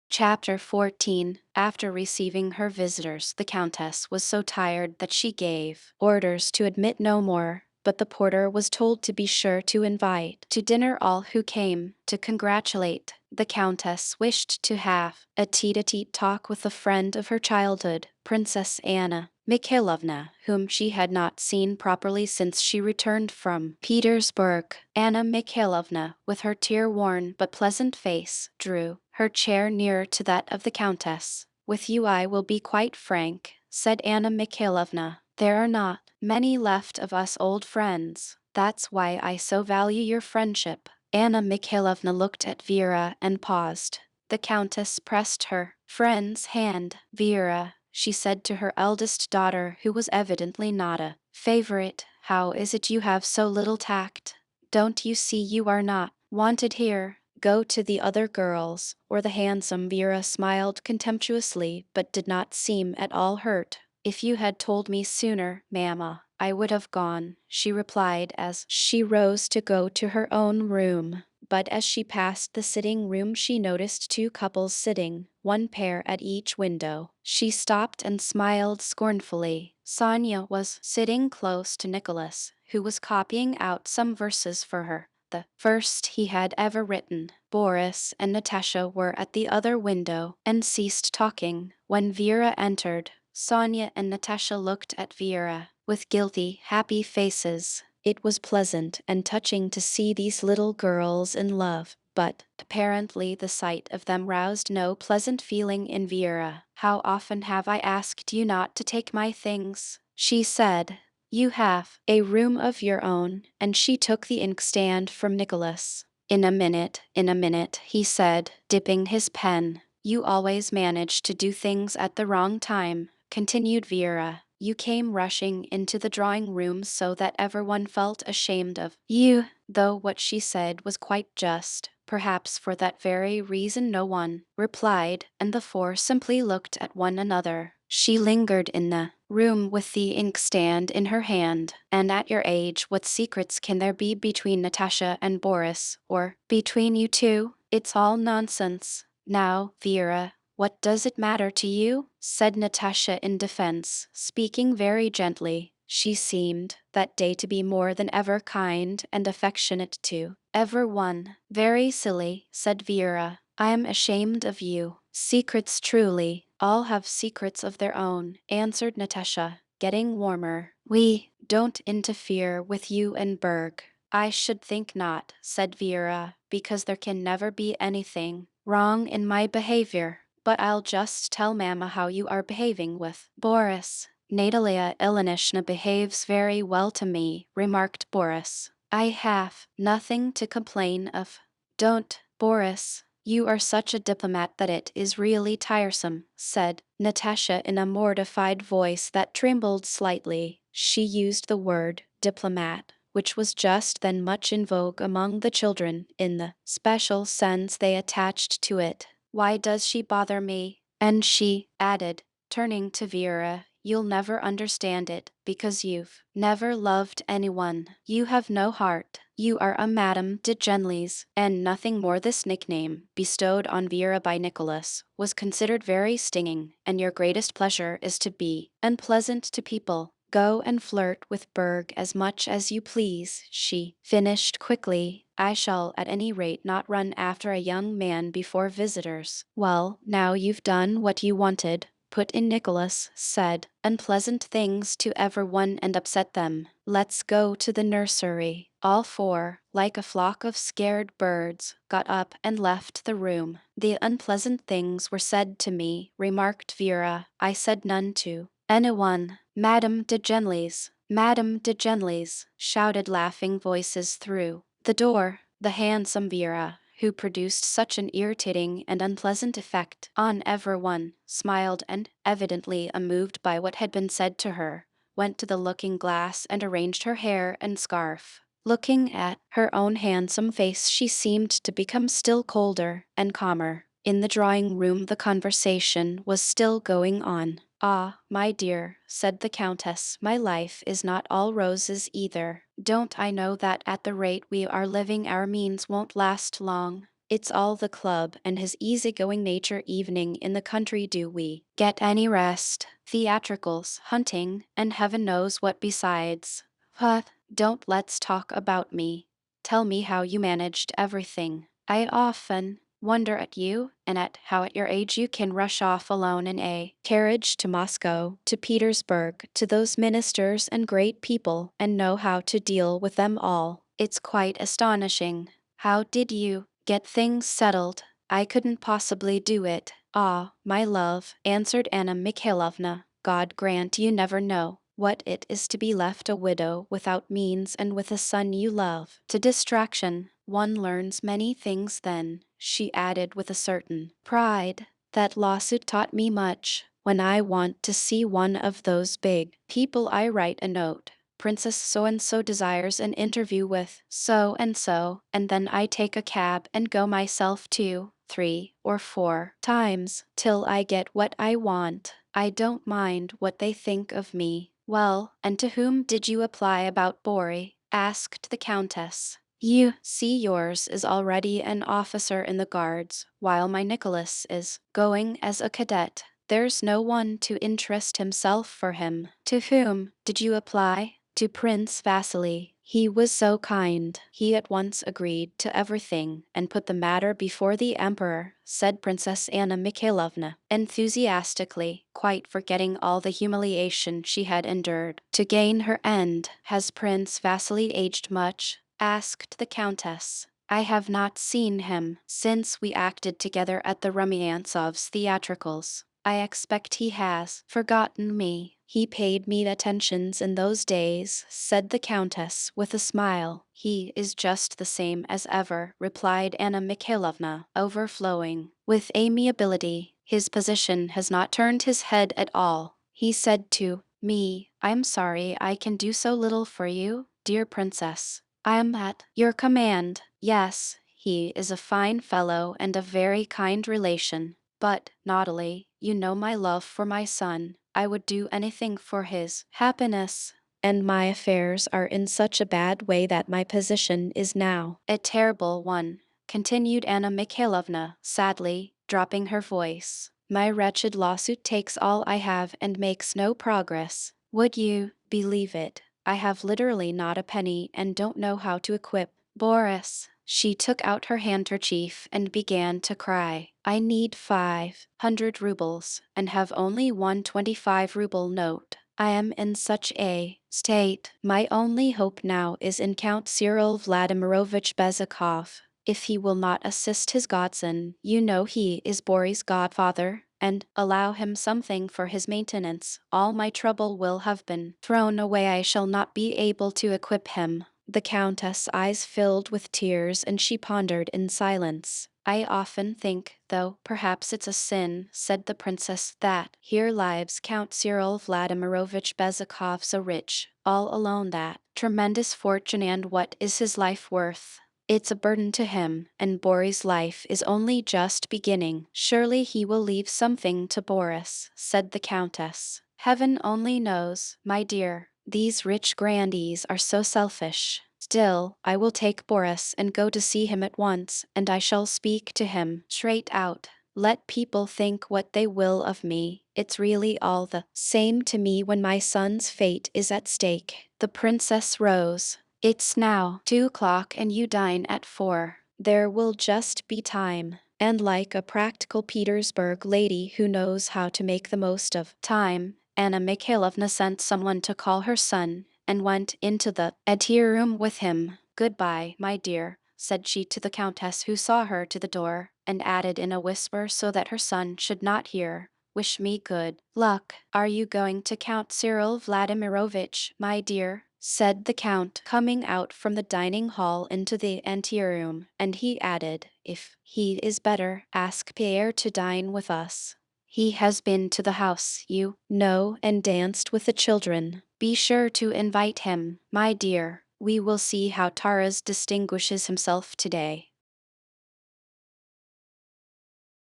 A: Chapter 14. After receiving her visitors, the Countess was so tired that she gave orders to admit no more, but the porter was told to be sure to invite to dinner all who came to congratulate. The Countess wished to have a tete-a-tete talk with a friend of her childhood, Princess Anna Mikhailovna, whom she had not seen properly since she returned from Petersburg. Anna Mikhailovna, with her tear-worn but pleasant face, drew her chair nearer to that of the Countess. "With you I will be quite frank," said Anna Mikhailovna. "There are not many left of us old friends. That's why I so value your friendship." Anna Mikhailovna looked at Vera and paused. The Countess pressed her friend's hand. "Vera," she said to her eldest daughter, who was evidently not a favorite, "how is it you have so little tact? Don't you see you are not wanted here? Go to the other girls." Or the handsome Vera smiled contemptuously but did not seem at all hurt. "If you had told me sooner, Mamma, I would have gone," she replied as she rose to go to her own room. But as she passed the sitting room she noticed 2 couples sitting, one pair at each window. She stopped and smiled scornfully. Sonia was sitting close to Nicholas, who was copying out some verses for her, the first he had ever written. Boris and Natasha were at the other window and ceased talking. When Vera entered, Sonia and Natasha looked at Vera with guilty, happy faces. It was pleasant and touching to see these little girls in love, but apparently the sight of them roused no pleasant feeling in Vera. "How often have I asked you not to take my things?" she said. "You have a room of your own," and she took the inkstand from Nicholas. In a minute," he said, dipping his pen. "You always manage to do things at the wrong time," continued Vera. "You came rushing into the drawing room so that everyone felt ashamed of you," though what she said was quite just. Perhaps for that very reason no one replied, and the 4 simply looked at one another. She lingered in the room with the inkstand in her hand. "And at your age, what secrets can there be between Natasha and Boris, or between you two? It's all nonsense." "Now, Vera, what does it matter to you?" said Natasha in defense, speaking very gently. She seemed that day to be more than ever kind and affectionate to everyone. "Very silly," said Vera. "I am ashamed of you." "Secrets, truly. All have secrets of their own," answered Natasha, getting warmer. "We don't interfere with you and Berg." "I should think not," said Vera, "because there can never be anything wrong in my behavior. But I'll just tell Mama how you are behaving with Boris." "Natalia Ilinishna behaves very well to me," remarked Boris. "I have nothing to complain of." "Don't, Boris. You are such a diplomat that it is really tiresome," said Natasha in a mortified voice that trembled slightly. She used the word diplomat, which was just then much in vogue among the children, in the special sense they attached to it. "Why does she bother me?" And she added, turning to Vera, "You'll never understand it, because you've never loved anyone. You have no heart. You are a Madame de Genlis, and nothing more. This nickname, bestowed on Vera by Nicholas, was considered very stinging, and your greatest pleasure is to be unpleasant to people. Go and flirt with Berg as much as you please, she finished quickly. I shall at any rate not run after a young man before visitors. Well, now you've done what you wanted, put in Nicholas, said unpleasant things to everyone and upset them. Let's go to the nursery. All four, like a flock of scared birds, got up and left the room. The unpleasant things were said to me, remarked Vera. I said none to anyone. Madame de Genlis, Madame de Genlis, shouted laughing voices through the door. The handsome Vera, who produced such an irritating and unpleasant effect on everyone, smiled and, evidently unmoved by what had been said to her, went to the looking-glass and arranged her hair and scarf. Looking at her own handsome face, she seemed to become still colder and calmer. In the drawing-room the conversation was still going on. Ah, my dear, said the Countess, my life is not all roses either. Don't I know that at the rate we are living our means won't last long? It's all the club and his easygoing nature. Evening in the country, do we get any rest? Theatricals, hunting, and heaven knows what besides. But don't let's talk about me. Tell me how you managed everything. I often wonder at you, and at how at your age you can rush off alone in a carriage to Moscow, to Petersburg, to those ministers and great people, and know how to deal with them all. It's quite astonishing. How did you get things settled? I couldn't possibly do it. Ah, my love, answered Anna Mikhailovna, God grant you never know what it is to be left a widow without means and with a son you love. To distraction, one learns many things then, she added with a certain pride. That lawsuit taught me much. When I want to see one of those big people I write a note. Princess so-and-so desires an interview with so-and-so, and then I take a cab and go myself 2, 3, or 4 times, till I get what I want. I don't mind what they think of me. Well, and to whom did you apply about Bori? Asked the Countess. You see, yours is already an officer in the Guards, while my Nicholas is going as a cadet. There's no one to interest himself for him. To whom did you apply? To Prince Vasily. He was so kind. He at once agreed to everything and put the matter before the Emperor, said Princess Anna Mikhailovna, enthusiastically, quite forgetting all the humiliation she had endured to gain her end. Has Prince Vasily aged much? Asked the Countess. I have not seen him since we acted together at the Rumiantsovs' theatricals. I expect he has forgotten me. He paid me attentions in those days, said the Countess with a smile. He is just the same as ever, replied Anna Mikhailovna, overflowing with amiability. His position has not turned his head at all. He said to me, I'm sorry I can do so little for you, dear princess. I am at your command. Yes, he is a fine fellow and a very kind relation. But, Natalie, you know my love for my son. I would do anything for his happiness. And my affairs are in such a bad way that my position is now a terrible one, continued Anna Mikhailovna, sadly, dropping her voice. My wretched lawsuit takes all I have and makes no progress. Would you believe it? I have literally not a penny and don't know how to equip Boris. She took out her handkerchief and began to cry. I need 500 rubles and have only one 25-ruble note. I am in such a state. My only hope now is in Count Cyril Vladimirovich Bezakov. If he will not assist his godson, you know he is Boris' godfather, and allow him something for his maintenance, all my trouble will have been thrown away. I shall not be able to equip him. The Countess' eyes filled with tears and she pondered in silence. I often think, though perhaps it's a sin, said the princess, that here lives Count Cyril Vladimirovich Bezakov so rich, all alone, that tremendous fortune, and what is his life worth? It's a burden to him, and Boris' life is only just beginning. Surely he will leave something to Boris, said the Countess. Heaven only knows, my dear. These rich grandees are so selfish. Still, I will take Boris and go to see him at once, and I shall speak to him straight out. Let people think what they will of me. It's really all the same to me when my son's fate is at stake. The princess rose. It's now 2 o'clock and you dine at 4. There will just be time. And like a practical Petersburg lady who knows how to make the most of time, Anna Mikhailovna sent someone to call her son and went into the anteroom with him. Goodbye, my dear, said she to the countess who saw her to the door, and added in a whisper so that her son should not hear, wish me good luck. Are you going to Count Cyril Vladimirovitch, my dear? Said the count, coming out from the dining hall into the anteroom, and he added, if he is better, ask Pierre to dine with us. He has been to the house, you know, and danced with the children. Be sure to invite him, my dear. We will see how Taras distinguishes himself today.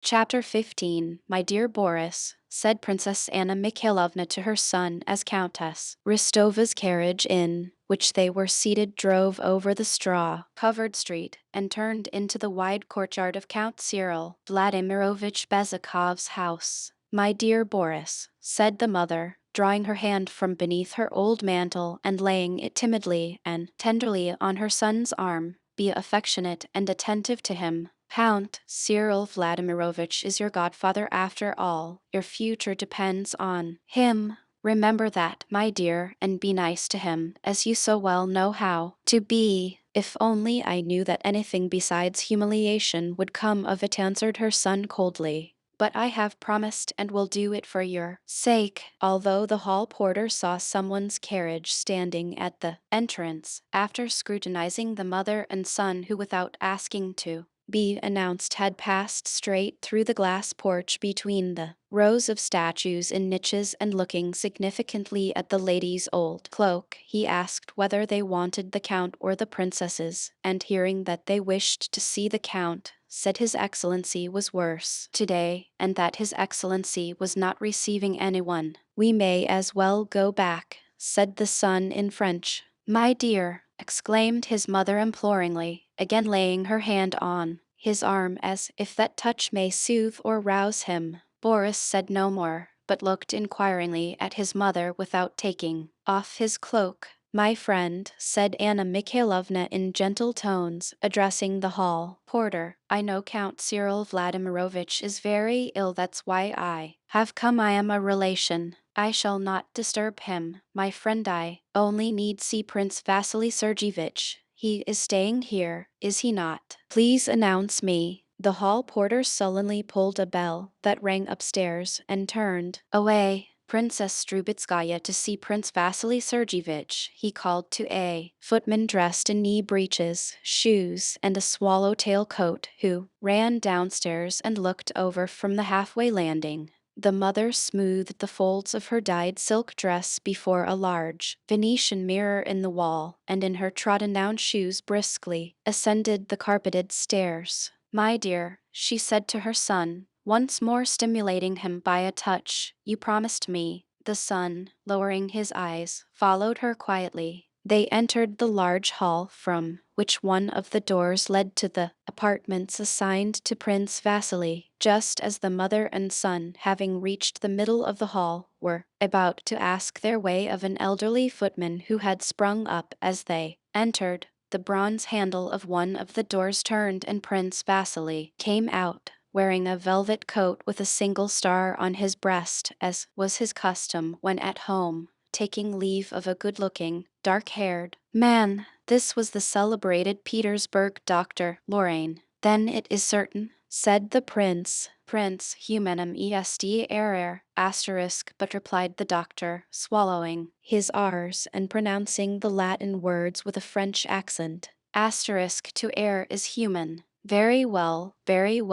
A: Chapter 15. My dear Boris, said Princess Anna Mikhailovna to her son as Countess Ristova's carriage in which they were seated drove over the straw-covered street and turned into the wide courtyard of Count Cyril Vladimirovitch Bezikov's house. My dear Boris, said the mother, drawing her hand from beneath her old mantle and laying it timidly and tenderly on her son's arm, be affectionate and attentive to him. Count Cyril Vladimirovitch is your godfather after all. Your future depends on him. Remember that, my dear, and be nice to him, as you so well know how to be. If only I knew that anything besides humiliation would come of it, answered her son coldly. But I have promised and will do it for your sake. Although the hall porter saw someone's carriage standing at the entrance, after scrutinizing the mother and son who, without asking to be announced, had passed straight through the glass porch between the rows of statues in niches, and looking significantly at the lady's old cloak, he asked whether they wanted the count or the princesses, and hearing that they wished to see the count, said His Excellency was worse today, and that His Excellency was not receiving anyone. We may as well go back, said the son in French. My dear, exclaimed his mother imploringly, again laying her hand on his arm as if that touch may soothe or rouse him. Boris said no more, but looked inquiringly at his mother without taking off his cloak. My friend, said Anna Mikhailovna in gentle tones, addressing the hall porter, I know Count Cyril Vladimirovitch is very ill, that's why I have come. I am a relation. I shall not disturb him, my friend. I only need see Prince Vasily Sergeyevich. He is staying here, is he not? Please announce me. The hall porter sullenly pulled a bell that rang upstairs and turned away. Princess Strubitskaya to see Prince Vasily Sergeyevich, he called to a footman dressed in knee breeches, shoes, and a swallowtail coat, who ran downstairs and looked over from the halfway landing. The mother smoothed the folds of her dyed silk dress before a large Venetian mirror in the wall, and in her trodden-down shoes briskly ascended the carpeted stairs. My dear, she said to her son, once more stimulating him by a touch, you promised me. The son, lowering his eyes, followed her quietly. They entered the large hall from which one of the doors led to the apartments assigned to Prince Vasily, just as the mother and son, having reached the middle of the hall, were about to ask their way of an elderly footman who had sprung up as they entered. The bronze handle of one of the doors turned and Prince Vasily came out, wearing a velvet coat with a single star on his breast, as was his custom when at home, taking leave of a good-looking, dark-haired man. This was the celebrated Petersburg doctor, Lorraine. Then it is certain, said the prince. Prince humanum est error, asterisk, but replied the doctor, swallowing his R's and pronouncing the Latin words with a French accent. Asterisk, to err is human. Very well,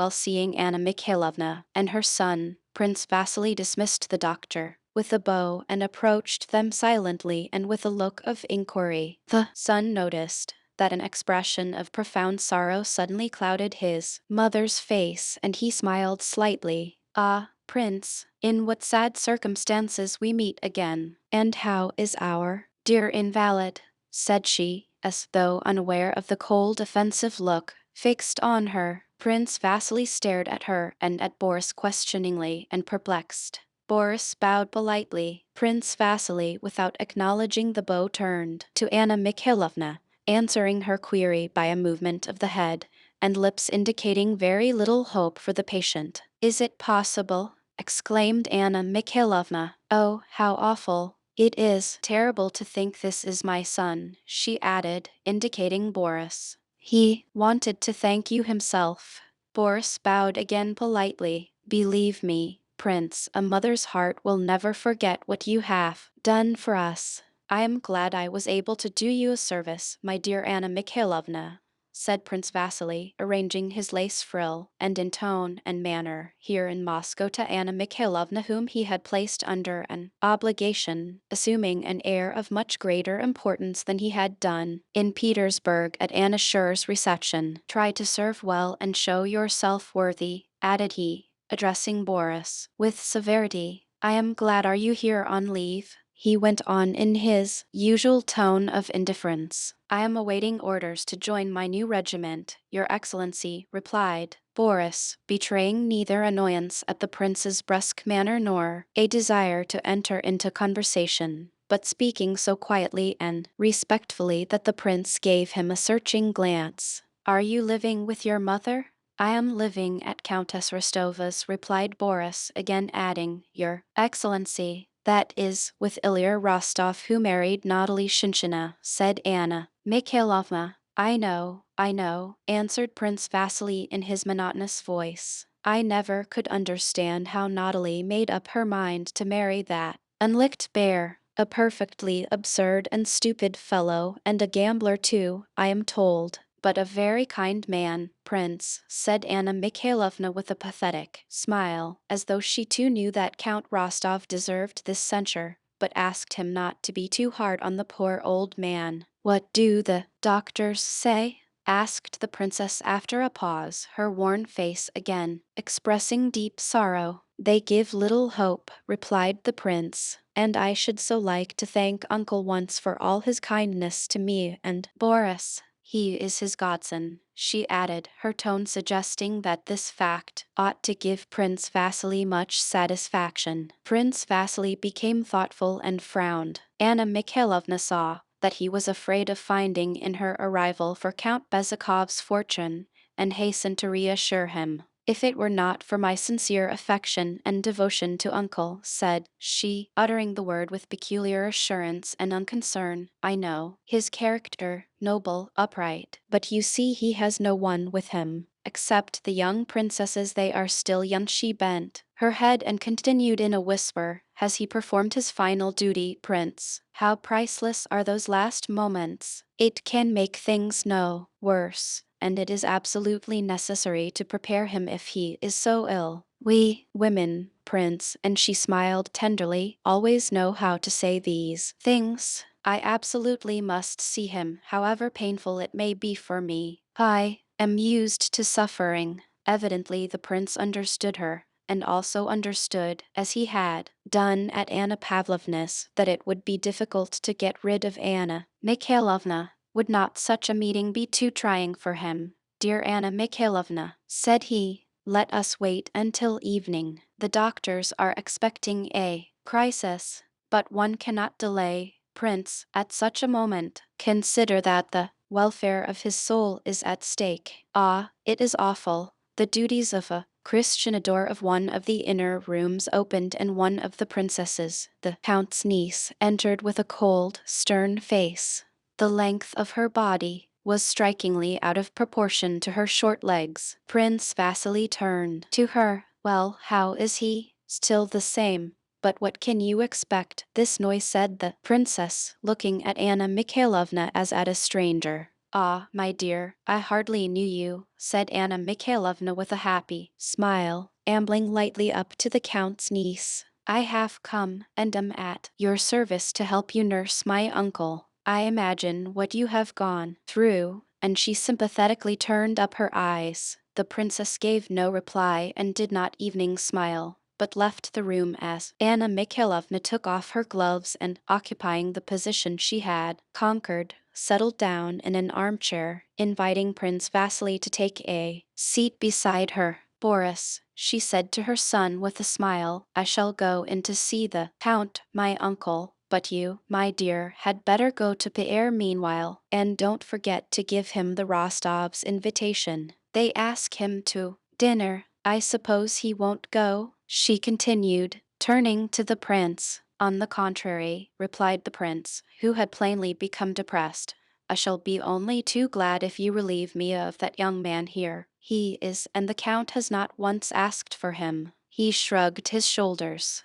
A: seeing Anna Mikhailovna and her son, Prince Vasily dismissed the doctor with a bow and approached them silently and with a look of inquiry. The son noticed that an expression of profound sorrow suddenly clouded his mother's face, and he smiled slightly. Ah, Prince, in what sad circumstances we meet again. And how is our dear invalid? Said she, as though unaware of the cold, offensive look fixed on her. Prince Vasily stared at her and at Boris questioningly and perplexed. Boris bowed politely. Prince Vasily, without acknowledging the bow, turned to Anna Mikhailovna, answering her query by a movement of the head and lips indicating very little hope for the patient. "Is it possible?" exclaimed Anna Mikhailovna. "Oh, how awful! It is terrible to think this is my son," she added, indicating Boris. "He wanted to thank you himself." Boris bowed again politely. "Believe me, Prince, a mother's heart will never forget what you have done for us. I am glad I was able to do you a service, my dear Anna Mikhailovna," said Prince Vasily, arranging his lace frill, and in tone and manner, here in Moscow to Anna Mikhailovna, whom he had placed under an obligation, assuming an air of much greater importance than he had done in Petersburg at Anna Schur's reception. "Try to serve well and show yourself worthy," added he, addressing Boris, with severity. "I am glad. Are you here on leave?" he went on in his usual tone of indifference. "I am awaiting orders to join my new regiment, Your Excellency," replied Boris, betraying neither annoyance at the prince's brusque manner nor a desire to enter into conversation, but speaking so quietly and respectfully that the prince gave him a searching glance. "Are you living with your mother?" "I am living at Countess Rostova's," replied Boris, again adding, "Your Excellency." "That is, with Ilya Rostov, who married Natalie Shinshina," said Anna Mikhailovna. I know," answered Prince Vasily in his monotonous voice. "I never could understand how Natalie made up her mind to marry that unlicked bear. A perfectly absurd and stupid fellow, and a gambler too, I am told. But a very kind man, Prince," said Anna Mikhailovna with a pathetic smile, as though she too knew that Count Rostov deserved this censure, but asked him not to be too hard on the poor old man. "What do the doctors say?" asked the princess after a pause, her worn face again expressing deep sorrow. "They give little hope," replied the prince, "and I should so like to thank Uncle once for all his kindness to me and Boris. He is his godson," she added, her tone suggesting that this fact ought to give Prince Vasily much satisfaction. Prince Vasily became thoughtful and frowned. Anna Mikhailovna saw that he was afraid of finding in her a rival for Count Bezukov's fortune, and hastened to reassure him. "If it were not for my sincere affection and devotion to Uncle," said she, uttering the word with peculiar assurance and unconcern, "I know his character, noble, upright, but you see he has no one with him, except the young princesses. They are still young." She bent her head and continued in a whisper, "Has he performed his final duty, Prince? How priceless are those last moments! It can make things no worse, and it is absolutely necessary to prepare him if he is so ill. We women, Prince," and she smiled tenderly, "always know how to say these things. I absolutely must see him, however painful it may be for me. I am used to suffering." Evidently the prince understood her, and also understood, as he had done at Anna Pavlovna's, that it would be difficult to get rid of Anna Mikhailovna. Would not such a meeting be too trying for him? "Dear Anna Mikhailovna," said he, "let us wait until evening. The doctors are expecting a crisis, but one cannot delay, Prince, at such a moment. Consider that the welfare of his soul is at stake. Ah, it is awful." The duties of a Christian. A door of one of the inner rooms opened and one of the princesses, the count's niece, entered with a cold, stern face. The length of her body was strikingly out of proportion to her short legs. Prince Vasily turned to her. "Well, how is he?" "Still the same. But what can you expect?" "This noise," said the princess, looking at Anna Mikhailovna as at a stranger. "Ah, my dear, I hardly knew you," said Anna Mikhailovna with a happy smile, ambling lightly up to the count's niece. "I have come, and am at your service to help you nurse my uncle. I imagine what you have gone through," and she sympathetically turned up her eyes. The princess gave no reply and did not even smile, but left the room as Anna Mikhailovna took off her gloves and, occupying the position she had conquered, settled down in an armchair, inviting Prince Vasily to take a seat beside her. Boris, she said to her son with a smile, I shall go in to see the Count, my uncle, but you, my dear, had better go to Pierre meanwhile, and don't forget to give him the Rostovs' invitation. They ask him to dinner. I suppose he won't go? She continued, turning to the prince. On the contrary, replied the prince, who had plainly become depressed. I shall be only too glad if you relieve me of that young man here. He is, and the count has not once asked for him. He shrugged his shoulders.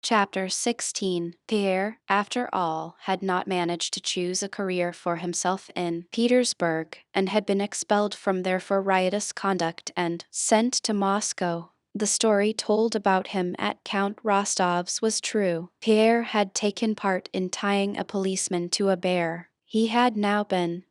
A: Chapter 16. Pierre, after all, had not managed to choose a career for himself in Petersburg, and had been expelled from there for riotous conduct and sent to Moscow. The story told about him at Count Rostov's was true. Pierre had taken part in tying a policeman to a bear. He had now been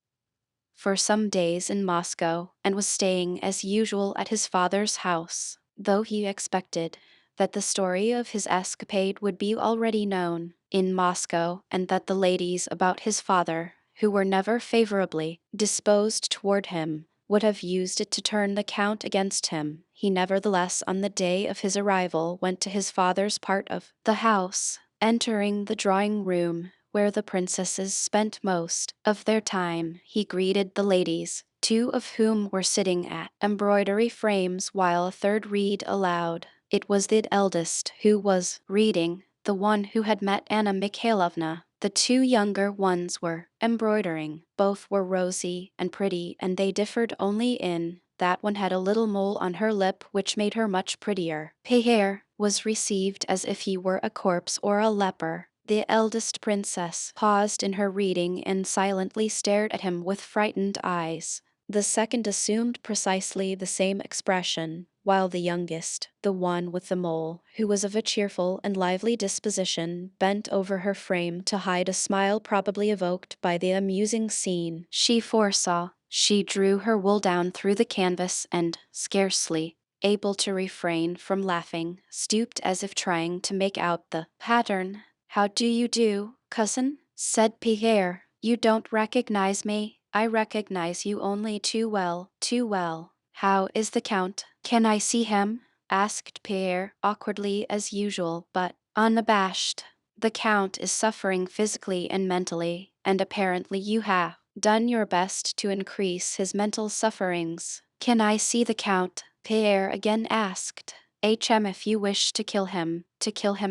A: for some days in Moscow, and was staying as usual at his father's house, though he expected that the story of his escapade would be already known in Moscow, and that the ladies about his father, who were never favorably disposed toward him, would have used it to turn the count against him. He nevertheless, on the day of his arrival, went to his father's part of the house, entering the drawing room, where the princesses spent most of their time. He greeted the ladies, two of whom were sitting at embroidery frames while a third read aloud. It was the eldest who was reading, the one who had met Anna Mikhailovna. The two younger ones were embroidering. Both were rosy and pretty, and they differed only in that one had a little mole on her lip which made her much prettier. Pierre was received as if he were a corpse or a leper. The eldest princess paused in her reading and silently stared at him with frightened eyes. The second assumed precisely the same expression, while the youngest, the one with the mole, who was of a cheerful and lively disposition, bent over her frame to hide a smile probably evoked by the amusing scene she foresaw. She drew her wool down through the canvas and, scarcely able to refrain from laughing, stooped as if trying to make out the pattern. How do you do, cousin? Said Pierre. You don't recognize me? I recognize you only too well, too well. How is the count? Can I see him? Asked Pierre, awkwardly as usual, but unabashed. The count is suffering physically and mentally, and apparently you have done your best to increase his mental sufferings. Can I see the count? Pierre again asked. If you wish to kill him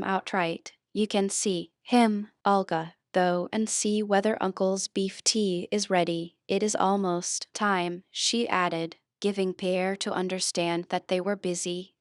A: outright, you can see him. Olga, though, and see whether uncle's beef tea is ready. It is almost time, she added, giving Pierre to understand that they were busy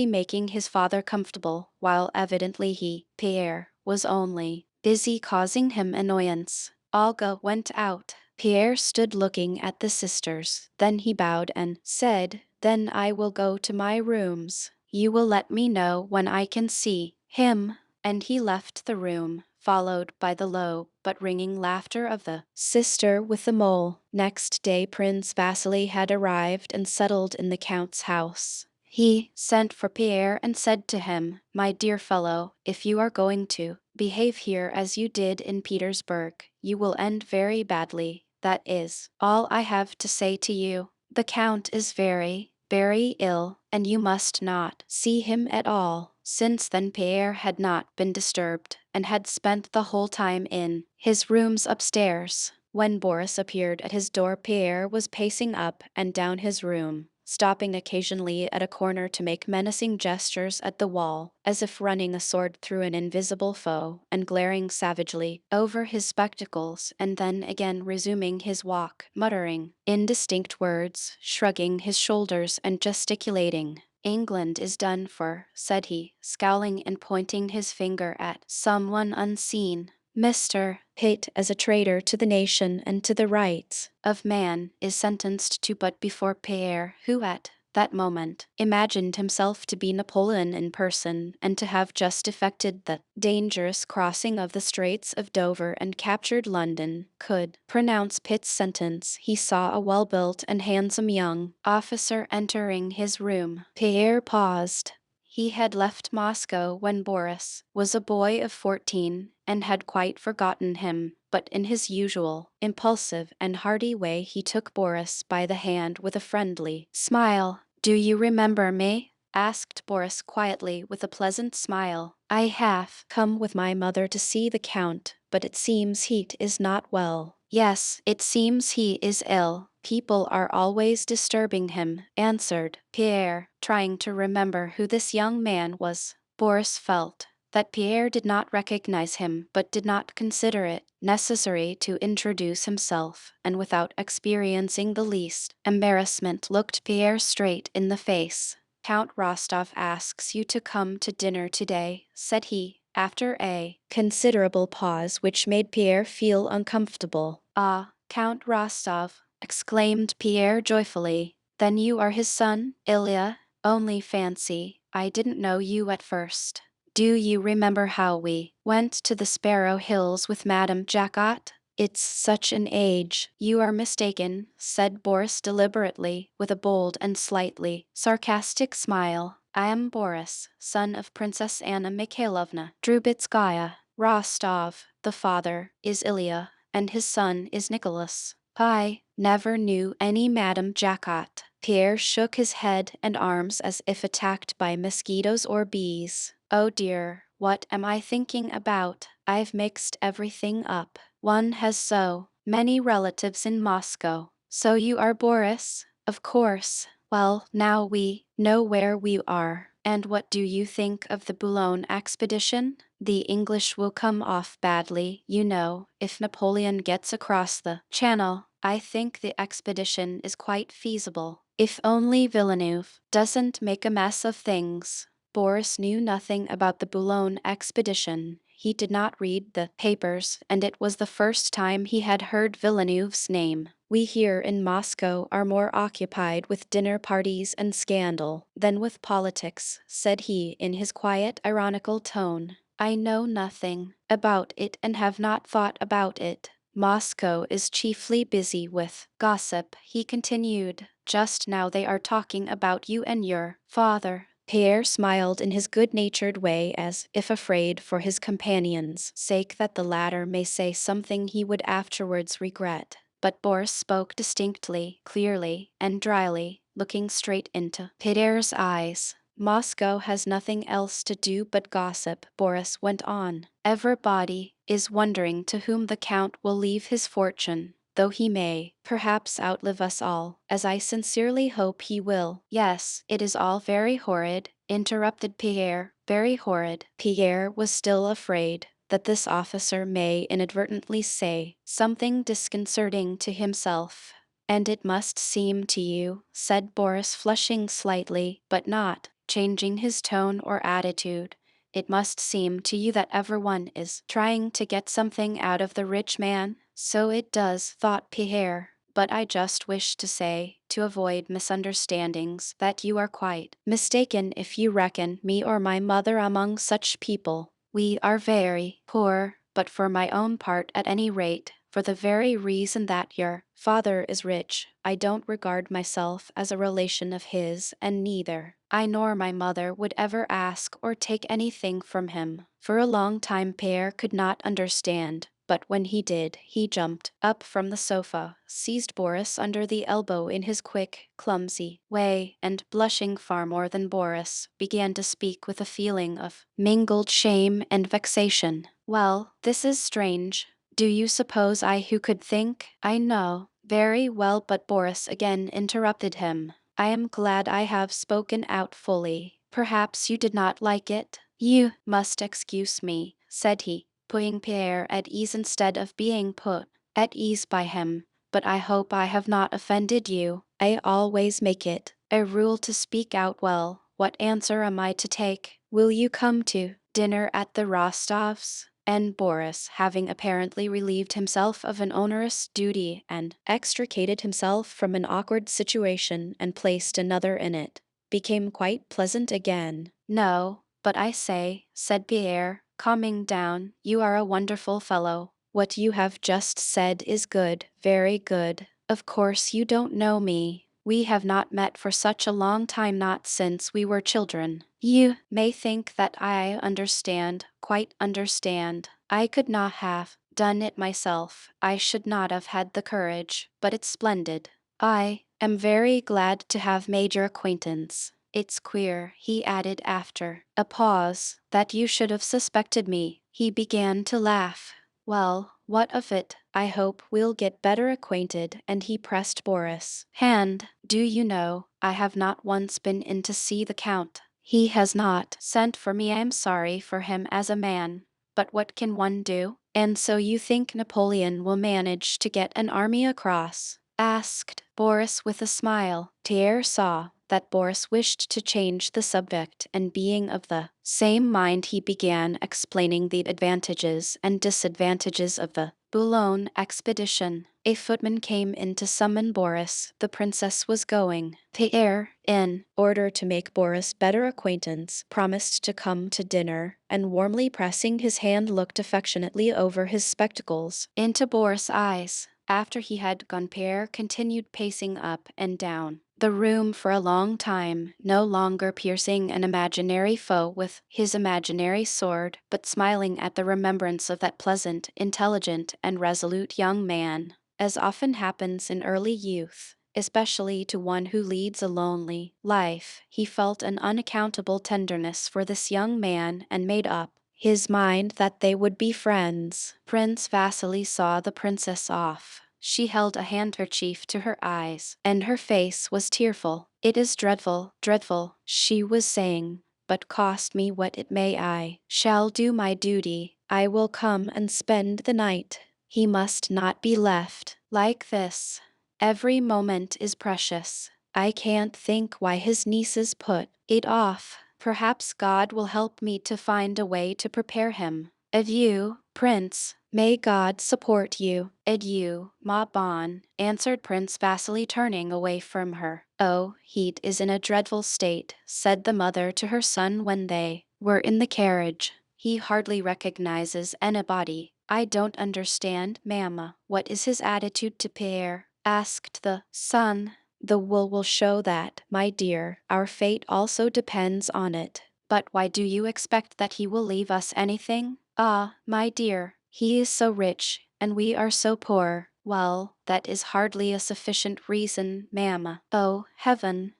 A: making his father comfortable, while evidently he, Pierre, was only busy causing him annoyance. Olga went out. Pierre stood looking at the sisters. Then he bowed and said, Then I will go to my rooms. You will let me know when I can see him. And he left the room, followed by the low but ringing laughter of the sister with the mole. Next day Prince Vasily had arrived and settled in the count's house. He sent for Pierre and said to him, My dear fellow, if you are going to behave here as you did in Petersburg, you will end very badly. That is all I have to say to you. The count is very, very ill, and you must not see him at all. Since then Pierre had not been disturbed, and had spent the whole time in his rooms upstairs. When Boris appeared at his door, Pierre was pacing up and down his room, stopping occasionally at a corner to make menacing gestures at the wall, as if running a sword through an invisible foe, and glaring savagely over his spectacles, and then again resuming his walk, muttering indistinct words, shrugging his shoulders and gesticulating. England is done for, said he, scowling and pointing his finger at someone unseen. Mr. Pitt, as a traitor to the nation and to the rights of man, is sentenced to but before Pierre, who at that moment imagined himself to be Napoleon in person, and to have just effected the dangerous crossing of the Straits of Dover and captured London, could pronounce Pitt's sentence. He saw a well-built and handsome young officer entering his room. Pierre paused. He had left Moscow when Boris was a boy of 14 and had quite forgotten him, but in his usual, impulsive and hearty way he took Boris by the hand with a friendly smile. "Do you remember me?" asked Boris quietly with a pleasant smile. "I have come with my mother to see the Count, but it seems he is not well." "Yes, it seems he is ill. People are always disturbing him," answered Pierre, trying to remember who this young man was. Boris felt that Pierre did not recognize him but did not consider it necessary to introduce himself, and without experiencing the least embarrassment looked Pierre straight in the face. "Count Rostov asks you to come to dinner today," said he, after a considerable pause which made Pierre feel uncomfortable. "Ah, Count Rostov!" exclaimed Pierre joyfully. "Then you are his son, Ilya? Only fancy, I didn't know you at first. Do you remember how we went to the Sparrow Hills with Madame Jacquot? It's such an age." "You are mistaken," said Boris deliberately, with a bold and slightly sarcastic smile. "I am Boris, son of Princess Anna Mikhailovna Drubetskaya. Rostov, the father, is Ilya, and his son is Nicholas. I never knew any Madame Jacquot." Pierre shook his head and arms as if attacked by mosquitoes or bees. "Oh dear, what am I thinking about? I've mixed everything up. One has so many relatives in Moscow." "So you are Boris? Of course. Well, now we know where we are. And what do you think of the Boulogne expedition? The English will come off badly, you know, if Napoleon gets across the Channel. I think the expedition is quite feasible, if only Villeneuve doesn't make a mess of things." Boris knew nothing about the Boulogne expedition. He did not read the papers, and it was the first time he had heard Villeneuve's name. "We here in Moscow are more occupied with dinner parties and scandal than with politics," said he in his quiet, ironical tone. "I know nothing about it and have not thought about it. Moscow is chiefly busy with gossip," he continued. "Just now they are talking about you and your father." Pierre smiled in his good-natured way as if afraid for his companion's sake that the latter may say something he would afterwards regret. But Boris spoke distinctly, clearly, and dryly, looking straight into Pierre's eyes. "Moscow has nothing else to do but gossip," Boris went on. "Everybody is wondering to whom the Count will leave his fortune, though he may, perhaps, outlive us all, as I sincerely hope he will." "Yes, it is all very horrid," interrupted Pierre, "very horrid." Pierre was still afraid that this officer may inadvertently say something disconcerting to himself. "And it must seem to you," said Boris, flushing slightly, but not changing his tone or attitude, "it must seem to you that everyone is trying to get something out of the rich man." "So it does," thought Pierre, "but I just wish to say, to avoid misunderstandings, that you are quite mistaken if you reckon me or my mother among such people. We are very poor, but for my own part at any rate, for the very reason that your father is rich, I don't regard myself as a relation of his, and neither I nor my mother would ever ask or take anything from him." For a long time Pierre could not understand, but when he did, he jumped up from the sofa, seized Boris under the elbow in his quick, clumsy way, and, blushing far more than Boris, began to speak with a feeling of mingled shame and vexation. "Well, this is strange. Do you suppose I who could think? I know very well," but Boris again interrupted him. "I am glad I have spoken out fully. Perhaps you did not like it? You must excuse me," said he, putting Pierre at ease instead of being put at ease by him. "But I hope I have not offended you. I always make it a rule to speak out well. What answer am I to take? Will you come to dinner at the Rostovs?" And Boris, having apparently relieved himself of an onerous duty and extricated himself from an awkward situation and placed another in it, became quite pleasant again. "No, but I say," said Pierre, calming down, "you are a wonderful fellow. What you have just said is good, very good. Of course you don't know me." We have not met for such a long time, not since we were children. You may think that I understand, quite understand. I could not have done it myself. I should not have had the courage, but it's splendid. I am very glad to have made your acquaintance. It's queer, he added after a pause, that you should have suspected me. He began to laugh. Well, what of it? I hope we'll get better acquainted, and he pressed Boris' hand. Do you know, I have not once been in to see the Count. He has not sent for me. I am sorry for him as a man, but what can one do? And so you think Napoleon will manage to get an army across? Asked Boris with a smile. Pierre saw that Boris wished to change the subject, and being of the same mind he began explaining the advantages and disadvantages of the Boulogne expedition. A footman came in to summon Boris. The princess was going. Pierre, in order to make Boris better acquaintance, promised to come to dinner, and warmly pressing his hand looked affectionately over his spectacles into Boris' eyes. After he had gone, Pierre continued pacing up and down the room for a long time, no longer piercing an imaginary foe with his imaginary sword, but smiling at the remembrance of that pleasant, intelligent, and resolute young man. As often happens in early youth, especially to one who leads a lonely life, he felt an unaccountable tenderness for this young man and made up his mind that they would be friends. Prince Vasily saw the princess off. She held a handkerchief to her eyes, and her face was tearful. It is dreadful, dreadful, she was saying, but cost me what it may, I shall do my duty. I will come and spend the night. He must not be left like this. Every moment is precious. I can't think why his nieces put it off. Perhaps God will help me to find a way to prepare him. Adieu, Prince. May God support you. Adieu, ma bonne, answered Prince Vasily, turning away from her. Oh, he is in a dreadful state, said the mother to her son when they were in the carriage. He hardly recognizes anybody. I don't understand, mamma. What is his attitude to Pierre? Asked the son. The will show that, my dear. Our fate also depends on it. But why do you expect that he will leave us anything? Ah, my dear, he is so rich, and we are so poor. Well, that is hardly a sufficient reason, mamma. Oh, heaven!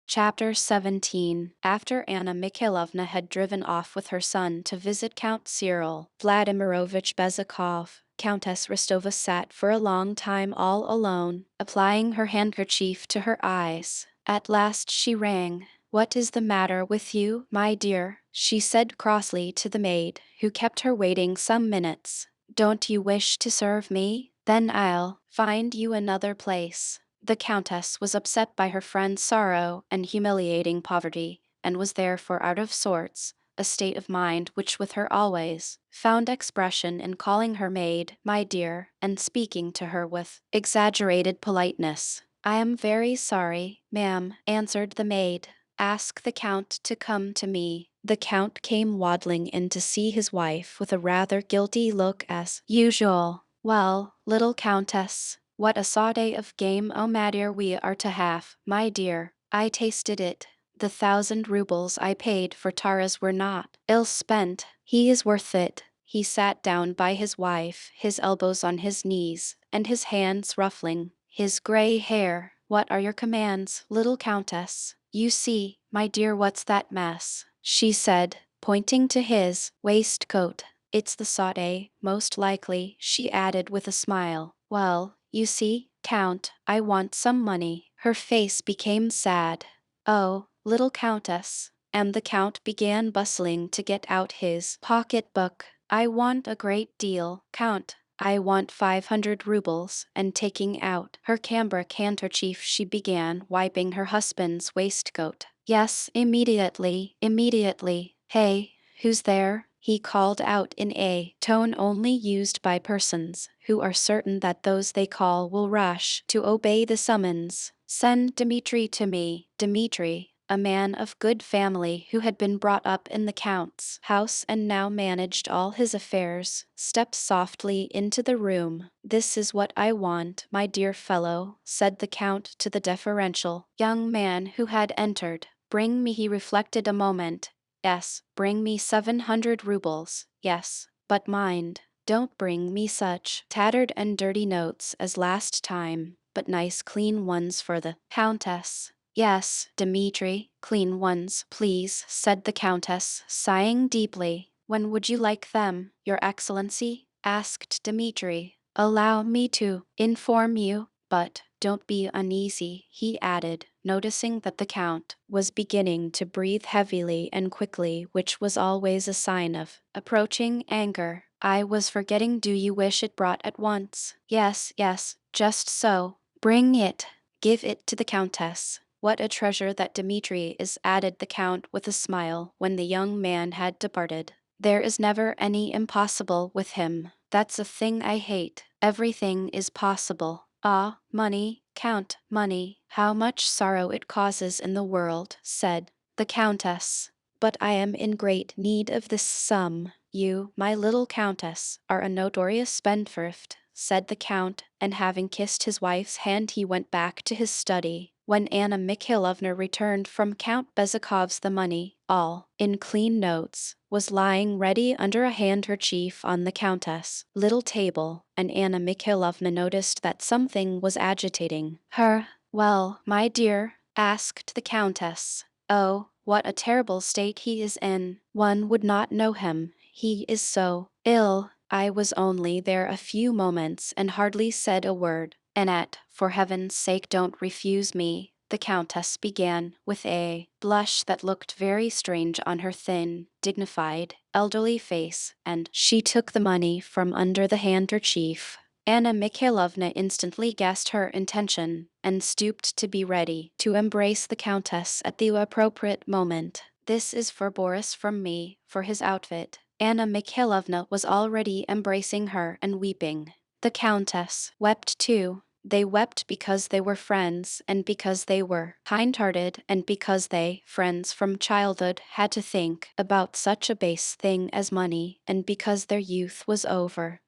A: Chapter 17. After Anna Mikhailovna had driven off with her son to visit Count Cyril Vladimirovich Bezakov, Countess Rostova sat for a long time all alone, applying her handkerchief to her eyes. At last she rang. What is the matter with you, my dear? She said crossly to the maid, who kept her waiting some minutes. Don't you wish to serve me? Then I'll find you another place. The Countess was upset by her friend's sorrow and humiliating poverty, and was therefore out of sorts, a state of mind which with her always found expression in calling her maid my dear, and speaking to her with exaggerated politeness. I am very sorry, ma'am, answered the maid. Ask the Count to come to me. The Count came waddling in to see his wife with a rather guilty look as usual. Well, little Countess, what a sauté of game au madère we are to have, my dear. I tasted it. The 1,000 rubles I paid for Tara's were not ill spent. He is worth it. He sat down by his wife, his elbows on his knees, and his hands ruffling his gray hair. What are your commands, little Countess? You see, my dear, what's that mess? She said, pointing to his waistcoat. It's the sauté, most likely, she added with a smile. Well, you see, Count, I want some money. Her face became sad. Oh, little Countess. And the Count began bustling to get out his pocketbook. I want a great deal, Count. I want 500 rubles, and taking out her cambric handkerchief she began wiping her husband's waistcoat. Yes, immediately, immediately. Hey, who's there? He called out in a tone only used by persons who are certain that those they call will rush to obey the summons. Send Dmitri to me, Dmitri. a man of good family who had been brought up in the Count's house and now managed all his affairs, stepped softly into the room. "This is what I want, my dear fellow," said the Count to the deferential young man who had entered. "Bring me," he reflected a moment. "Yes, bring me 700 rubles. Yes, but mind, don't bring me such tattered and dirty notes as last time, but nice clean ones for the Countess." "Yes, Dmitri, clean ones, please," said the Countess, sighing deeply. "When would you like them, Your Excellency?" asked Dmitri. "Allow me to inform you, but don't be uneasy," he added, noticing that the Count was beginning to breathe heavily and quickly, which was always a sign of approaching anger. "I was forgetting, do you wish it brought at once?" "Yes, yes, just so. Bring it. Give it to the Countess." "What a treasure that Dmitri is," added the Count with a smile when the young man had departed. "There is never any impossible with him. That's a thing I hate. Everything is possible. Ah, money, Count, money. How much sorrow it causes in the world," said the Countess. "But I am in great need of this sum. You, my little Countess, are a notorious spendthrift," said the Count, and having kissed his wife's hand he went back to his study. When Anna Mikhailovna returned from Count Bezukov's, the money, all in clean notes, was lying ready under a handkerchief on the Countess' little table, and Anna Mikhailovna noticed that something was agitating her. "Well, my dear?" asked the Countess. "Oh, what a terrible state he is in. One would not know him, he is so ill. I was only there a few moments and hardly said a word. Annette, for heaven's sake don't refuse me," the Countess began, with a blush that looked very strange on her thin, dignified, elderly face, and she took the money from under the handkerchief. Anna Mikhailovna instantly guessed her intention, and stooped to be ready to embrace the Countess at the appropriate moment. "This is for Boris from me, for his outfit." Anna Mikhailovna was already embracing her and weeping. The Countess wept too. They wept because they were friends, and because they were kind-hearted, and because they, friends from childhood, had to think about such a base thing as money, and because their youth was over.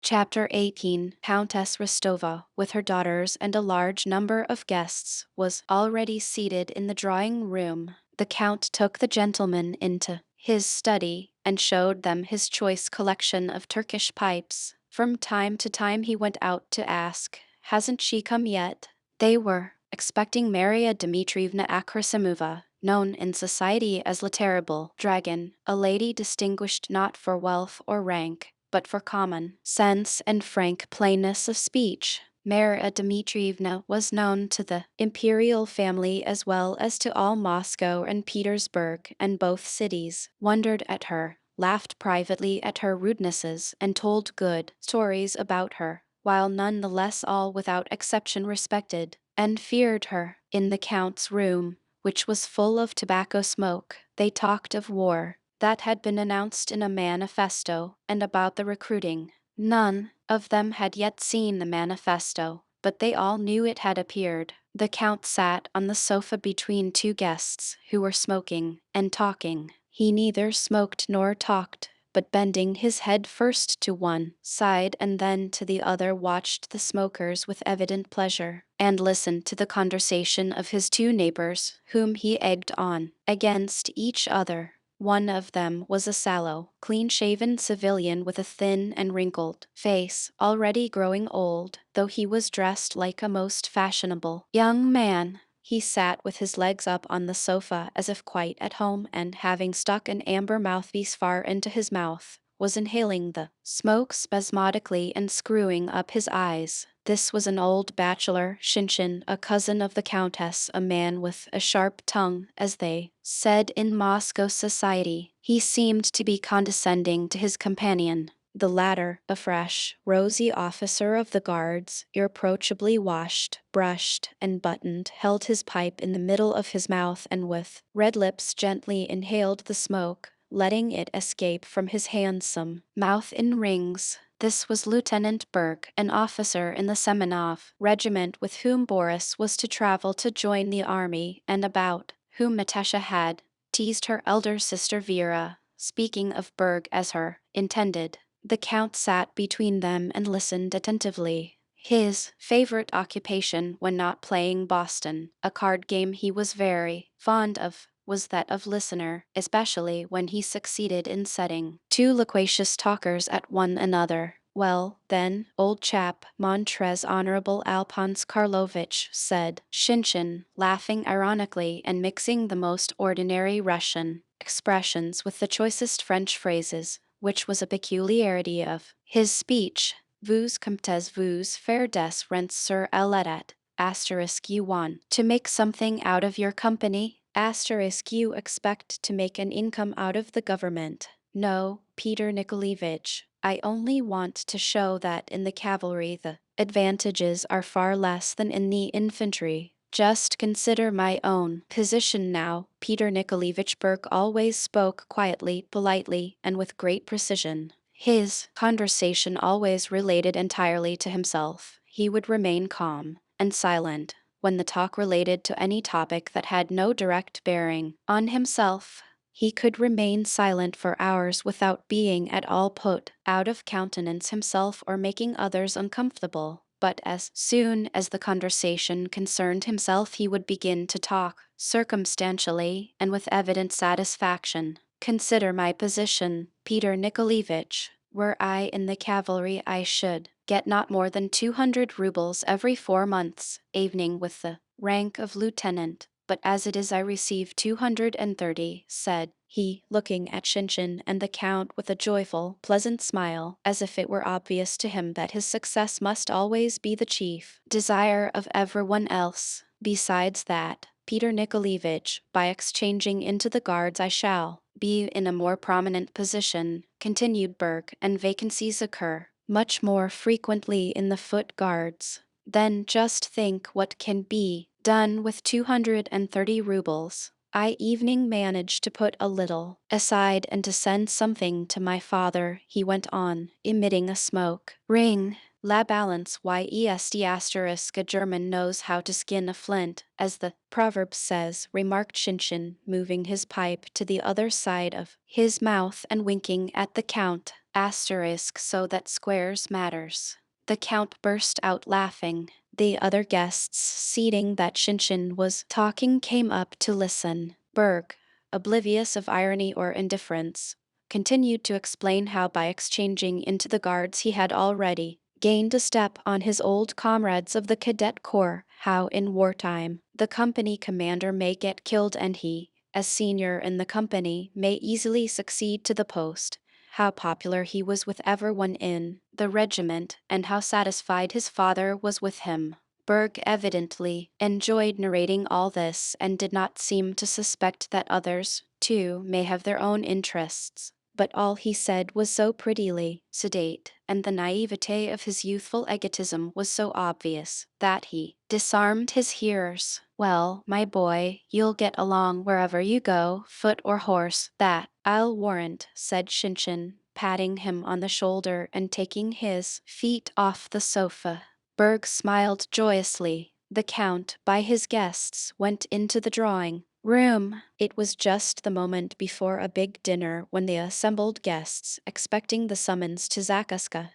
A: Chapter 18. Countess Rostova, with her daughters and a large number of guests, was already seated in the drawing-room. The Count took the gentlemen into his study and showed them his choice collection of Turkish pipes. From time to time he went out to ask, "Hasn't she come yet?" They were expecting Maria Dmitrievna Akrasimova, known in society as La Terrible Dragon, a lady distinguished not for wealth or rank, but for common sense and frank plainness of speech. Maria Dmitrievna was known to the imperial family as well as to all Moscow and Petersburg, and both cities wondered at her, laughed privately at her rudenesses, and told good stories about her, while none the less all without exception respected and feared her. In the Count's room, which was full of tobacco smoke, they talked of war that had been announced in a manifesto, and about the recruiting. None of them had yet seen the manifesto, but they all knew it had appeared. The Count sat on the sofa between two guests who were smoking and talking. He neither smoked nor talked, but bending his head first to one side and then to the other watched the smokers with evident pleasure, and listened to the conversation of his two neighbors, whom he egged on against each other. One of them was a sallow, clean-shaven civilian with a thin and wrinkled face, already growing old, though he was dressed like a most fashionable young man. He sat with his legs up on the sofa as if quite at home, and having stuck an amber mouthpiece far into his mouth, was inhaling the smoke spasmodically and screwing up his eyes. This was an old bachelor, Shinshin, a cousin of the Countess, a man with a sharp tongue, as they said in Moscow society. He seemed to be condescending to his companion. The latter, a fresh, rosy officer of the guards, irreproachably washed, brushed, and buttoned, held his pipe in the middle of his mouth and with red lips gently inhaled the smoke, letting it escape from his handsome mouth in rings. This was Lieutenant Berg, an officer in the Semenov regiment with whom Boris was to travel to join the army, and about whom Natasha had teased her elder sister Vera, speaking of Berg as her intended. The Count sat between them and listened attentively. His favorite occupation when not playing Boston, a card game he was very fond of, was that of listener, especially when he succeeded in setting two loquacious talkers at one another. Well, then, old chap, Montrez Honorable Alphonse Karlovich said, Shinshin, laughing ironically and mixing the most ordinary Russian expressions with the choicest French phrases, which was a peculiarity of his speech. Vous comptez vous faire des rents sur l'etat, asterisk you want to make something out of your company, asterisk you expect to make an income out of the government. No, Peter Nikolaevich, I only want to show that in the cavalry the advantages are far less than in the infantry. Just consider my own position now. Peter Nikolaevich Berg always spoke quietly, politely, and with great precision. His conversation always related entirely to himself. He would remain calm and silent when the talk related to any topic that had no direct bearing on himself. He could remain silent for hours without being at all put out of countenance himself or making others uncomfortable. But as soon as the conversation concerned himself, he would begin to talk circumstantially and with evident satisfaction. Consider my position, Peter Nikolaevich. Were I in the cavalry, I should get not more than 200 rubles every 4 months, evening with the rank of lieutenant. But as it is I receive 230, said he, looking at Shinshin and the Count with a joyful, pleasant smile, as if it were obvious to him that his success must always be the chief desire of everyone else. Besides that, Peter Nikolaevich, by exchanging into the guards I shall be in a more prominent position, continued Berg, and vacancies occur much more frequently in the foot guards. Then just think what can be done with 230 rubles. I evening managed to put a little aside and to send something to my father, he went on, emitting a smoke ring. La balance yest asterisk a German knows how to skin a flint, as the proverb says, remarked Shinshin, moving his pipe to the other side of his mouth and winking at the Count, asterisk so that squares matters. The Count burst out laughing. The other guests, seeing that Shinshin was talking, came up to listen. Berg, oblivious of irony or indifference, continued to explain how by exchanging into the guards he had already gained a step on his old comrades of the cadet corps, how in wartime the company commander may get killed and he, as senior in the company, may easily succeed to the post, how popular he was with everyone in the regiment, and how satisfied his father was with him. Berg evidently enjoyed narrating all this and did not seem to suspect that others, too, may have their own interests. But all he said was so prettily sedate, and the naivete of his youthful egotism was so obvious, that he disarmed his hearers. Well, my boy, you'll get along wherever you go, foot or horse, that I'll warrant, said Shinshin, patting him on the shoulder and taking his feet off the sofa. Berg smiled joyously. The Count, by his guests, went into the drawing room. It was just the moment before a big dinner when the assembled guests, expecting the summons to Zakaska,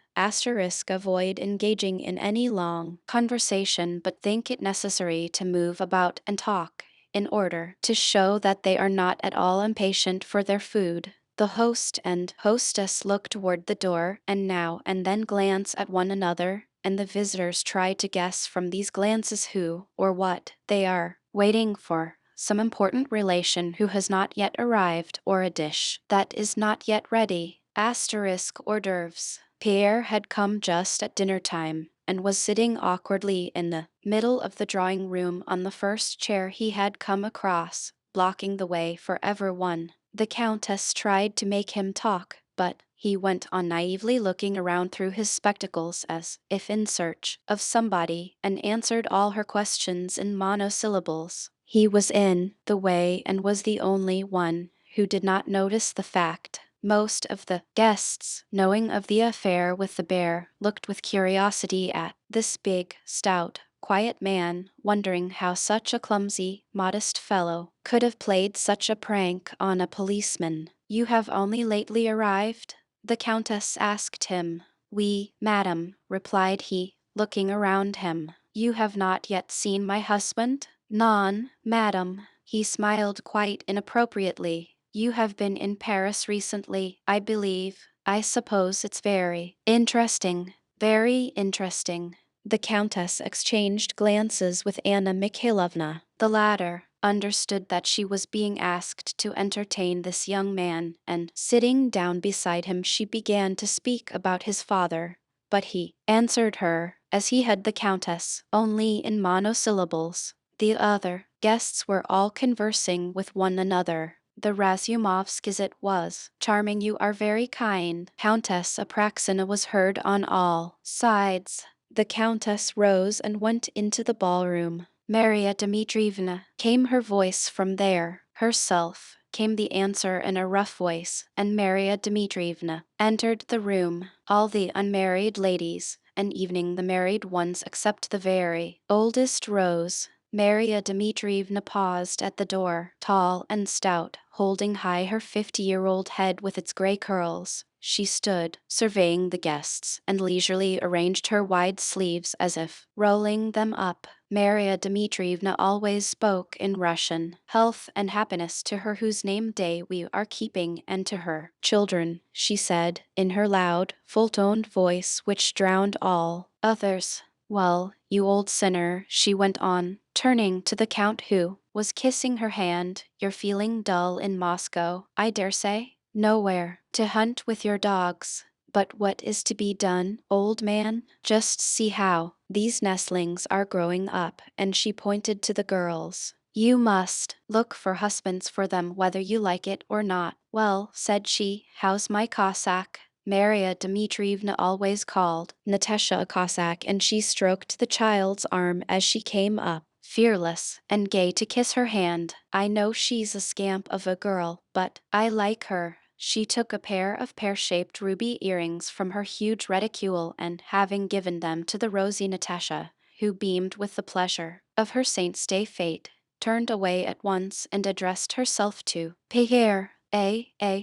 A: avoid engaging in any long conversation but think it necessary to move about and talk, in order to show that they are not at all impatient for their food. The host and hostess look toward the door and now and then glance at one another, and the visitors try to guess from these glances who, or what, they are waiting for. Some important relation who has not yet arrived, or a dish that is not yet ready. Asterisk hors d'oeuvres. Pierre had come just at dinner time, and was sitting awkwardly in the middle of the drawing room on the first chair he had come across, blocking the way for everyone. The Countess tried to make him talk, but he went on naively looking around through his spectacles as if in search of somebody, and answered all her questions in monosyllables. He was in the way and was the only one who did not notice the fact Most of the guests, knowing of the affair with the bear, looked with curiosity at this big, stout, quiet man, wondering how such a clumsy, modest fellow could have played such a prank on a policeman. "You have only lately arrived?" the countess asked him. "We, madam," replied he, looking around him. "You have not yet seen my husband?" "Non, madam." He smiled quite inappropriately. "You have been in Paris recently, I believe. I suppose it's very interesting." "Very interesting." The countess exchanged glances with Anna Mikhailovna. The latter understood that she was being asked to entertain this young man, and sitting down beside him she began to speak about his father. But he answered her, as he had the countess, only in monosyllables. The other guests were all conversing with one another. "The Razumovskis it was. Charming, you are very kind." Countess Apraxina was heard on all sides. The countess rose and went into the ballroom. "Maria Dmitrievna," came her voice from there. "Herself," came the answer in a rough voice, and Maria Dmitrievna entered the room. All the unmarried ladies, and even the married ones except the very oldest, rose. Maria Dmitrievna paused at the door, tall and stout, holding high her 50-year-old head with its gray curls. She stood, surveying the guests, and leisurely arranged her wide sleeves as if rolling them up. Maria Dmitrievna always spoke in Russian. "Health and happiness to her whose name day we are keeping, and to her children," she said, in her loud, full-toned voice which drowned all others. "Well, you old sinner," she went on, turning to the count who was kissing her hand, "you're feeling dull in Moscow, I dare say? Nowhere to hunt with your dogs. But what is to be done, old man? Just see how these nestlings are growing up," and she pointed to the girls. "You must look for husbands for them whether you like it or not." "Well," said she, "how's my Cossack?" Maria Dmitrievna always called Natasha a Cossack, and she stroked the child's arm as she came up, fearless and gay, to kiss her hand. "I know she's a scamp of a girl, but I like her." She took a pair of pear-shaped ruby earrings from her huge reticule and, having given them to the rosy Natasha, who beamed with the pleasure of her saint's day fate, turned away at once and addressed herself to Pierre.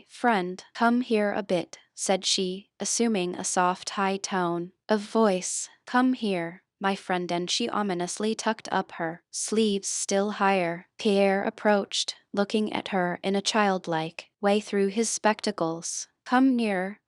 A: Friend, come here a bit," said she, assuming a soft high tone of voice. "Come here, my friend," and she ominously tucked up her sleeves still higher. Pierre approached, looking at her in a childlike way through his spectacles. Come near,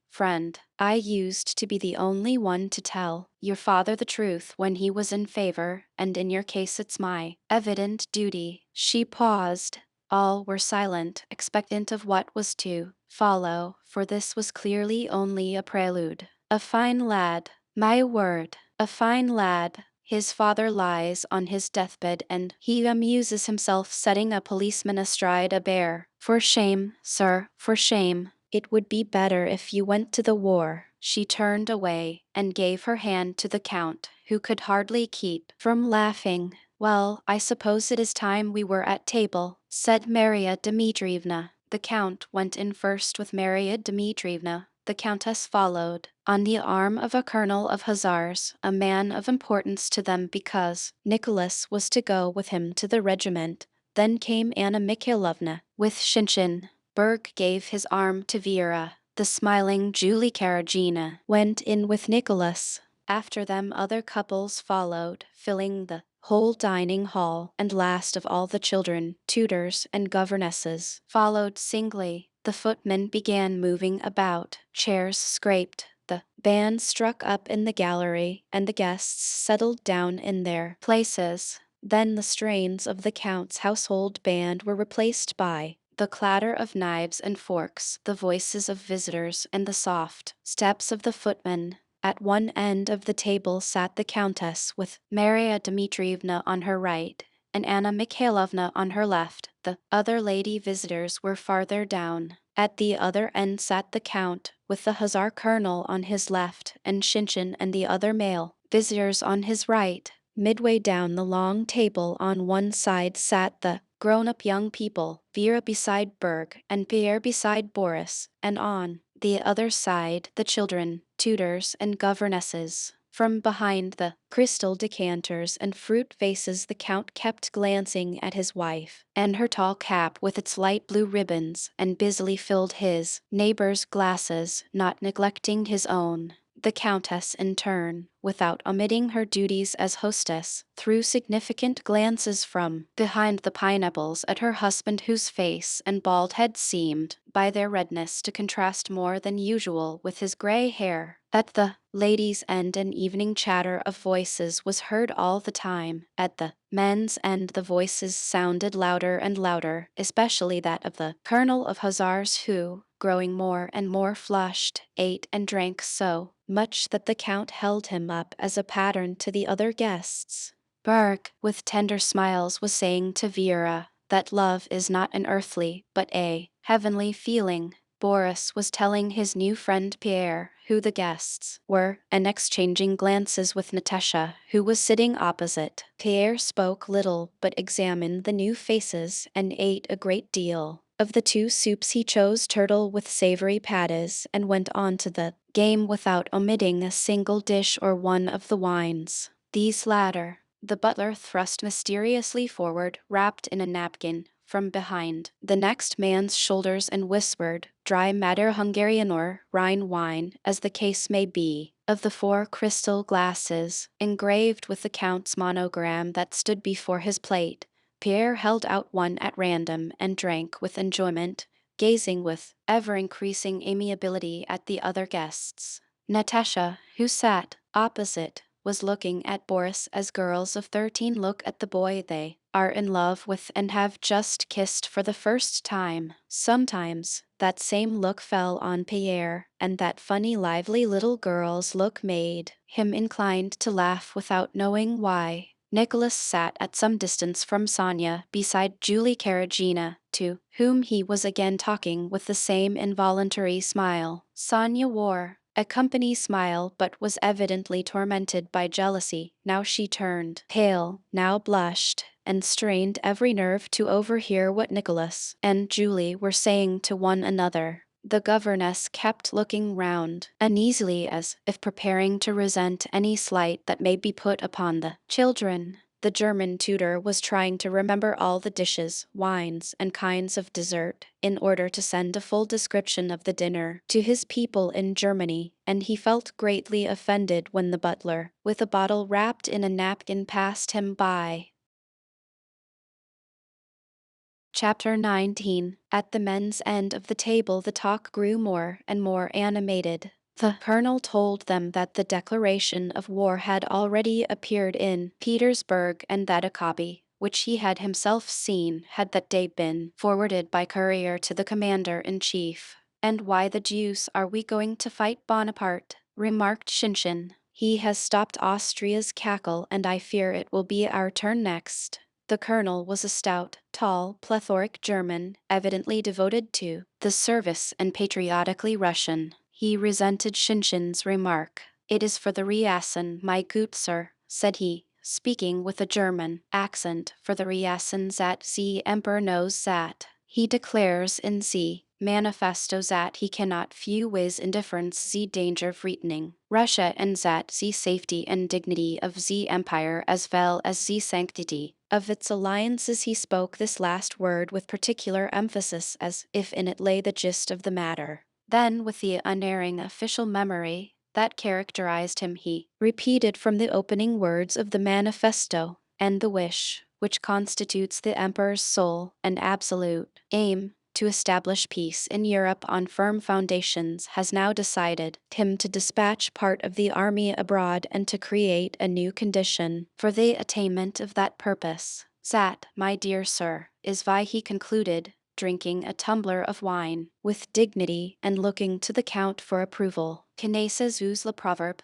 A: friend. I used to be the only one to tell your father the truth when he was in favor, and in your case it's my evident duty." She paused. All were silent, expectant of what was to follow, for this was clearly only a prelude. "A fine lad, my word, a fine lad. His father lies on his deathbed and he amuses himself setting a policeman astride a bear. For shame, sir, for shame. It would be better if you went to the war." She turned away and gave her hand to the count, who could hardly keep from laughing. "Well, I suppose it is time we were at table," said Maria Dmitrievna. The count went in first with Maria Dmitrievna. The countess followed, on the arm of a colonel of hussars, a man of importance to them because Nicholas was to go with him to the regiment. Then came Anna Mikhailovna with Shinshin. Berg gave his arm to Vera. The smiling Julie Karagina went in with Nicholas. After them other couples followed, filling the whole dining hall, and last of all the children, tutors, and governesses followed singly. The footmen began moving about, chairs scraped, the band struck up in the gallery, and the guests settled down in their places. Then the strains of the count's household band were replaced by the clatter of knives and forks, the voices of visitors, and the soft steps of the footmen. At one end of the table sat the countess, with Maria Dmitrievna on her right, and Anna Mikhailovna on her left. The other lady visitors were farther down. At the other end sat the count, with the hussar colonel on his left, and Shinshin and the other male visitors on his right. Midway down the long table on one side sat the grown-up young people, Vera beside Berg, and Pierre beside Boris, and on the other side the children, tutors, and governesses. From behind the crystal decanters and fruit vases the Count kept glancing at his wife, and her tall cap with its light blue ribbons, and busily filled his neighbor's glasses, not neglecting his own. The Countess, in turn, without omitting her duties as hostess, threw significant glances from behind the pineapples at her husband, whose face and bald head seemed, by their redness, to contrast more than usual with his gray hair. At the ladies' end an evening chatter of voices was heard all the time. At the men's end the voices sounded louder and louder, especially that of the colonel of hussars who, growing more and more flushed, ate and drank so much that the Count held him up as a pattern to the other guests. Berg, with tender smiles, was saying to Vera that love is not an earthly, but a heavenly feeling. Boris was telling his new friend Pierre who the guests were, and exchanging glances with Natasha, who was sitting opposite. Pierre spoke little but examined the new faces and ate a great deal. Of the two soups he chose turtle with savory patties and went on to the game without omitting a single dish or one of the wines. These latter the butler thrust mysteriously forward, wrapped in a napkin, from behind the next man's shoulders, and whispered, "Dry matter Hungarian or Rhine wine, as the case may be." Of the 4 crystal glasses, engraved with the Count's monogram that stood before his plate, Pierre held out one at random and drank with enjoyment, gazing with ever-increasing amiability at the other guests. Natasha, who sat opposite, was looking at Boris as girls of 13 look at the boy they are in love with and have just kissed for the first time. Sometimes that same look fell on Pierre, and that funny lively little girl's look made him inclined to laugh without knowing why. Nicholas sat at some distance from Sonia beside Julie Karagina, to whom he was again talking with the same involuntary smile. Sonia wore a company smile, but was evidently tormented by jealousy. Now she turned pale, now blushed, and strained every nerve to overhear what Nicholas and Julie were saying to one another. The governess kept looking round, uneasily, as if preparing to resent any slight that may be put upon the children. The German tutor was trying to remember all the dishes, wines, and kinds of dessert, in order to send a full description of the dinner to his people in Germany, and he felt greatly offended when the butler, with a bottle wrapped in a napkin, passed him by. Chapter 19. At the men's end of the table the talk grew more and more animated. The colonel told them that the declaration of war had already appeared in Petersburg, and that a copy, which he had himself seen, had that day been forwarded by courier to the commander-in-chief. "And why the deuce are we going to fight Bonaparte?" remarked Shinshin. "He has stopped Austria's cackle, and I fear it will be our turn next." The colonel was a stout, tall, plethoric German, evidently devoted to the service and patriotically Russian. He resented Shinshin's remark. "It is for the Ryazan, my good sir," said he, speaking with a German accent, "for the Ryazan that the Emperor knows that he declares in the manifesto that he cannot view with indifference the danger threatening Russia, and that the safety and dignity of the Empire as well as the sanctity of its alliances." He spoke this last word with particular emphasis, as if in it lay the gist of the matter. Then, with the unerring official memory that characterized him, he repeated from the opening words of the manifesto, "And the wish, which constitutes the Emperor's sole and absolute aim, to establish peace in Europe on firm foundations, has now decided him to dispatch part of the army abroad and to create a new condition for the attainment of that purpose. That, my dear sir, is why," he concluded, drinking a tumbler of wine with dignity and looking to the Count for approval, "Connaissez vous le proverbe,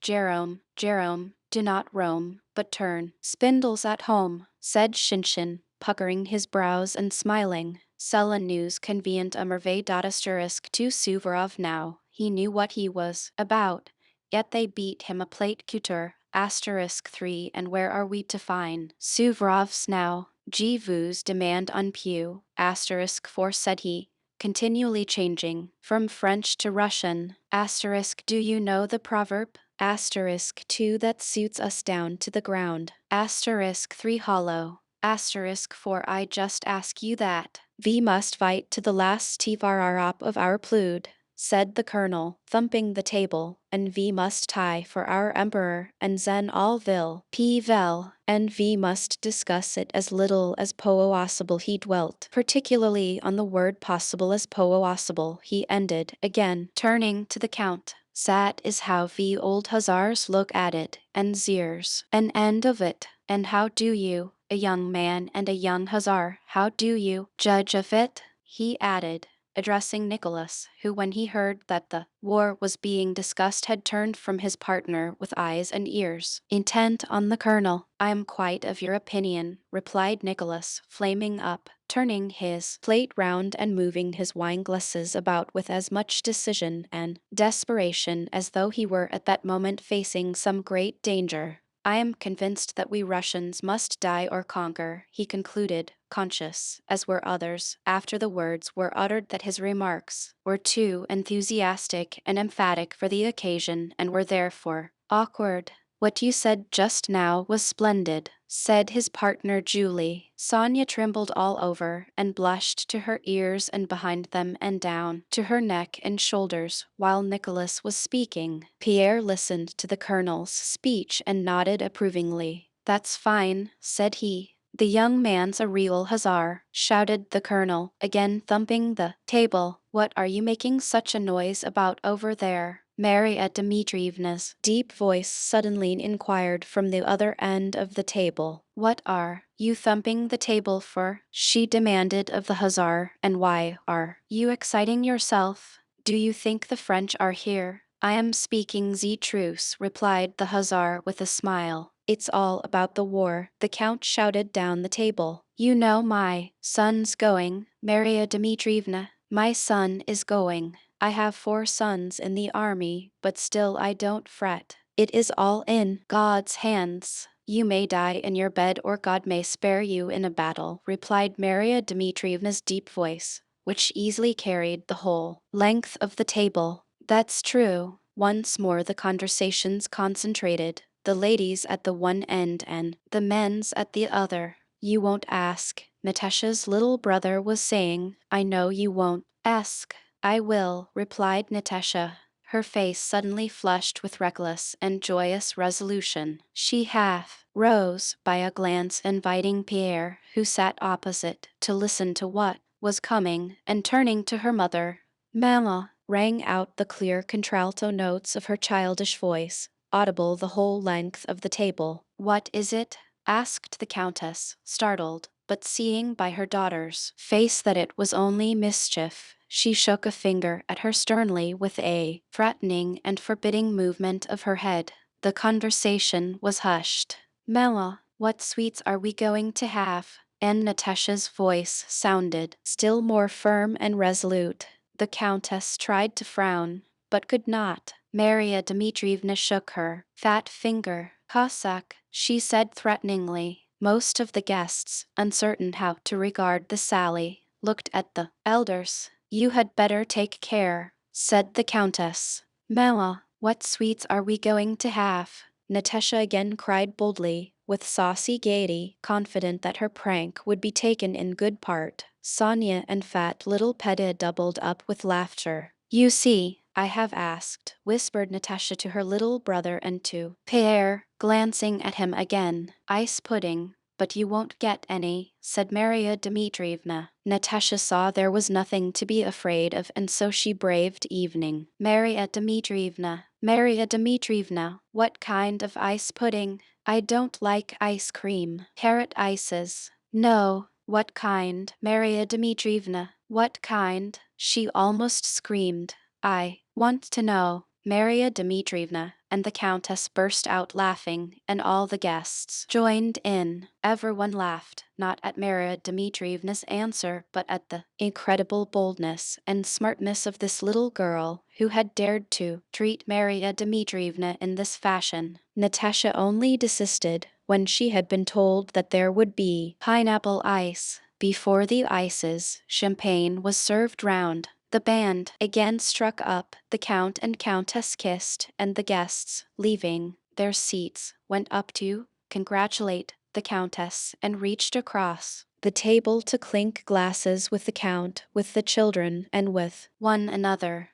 A: Jerome, Jerome, do not roam, but turn spindles at home," said Shinshin, puckering his brows and smiling. "Cela nous convient à merveille d'asterisk to Suvorov now. He knew what he was about, yet they beat him a plate couture. Asterisk 3. And where are we to find Suvorovs now?" G. Vu's demand on Pew, asterisk 4 said he, continually changing, from French to Russian, asterisk do you know the proverb? Asterisk 2 that suits us down to the ground, asterisk 3 hollow, asterisk 4 I just ask you that. We must fight to the last tivararop of our plood, said the colonel, thumping the table, and we must tie for our emperor, and then all will be well, and we must discuss it as little as possible. He dwelt particularly on the word possible as possible, he ended, again turning to the count. That is how we old hussars look at it, and there's an end of it. And how do you, a young man and a young hussar, how do you judge of it? He added, addressing Nicholas, who, when he heard that the war was being discussed, had turned from his partner with eyes and ears intent on the colonel. I am quite of your opinion, replied Nicholas, flaming up, turning his plate round and moving his wine glasses about with as much decision and desperation as though he were at that moment facing some great danger. I am convinced that we Russians must die or conquer, he concluded, conscious, as were others, after the words were uttered, that his remarks were too enthusiastic and emphatic for the occasion and were therefore awkward. What you said just now was splendid, said his partner Julie. Sonia trembled all over and blushed to her ears and behind them and down to her neck and shoulders while Nicholas was speaking. Pierre listened to the colonel's speech and nodded approvingly. That's fine, said he. The young man's a real hussar, shouted the colonel, again thumping the table. What are you making such a noise about over there? Marya Dmitrievna's deep voice suddenly inquired from the other end of the table. What are you thumping the table for? She demanded of the hussar, and why are you exciting yourself? Do you think the French are here? I am speaking the truth, replied the hussar with a smile. It's all about the war, the count shouted down the table. You know my son's going, Marya Dmitrievna. My son is going. I have 4 sons in the army, but still I don't fret. It is all in God's hands. You may die in your bed or God may spare you in a battle, replied Marya Dmitrievna's deep voice, which easily carried the whole length of the table. That's true. Once more the conversations concentrated, the ladies at the one end and the men's at the other. You won't ask, Natasha's little brother was saying. I know you won't ask. I will, replied Natasha, her face suddenly flushed with reckless and joyous resolution. She half rose by a glance inviting Pierre, who sat opposite, to listen to what was coming, and turning to her mother, Mamma, rang out the clear contralto notes of her childish voice, audible the whole length of the table. What is it? Asked the countess, startled, but seeing by her daughter's face that it was only mischief. She shook a finger at her sternly with a threatening and forbidding movement of her head. The conversation was hushed. Mela, what sweets are we going to have? And Natasha's voice sounded still more firm and resolute. The countess tried to frown, but could not. Marya Dmitrievna shook her fat finger. Cossack, she said threateningly. Most of the guests, uncertain how to regard the sally, looked at the elders. You had better take care, said the countess. Mela, what sweets are we going to have? Natasha again cried boldly, with saucy gaiety, confident that her prank would be taken in good part. Sonia and fat little Pedya doubled up with laughter. You see, I have asked, whispered Natasha to her little brother and to Pierre, glancing at him again. Ice pudding. But you won't get any, said Marya Dmitrievna. Natasha saw there was nothing to be afraid of, and so she braved evening. Marya Dmitrievna, what kind of ice pudding? I don't like ice cream. Carrot ices. No, what kind? Marya Dmitrievna, what kind? She almost screamed. I want to know. Marya Dmitrievna and the countess burst out laughing, and all the guests joined in. Everyone laughed, not at Marya Dmitrievna's answer, but at the incredible boldness and smartness of this little girl, who had dared to treat Marya Dmitrievna in this fashion. Natasha only desisted when she had been told that there would be pineapple ice. Before the ices, champagne was served round. The band again struck up, the Count and Countess kissed, and the guests, leaving their seats, went up to congratulate the Countess and reached across the table to clink glasses with the Count, with the children, and with one another.